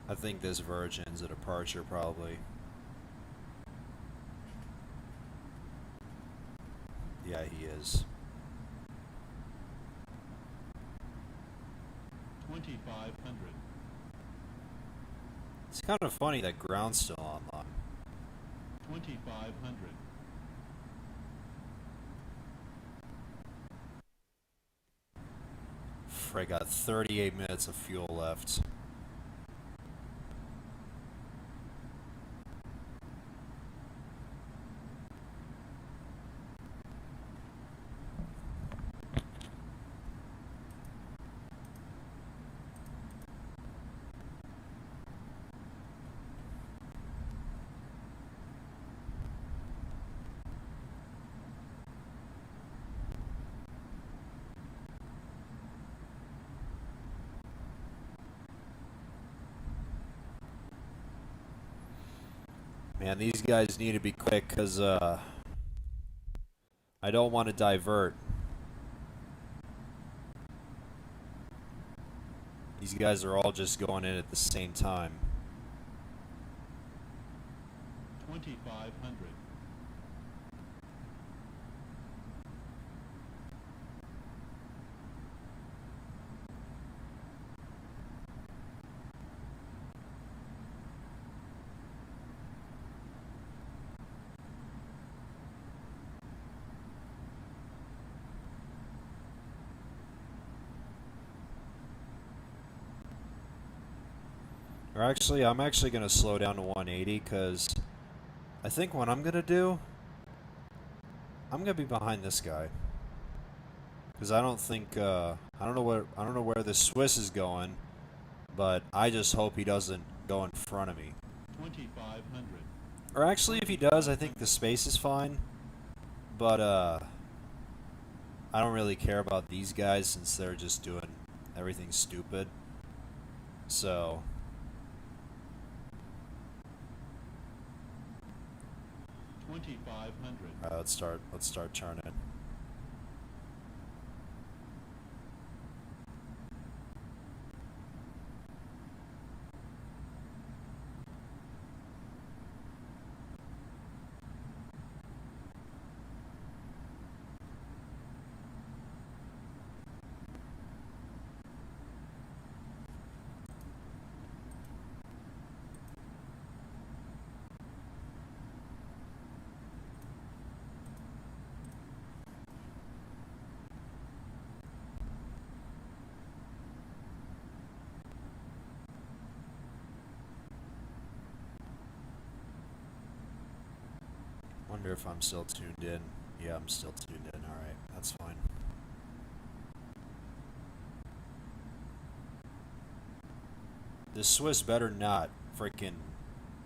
I think this Virgin's a departure probably. Yeah, he is. 2,500. It's kind of funny that ground's still online. 2,500. I got 38 minutes of fuel left. Man, these guys need to be quick because I don't want to divert. These guys are all just going in at the same time. 2,500. Or actually, I'm actually going to slow down to 180 because I think what I'm going to do, I'm going to be behind this guy. Because I don't think, I don't know where the Swiss is going, but I just hope he doesn't go in front of me. 2,500. Or actually, if he does, I think the space is fine. But, I don't really care about these guys since they're just doing everything stupid. So... 2,500. Alright, let's start turning. Wonder if I'm still tuned in. Yeah, I'm still tuned in. Alright, that's fine. The Swiss better not freaking...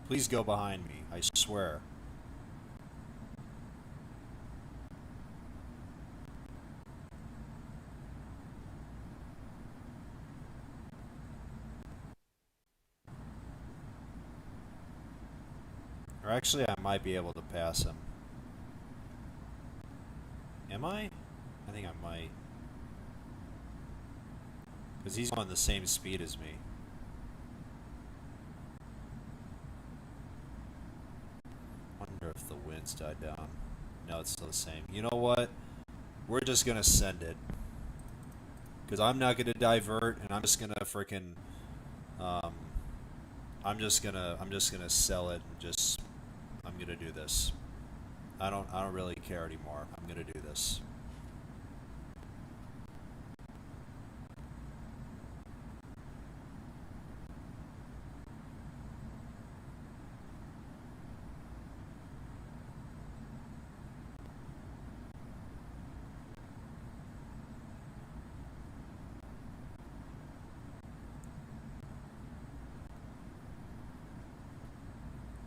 Please go behind me, I swear. Or actually, I might be able to pass him. Am I? I think I might. Because he's on the same speed as me. Wonder if the wind's died down. No, it's still the same. You know what? We're just gonna send it. Because I'm not gonna divert, and I'm just gonna freaking... I'm just gonna sell it and just... I'm gonna do this. I don't really care anymore. I'm gonna do this.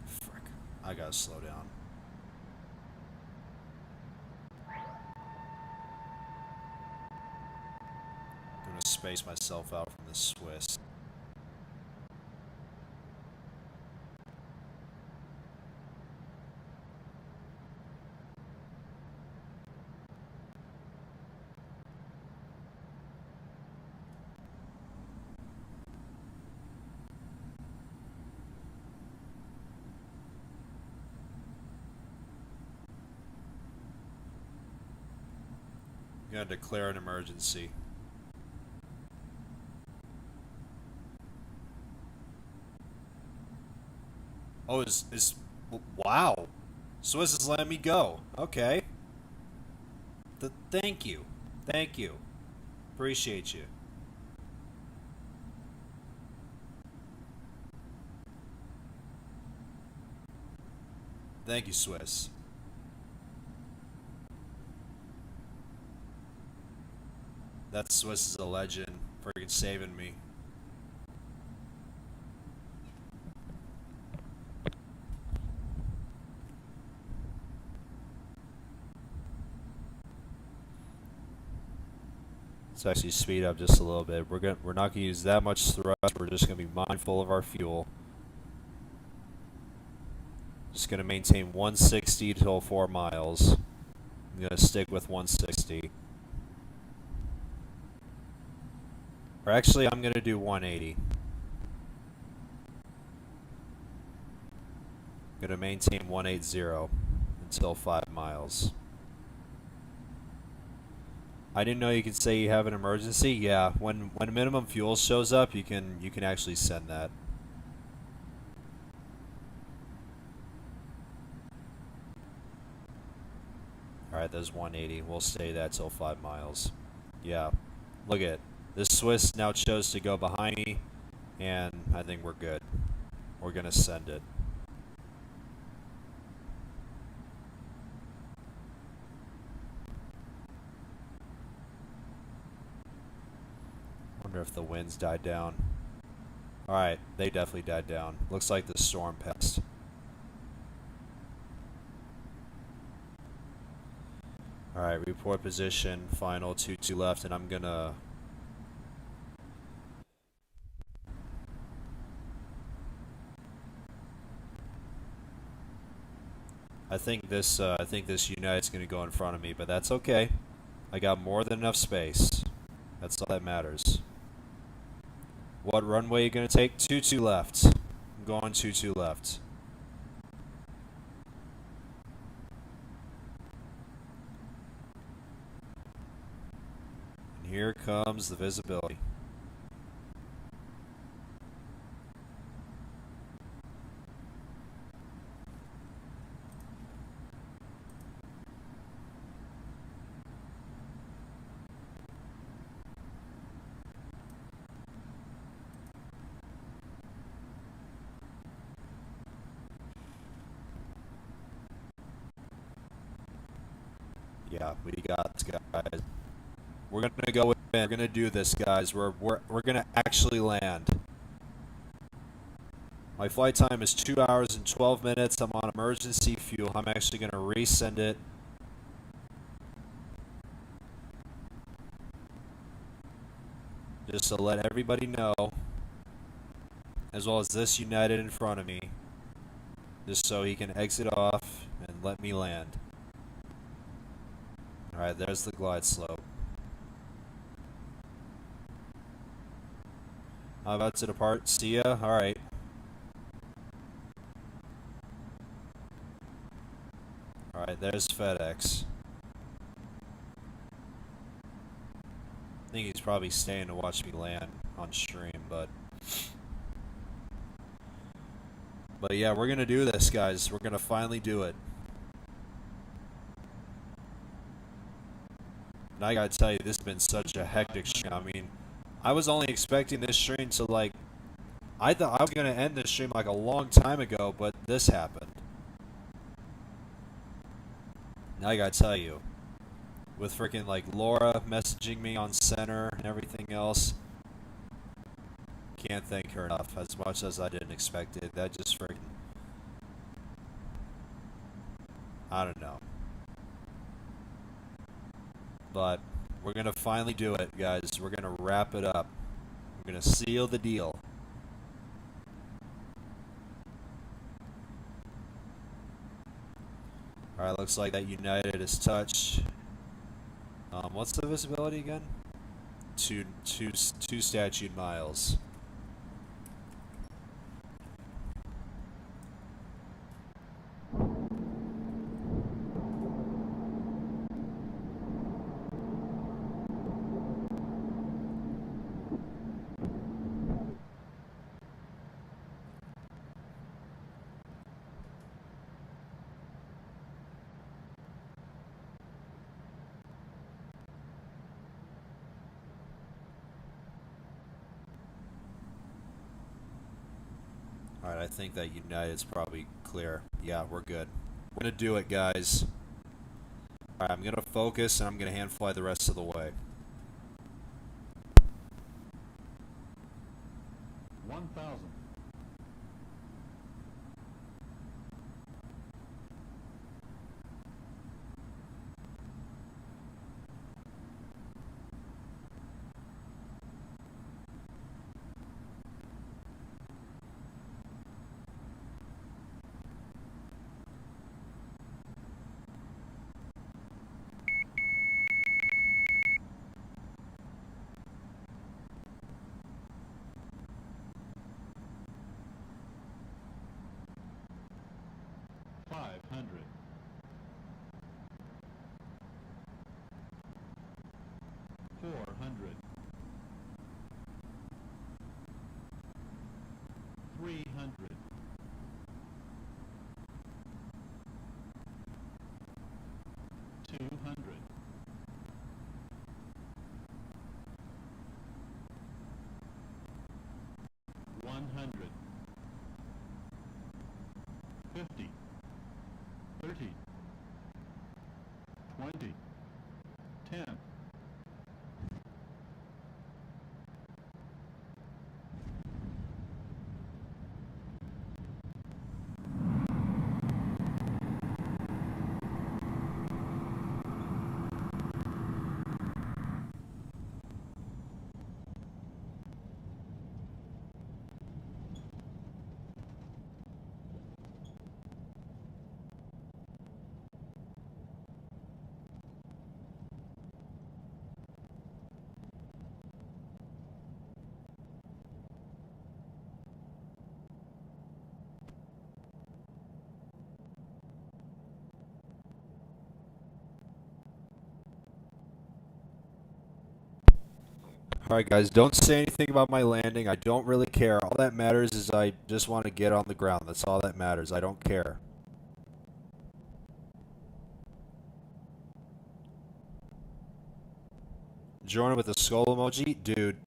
Frick. I gotta slow down. I'm gonna space myself out from the Swiss. I'm gonna declare an emergency. Oh, wow. Swiss is letting me go. Okay. Thank you. Thank you. Appreciate you. Thank you, Swiss. That Swiss is a legend. Freaking saving me. Let's actually speed up just a little bit. We're not gonna use that much thrust. We're just gonna be mindful of our fuel. Just gonna maintain 160 till 4 miles. I'm gonna stick with 160. Or actually, I'm gonna do 180. Gonna maintain 180 until 5 miles. I didn't know you could say you have an emergency. Yeah, when minimum fuel shows up, you can actually send that. Alright, there's 180. We'll stay that till 5 miles. Yeah. Look at it. This Swiss now chose to go behind me, and I think we're good. We're gonna send it. Wonder if the winds died down. Alright, they definitely died down. Looks like the storm passed. Alright, report position, final 22 left, and I'm gonna... I think this United's gonna go in front of me, but that's okay. I got more than enough space. That's all that matters. What runway are you gonna take? 22 left. I'm going 22 left. And here comes the visibility. Yeah, we got this, guys. We're gonna go in. We're gonna do this, guys. We're gonna actually land. My flight time is 2 hours and 12 minutes. I'm on emergency fuel. I'm actually gonna resend it. Just to let everybody know, as well as this United in front of me, just so he can exit off and let me land. Alright, there's the glide slope. I'm about to depart. See ya. Alright. Alright, there's FedEx. I think he's probably staying to watch me land on stream, but yeah, we're gonna do this, guys. We're gonna finally do it. And I gotta tell you, this has been such a hectic stream. I mean, I was only expecting this stream to, like, I thought I was gonna end this stream like a long time ago, but this happened. And I gotta tell you, with freaking like Laura messaging me on center and everything else, can't thank her enough. As much as I didn't expect it, that just freaking, I don't know. But we're gonna finally do it, guys. We're gonna wrap it up. We're gonna seal the deal. Alright, looks like that United is touched. What's the visibility again? Two statute miles. Alright, I think that United's probably clear. Yeah, we're good. We're gonna do it, guys. Alright, I'm gonna focus and I'm gonna hand fly the rest of the way. 1,000. 500. 400. 300. 200. 100. 50. 30. 20. 10. Alright guys, don't say anything about my landing. I don't really care. All that matters is I just want to get on the ground. That's all that matters. I don't care. Join with the skull emoji? Dude.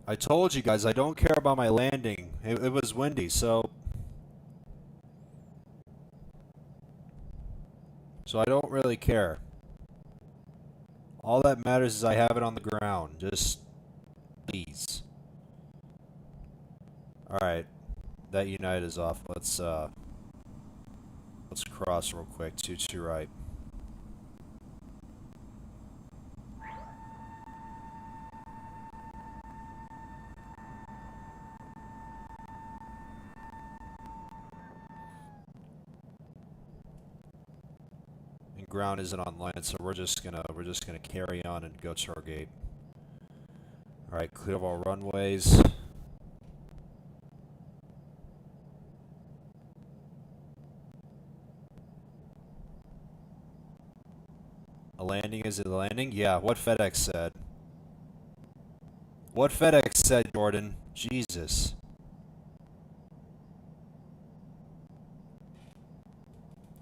I told you guys, I don't care about my landing. It was windy, so I don't really care. All that matters is I have it on the ground. Just please. Alright. That Unite is off. Let's cross real quick. 2-2 right. And ground isn't online, so we're just gonna carry on and go to our gate. Alright, clear of all runways. A landing is a landing? Yeah, what FedEx said. What FedEx said, Jordan. Jesus.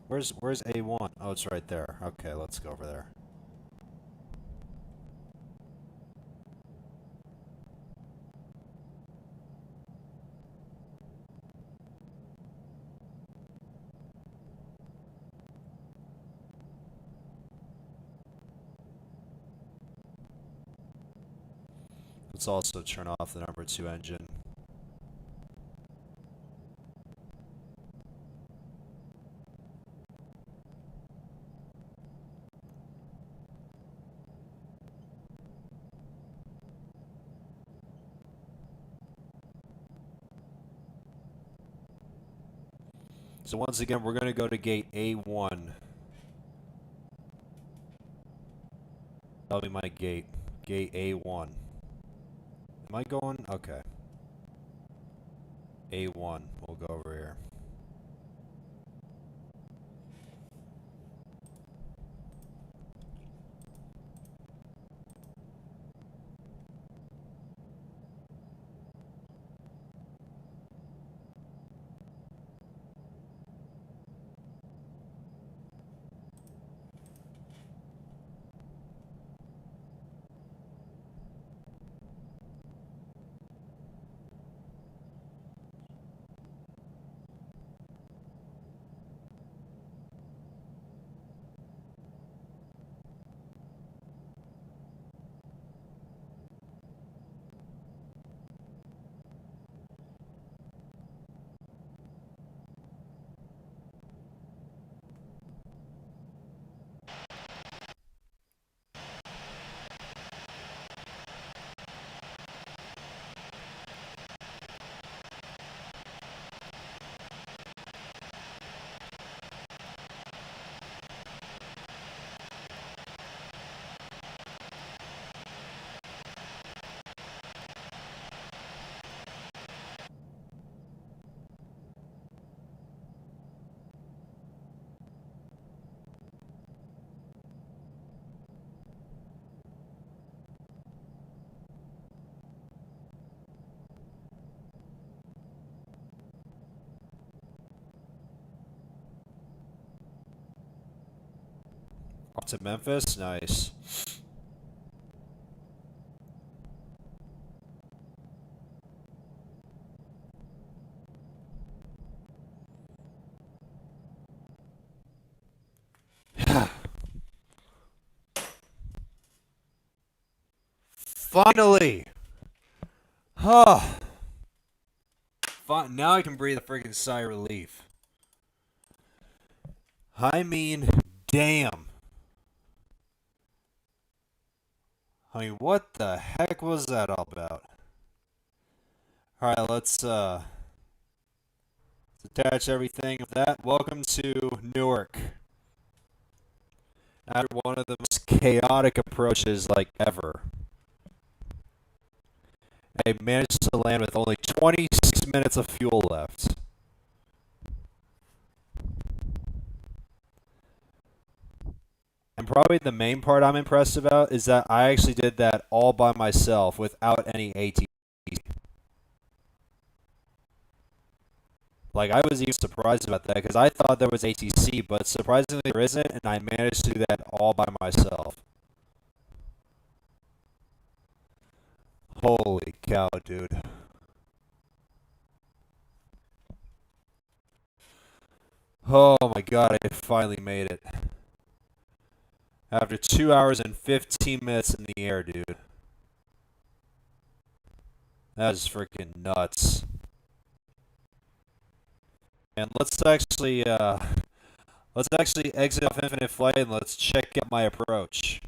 Where's A1? Oh, it's right there. Okay, let's go over there. Let's also turn off the number 2 engine. So once again, we're going to go to gate A1. That'll be my gate. Gate A1. Am I going? Okay. A1. We'll go over here. to Memphis. Nice. Finally! Huh. Now I can breathe a freaking sigh of relief. I mean, damn. I mean, what the heck was that all about? Alright, let's attach everything of that. Welcome to Newark. After one of the most chaotic approaches like ever. I managed to land with only 26 minutes of fuel left. And probably the main part I'm impressed about is that I actually did that all by myself without any ATC. Like, I was even surprised about that because I thought there was ATC, but surprisingly there isn't, and I managed to do that all by myself. Holy cow, dude. Oh my god, I finally made it. After 2 hours and 15 minutes in the air, dude. That is freaking nuts. And let's actually exit off Infinite Flight and let's check out my approach.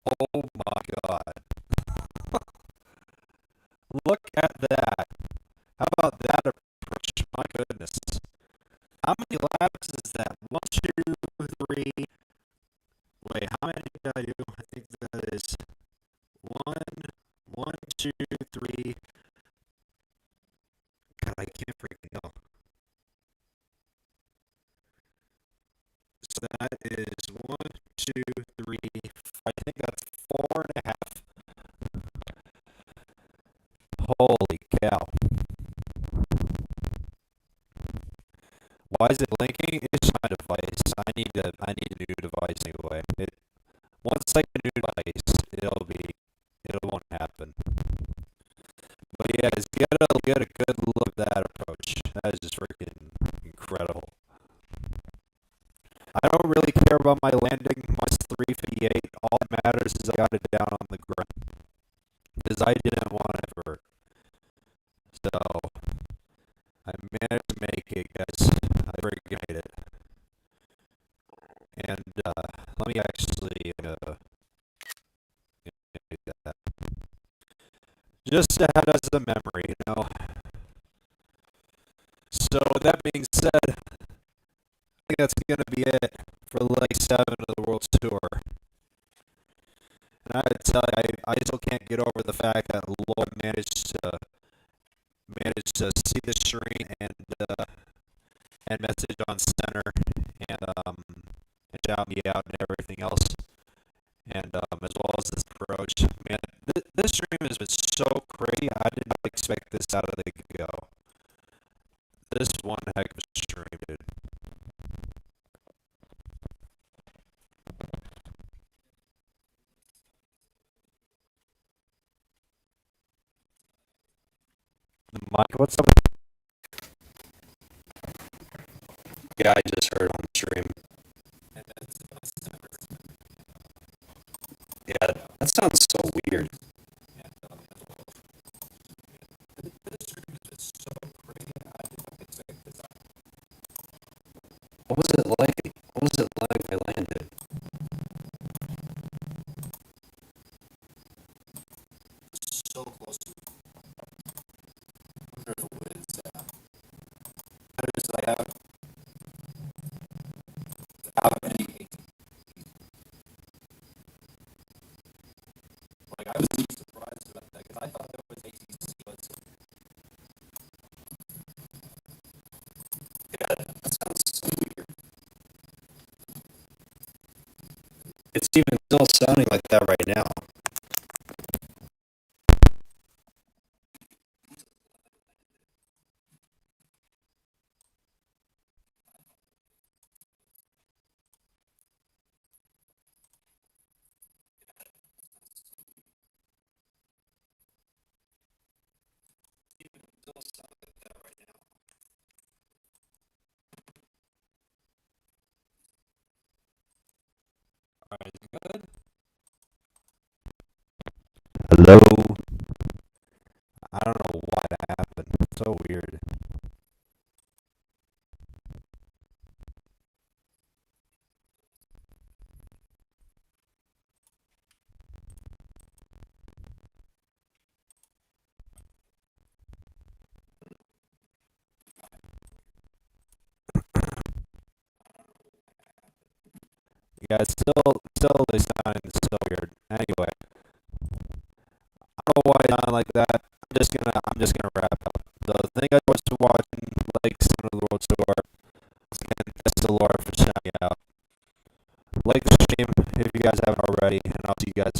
Oh my god. Look at that. How about that approach? My goodness. How many laps is that? 1, 2, 3. Wait, how many did I do? I think that is 1, 1, 2, 3. God, I can't freaking know. So that is 1, 2, 3. I think that's 4.5. Holy cow. Why is it blinking? It's my device. I need a new device anyway. Once I get a new device, it won't happen. But yeah, guys, get a good look at that approach. That is just freaking incredible. I don't really care about my landing, my 358. All that matters is I got it down on the ground. Because I didn't want it for. So, I managed to make it, guys. I freaking made it. And, let me actually, do that. Just to have it as a memory, you know. So, with that being said, I think that's going to be it for leg 7 of the World Tour. And I gotta tell you, I still can't get over the fact that Lloyd managed to see the stream and message on center and shout me out and everything else. And as well as this approach. Man, this stream has been so crazy. I did not expect this out of the go. This one heck of a stream, dude. Mike, what's up? Yeah, I just heard on the stream. Yeah, that sounds so weird. What was it like? What was it like when I landed? So close to I have any like I was even surprised about that because I thought there was ATC, but yeah, that sounds so weird. It's even still sounding like that right now. Alright, is it good? Hello? I don't know what happened. So weird. Yeah, it's still they sound so weird. Anyway, I don't know why it's not like that. I'm just gonna wrap up. The thing I was watching like some of the World Tour. And thanks to Laura for shouting out. Like the stream if you guys haven't already, and I'll see you guys